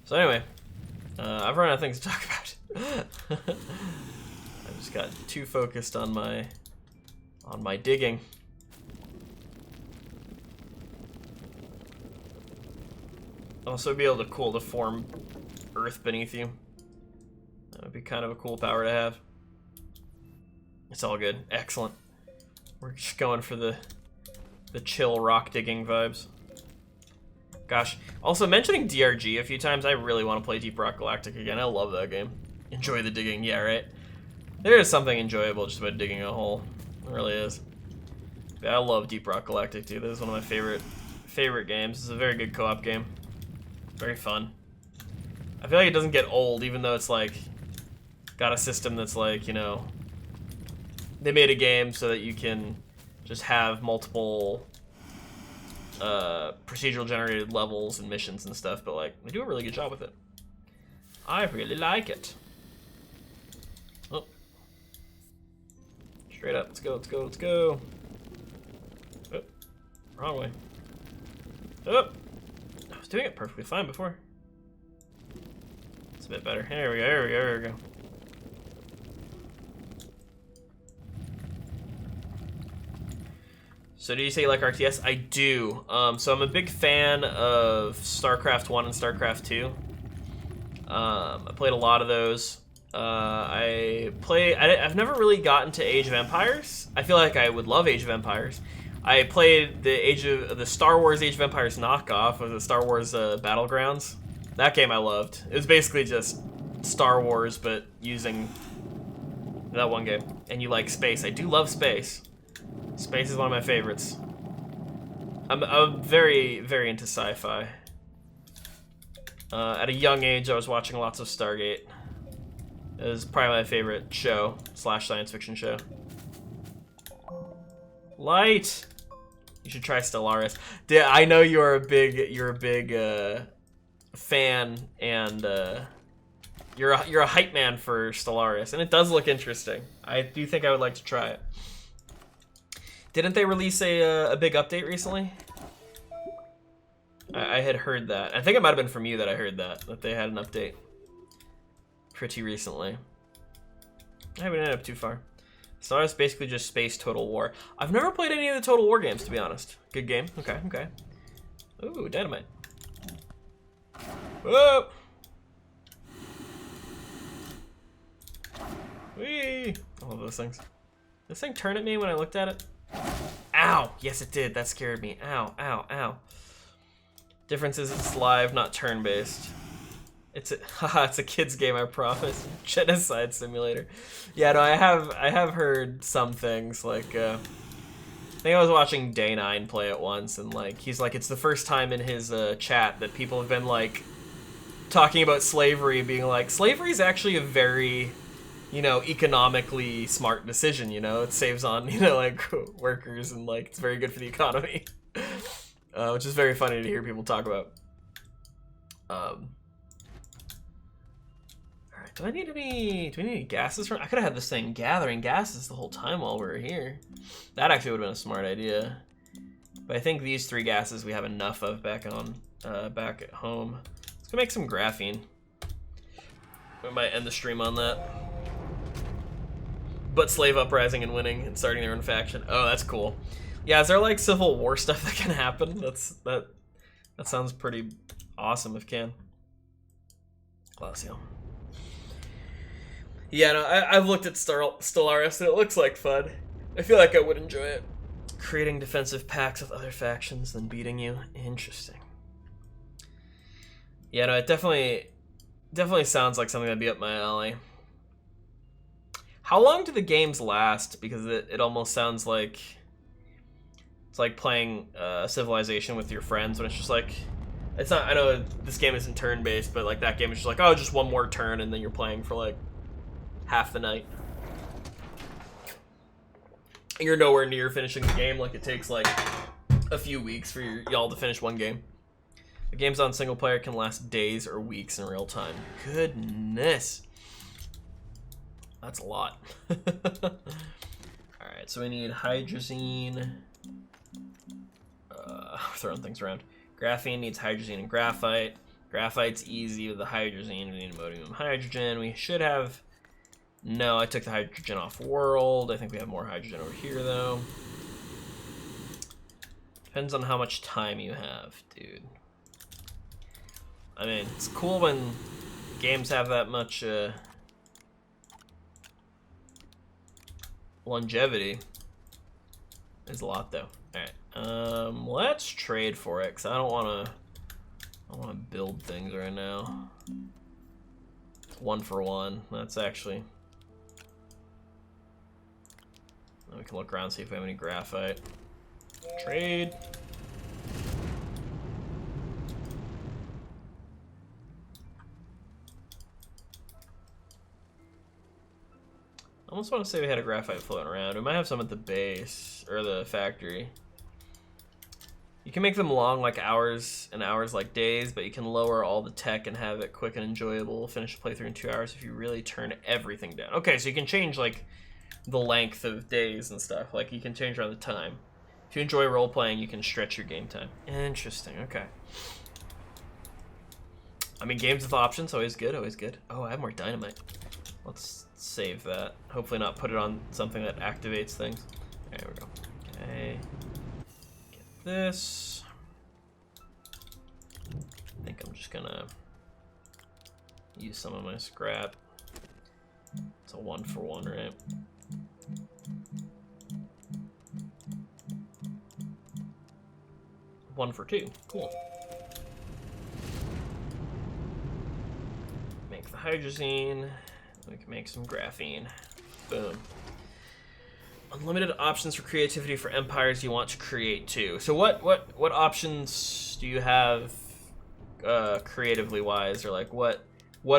So anyway, I've run out of things to talk about. I just got too focused on my digging. Also be able to cool the form earth beneath you. That would be kind of a cool power to have. It's all good. Excellent. We're just going for the chill rock digging vibes. Gosh, also mentioning DRG a few times, I really want to play Deep Rock Galactic again. I love that game. Enjoy the digging, yeah, right? There is something enjoyable just about digging a hole. It really is. But I love Deep Rock Galactic, dude. This is one of my favorite games. It's a very good co-op game. Very fun. I feel like it doesn't get old, even though it's like got a system that's like, you know, they made a game so that you can just have multiple procedural generated levels and missions and stuff, but like they do a really good job with it. I really like it. Oh. Straight up, let's go, let's go, let's go. Oh, wrong way. Oh, I was doing it perfectly fine before. It's a bit better. There we go, there we go, there we go. So do you say you like RTS? I do. So I'm a big fan of StarCraft 1 and StarCraft 2. I played a lot of those. I've never really gotten to Age of Empires. I feel like I would love Age of Empires. I played the Star Wars Age of Empires knockoff of the Star Wars Battlegrounds. That game I loved. It was basically just Star Wars, but using that one game. And you like space. I do love space. Space is one of my favorites. I'm very, very into sci-fi. At a young age, I was watching lots of Stargate. It was probably my favorite show / science fiction show. Light. You should try Stellaris. I know you're a big fan, and you're a hype man for Stellaris, and it does look interesting. I do think I would like to try it. Didn't they release a big update recently? I had heard that. I think it might have been from you that I heard that they had an update pretty recently. I haven't ended up too far. So it's basically just space Total War. I've never played any of the Total War games, to be honest. Good game. Okay, okay. Ooh, dynamite. Whoa! Whee! I love those things. Did this thing turn at me when I looked at it? Ow! Yes, it did. That scared me. Ow, ow, ow. Difference is it's live, not turn-based. It's a kid's game, I promise. Genocide simulator. Yeah, no, I have heard some things like I think I was watching Day9 play it once, and like he's like it's the first time in his chat that people have been like talking about slavery, being like slavery is actually a very, you know, economically smart decision, you know? It saves on, you know, like workers, and like it's very good for the economy. Which is very funny to hear people talk about. Alright, do we need any gases from? I could have had this thing gathering gases the whole time while we were here. That actually would have been a smart idea. But I think these 3 gases we have enough of back at home. Let's go make some graphene. We might end the stream on that. But slave uprising and winning and starting their own faction. Oh, that's cool. Yeah, is there like Civil War stuff that can happen? That sounds pretty Awesome if can. Glacio. Yeah, no, I've looked at Stellaris and it looks like fun. I feel like I would enjoy it. Creating defensive pacts with other factions, then beating you. Interesting. Yeah, no, it definitely sounds like something that'd be up my alley. How long do the games last? Because it almost sounds like it's like playing Civilization with your friends when it's just like, it's not, I know this game isn't turn-based, but like that game is just like, oh, just one more turn and then you're playing for like half the night. You're nowhere near finishing the game. Like it takes like a few weeks for y'all to finish one game. The games on single player can last days or weeks in real time. Goodness. That's a lot. Alright, so we need hydrazine. Throwing things around. Graphene needs hydrazine and graphite. Graphite's easy with the hydrazine. We need ammonium and hydrogen. We should have... No, I took the hydrogen off world. I think we have more hydrogen over here, though. Depends on how much time you have, dude. I mean, it's cool when games have that much longevity. There's a lot, though. Alright, let's trade for it, because I don't want to build things right now. 1 for 1. That's actually... We can look around, see if we have any graphite. Trade. I almost want to say we had a graphite floating around. We might have some at the base, or the factory. You can make them long like hours and hours like days, but you can lower all the tech and have it quick and enjoyable. Finish the playthrough in 2 hours if you really turn everything down. Okay, so you can change like the length of days and stuff. Like you can change around the time. If you enjoy role-playing, you can stretch your game time. Interesting, okay. I mean, games with options, always good, always good. Oh, I have more dynamite. Let's save that. Hopefully not put it on something that activates things. There we go. Okay. Get this. I think I'm just gonna use some of my scrap. It's a 1 for 1, right? One for 2. Cool. Make the hydrazine. We can make some graphene. Boom. Unlimited options for creativity for empires you want to create too. So what options do you have creatively wise, or like what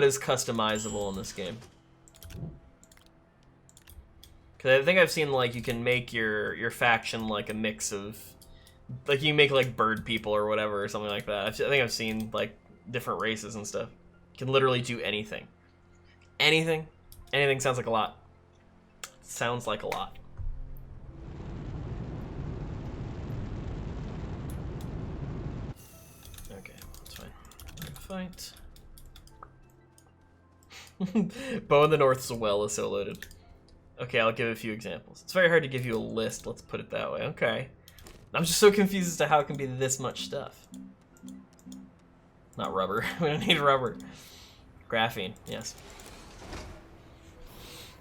is customizable in this game? Because I think I've seen like you can make your faction like a mix of, like you make like bird people or whatever or something like that. I think I've seen like different races and stuff. You can literally do anything. Anything sounds like a lot. Sounds like a lot. Okay, that's fine. Fight. Bow in the North as well is so loaded. Okay, I'll give a few examples. It's very hard to give you a list, let's put it that way. Okay. I'm just so confused as to how it can be this much stuff. Not rubber. We don't need rubber. Graphene, yes.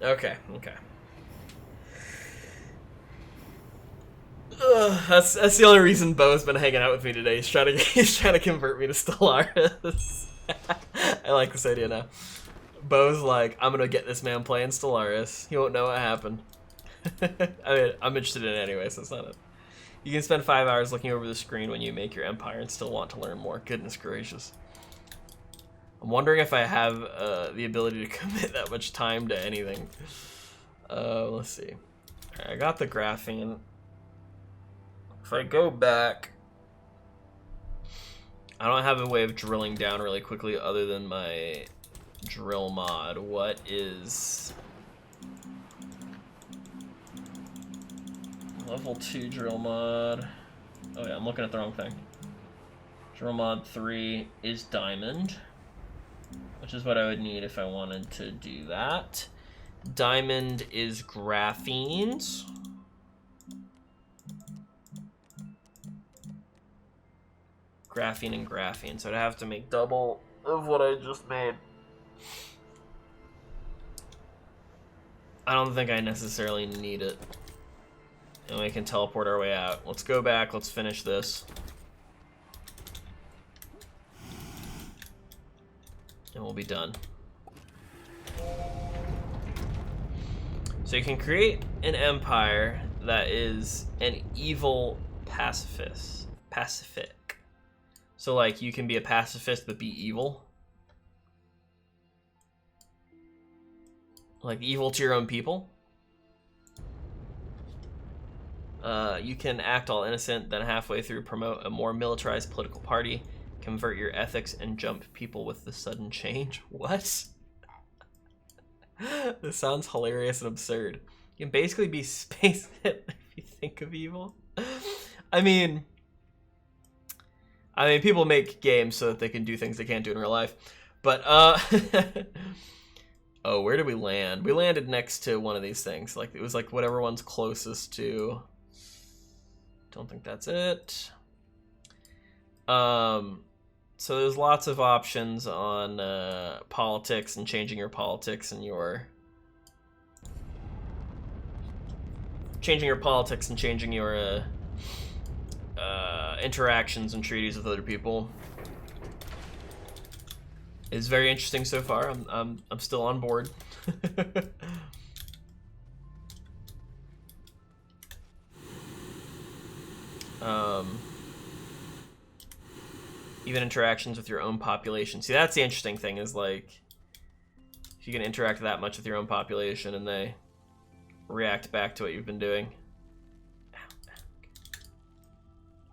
Okay. That's the only reason Bo's been hanging out with me today. He's trying to convert me to Stellaris. I like this idea now. Bo's like, I'm gonna get this man playing Stellaris. He won't know what happened. I mean, I'm interested in it anyway, so it's not a... You can spend 5 hours looking over the screen when you make your empire and still want to learn more. Goodness gracious. I'm wondering if I have the ability to commit that much time to anything. Let's see. Alright, I got the graphene. If I go back, I don't have a way of drilling down really quickly other than my drill mod. What is level 2 drill mod? Oh yeah, I'm looking at the wrong thing. Drill mod 3 is diamond, which is what I would need if I wanted to do that. Diamond is graphenes. Graphene and graphene. So I'd have to make double of what I just made. I don't think I necessarily need it. And we can teleport our way out. Let's go back, let's finish this. And we'll be done. So you can create an empire that is an evil pacifist. Pacific. So like you can be a pacifist but be evil. Like evil to your own people. You can act all innocent, then halfway through promote a more militarized political party, convert your ethics, and jump people with the sudden change. What? This sounds hilarious and absurd. You can basically be Space Hitler if you think of evil. I mean, people make games so that they can do things they can't do in real life. But, oh, where did we land? We landed next to one of these things. Like, it was like whatever one's closest to... Don't think that's it. So there's lots of options on politics and changing your politics and your... Changing your politics and changing your interactions and treaties with other people is very interesting so far. I'm still on board. Even interactions with your own population. See, that's the interesting thing, is like if you can interact that much with your own population and they react back to what you've been doing.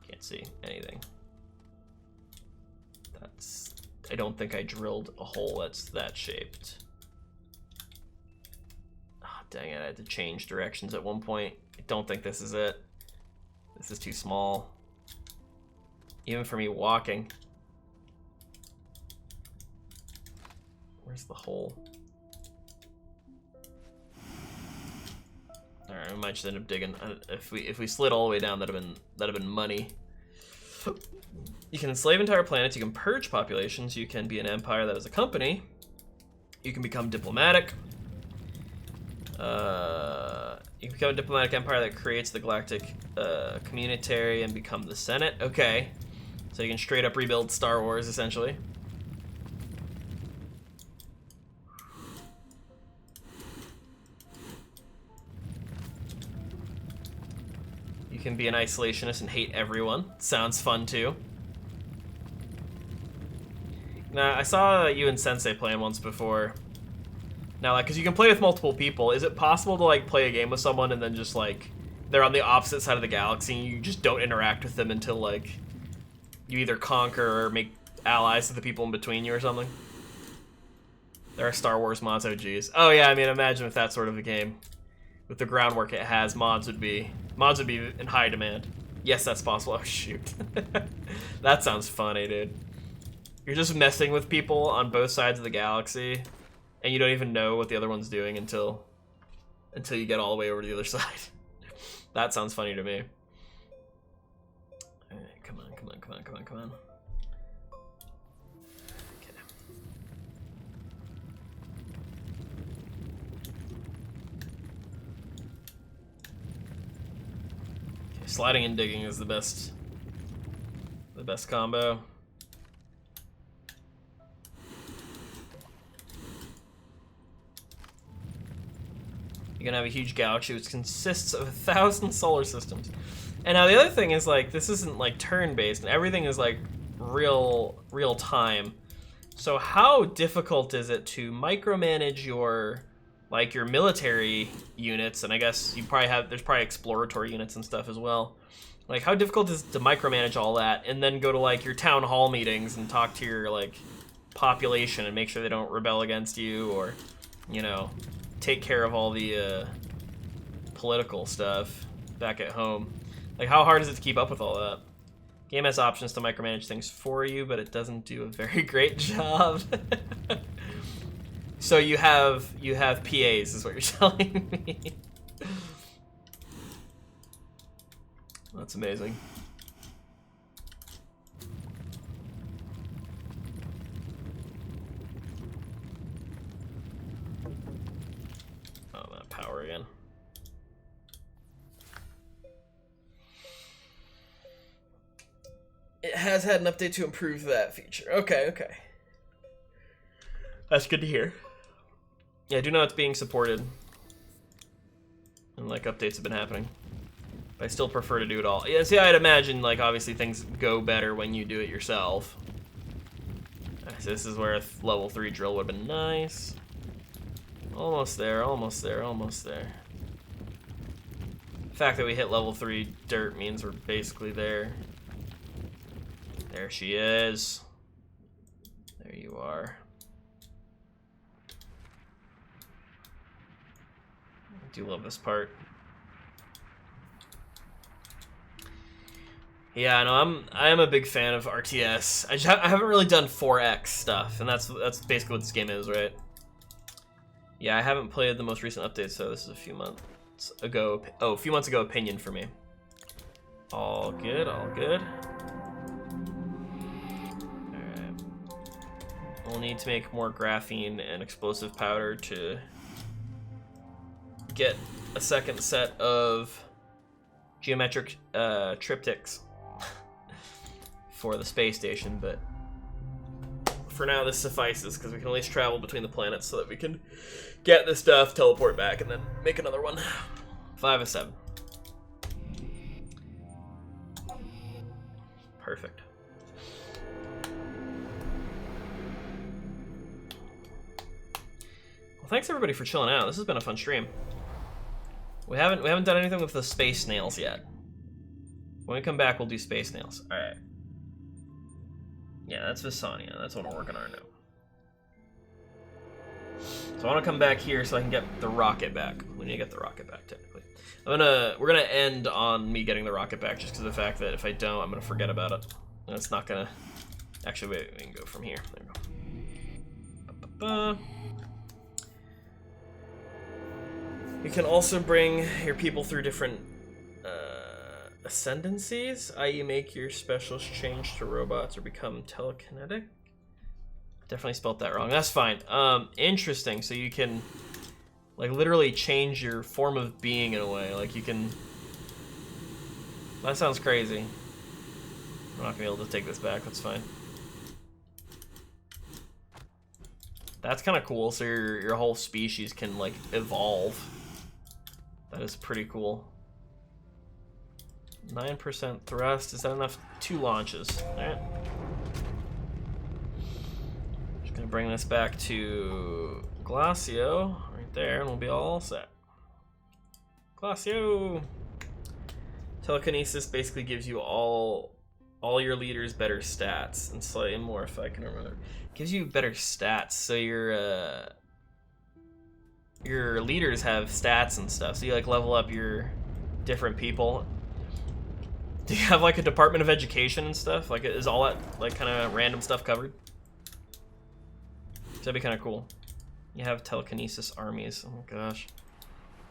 Can't see anything. That's... I don't think I drilled a hole that's that shaped. Oh, dang it, I had to change directions at one point. I don't think this is it. This is too small. Even for me walking. Where's the hole? Alright, we might just end up digging. If we slid all the way down, that'd have been money. You can enslave entire planets, you can purge populations, you can be an empire that is a company, you can become diplomatic. You can become a diplomatic empire that creates the galactic communitary and become the Senate. Okay. So you can straight up rebuild Star Wars, essentially. You can be an isolationist and hate everyone. Sounds fun, too. Now, I saw you and Sensei playing once before. Now, like, because you can play with multiple people, is it possible to, like, play a game with someone and then just, like, they're on the opposite side of the galaxy and you just don't interact with them until, like, you either conquer or make allies to the people in between you or something? There are Star Wars mods, oh geez. Oh yeah, I mean, imagine if that sort of a game, with the groundwork it has, mods would be in high demand. Yes, that's possible. Oh shoot. That sounds funny, dude. You're just messing with people on both sides of the galaxy, and you don't even know what the other one's doing until you get all the way over to the other side. That sounds funny to me. Alright, come on. Okay. Sliding and digging is the best combo. You're gonna have a huge galaxy which consists of 1,000 solar systems. And now the other thing is, like, this isn't like turn-based, and everything is like real time. So how difficult is it to micromanage your military units? And I guess there's probably exploratory units and stuff as well. Like, how difficult is it to micromanage all that and then go to like your town hall meetings and talk to your like population and make sure they don't rebel against you, or, you know, take care of all the political stuff back at home? Like, how hard is it to keep up with all that? Game has options to micromanage things for you, but it doesn't do a very great job. So you have PAs, is what you're telling me. That's amazing. has had an update to improve that feature. Okay, okay. That's good to hear. Yeah, I do know it's being supported. And, like, updates have been happening. But I still prefer to do it all. Yeah, see, I'd imagine, like, obviously things go better when you do it yourself. So this is where a level 3 drill would have been nice. Almost there, almost there, almost there. The fact that we hit level 3 dirt means we're basically there. There she is. There you are. I do love this part. Yeah, no, I am a big fan of RTS. I haven't really done 4X stuff, and that's basically what this game is, right? Yeah, I haven't played the most recent update, so this is a few months ago. Oh, a few months ago opinion for me. All good, all good. Alright. We'll need to make more graphene and explosive powder to get a second set of geometric triptychs for the space station, but for now this suffices because we can at least travel between the planets so that we can get the stuff, teleport back, and then make another one. 5 of 7. Perfect. Well, thanks everybody for chilling out. This has been a fun stream. We haven't done anything with the space snails yet. When we come back, we'll do space snails. All right. Yeah, that's Visania. That's what we're working on now. So I want to come back here so I can get the rocket back. We need to get the rocket back, technically. We're gonna end on me getting the rocket back just because of the fact that if I don't, I'm gonna forget about it. And it's not gonna. Actually, wait. We can go from here. There we go. You can also bring your people through different ascendancies, i.e. make your specials change to robots or become telekinetic. Definitely spelled that wrong. That's fine. Interesting. So you can, like, literally change your form of being in a way. Like, you can... That sounds crazy. I'm not gonna be able to take this back. That's fine. That's kind of cool. So your whole species can, like, evolve. That is pretty cool. 9% thrust. Is that enough? 2 launches. Alright. Just gonna bring this back to Glacio right there, and we'll be all set. Glacio! Telekinesis basically gives you all your leaders better stats, and slightly more if I can remember. Gives you better stats, so your leaders have stats and stuff, so you like level up your different people. Do you have like a Department of Education and stuff? Like, is all that like kind of random stuff covered? That'd be kind of cool. You have telekinesis armies. Oh my gosh.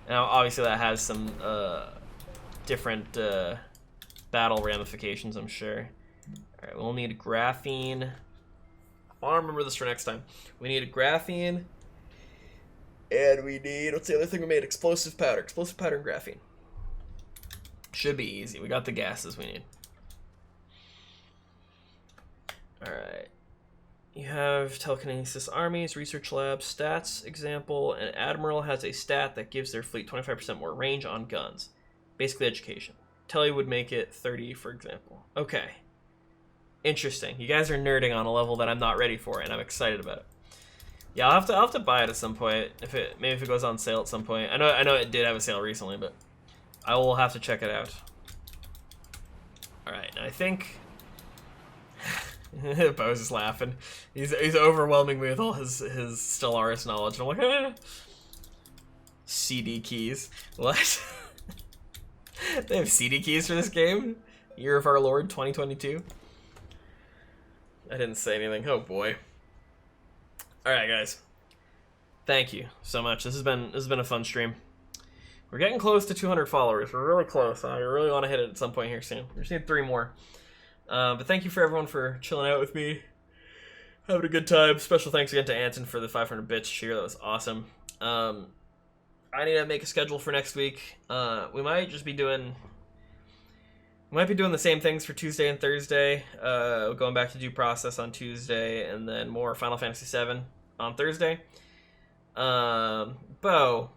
Now, obviously, that has some different battle ramifications, I'm sure. All right, we'll need graphene. I'll remember this for next time. We need graphene. And we need, what's the other thing we made? Explosive powder. Explosive powder and graphene. Should be easy. We got the gases we need. Alright. You have telekinesis armies, research labs, stats, example. An admiral has a stat that gives their fleet 25% more range on guns. Basically education. Telly would make it 30, for example. Okay. Interesting. You guys are nerding on a level that I'm not ready for, and I'm excited about it. Yeah, I'll have to buy it at some point. Maybe if it goes on sale at some point. I know it did have a sale recently, but I will have to check it out. All right, I think Bo's is laughing. He's overwhelming me with all his Stellaris knowledge. And I'm like, eh. CD keys. What? They have CD keys for this game? Year of our Lord 2022. I didn't say anything. Oh boy. All right, guys. Thank you so much. This has been a fun stream. We're getting close to 200 followers. We're really close. I really want to hit it at some point here soon. We just need 3 more. But thank you for everyone for chilling out with me. Having a good time. Special thanks again to Anton for the 500 bits cheer. That was awesome. I need to make a schedule for next week. We might just be doing We might be doing the same things for Tuesday and Thursday. Going back to due process on Tuesday, and then more Final Fantasy VII on Thursday. Bo,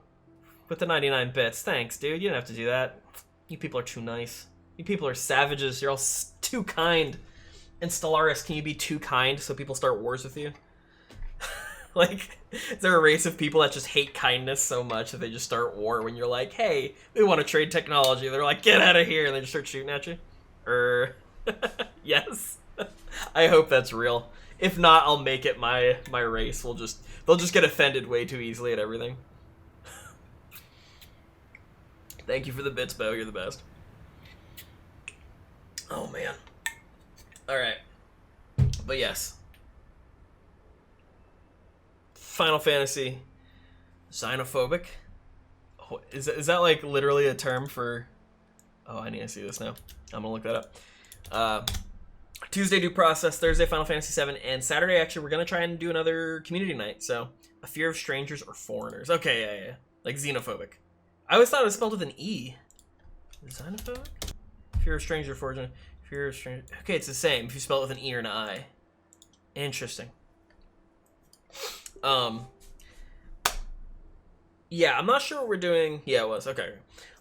with the 99 bits, thanks, dude. You didn't have to do that. You people are too nice. You people are savages. You're all too kind. And Stellaris, can you be too kind so people start wars with you? Like, is there a race of people that just hate kindness so much that they just start war when you're like, hey, we want to trade technology? They're like, get out of here, and they just start shooting at you? Yes. I hope that's real. If not, I'll make it my race. They'll just get offended way too easily at everything. Thank you for the bits, Bo. You're the best. Oh, man. All right. But yes. Final Fantasy. Xenophobic. Oh, is that like literally a term for... Oh, I need to see this now. I'm gonna look that up. Tuesday due process, Thursday Final Fantasy VII, and Saturday actually we're gonna try and do another community night. So a fear of strangers or foreigners. Okay, yeah. Like xenophobic. I always thought it was spelled with an E. Xenophobic? Fear of stranger, foreigner. Fear of stranger. Okay, it's the same if you spell it with an E or an I. Interesting. Yeah, I'm not sure what we're doing. Yeah, it was. Okay.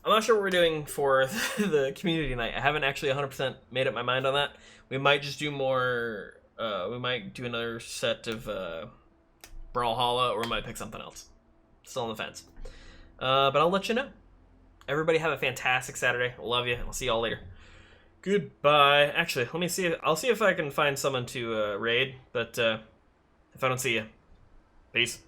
I'm not sure what we're doing for the community night. I haven't actually 100% made up my mind on that. We might just do more, we might do another set of Brawlhalla, or we might pick something else. Still on the fence. But I'll let you know. Everybody have a fantastic Saturday. Love you, and I'll see y'all later. Goodbye. Actually, let me see. I'll see if I can find someone to raid, but if I don't see you, peace.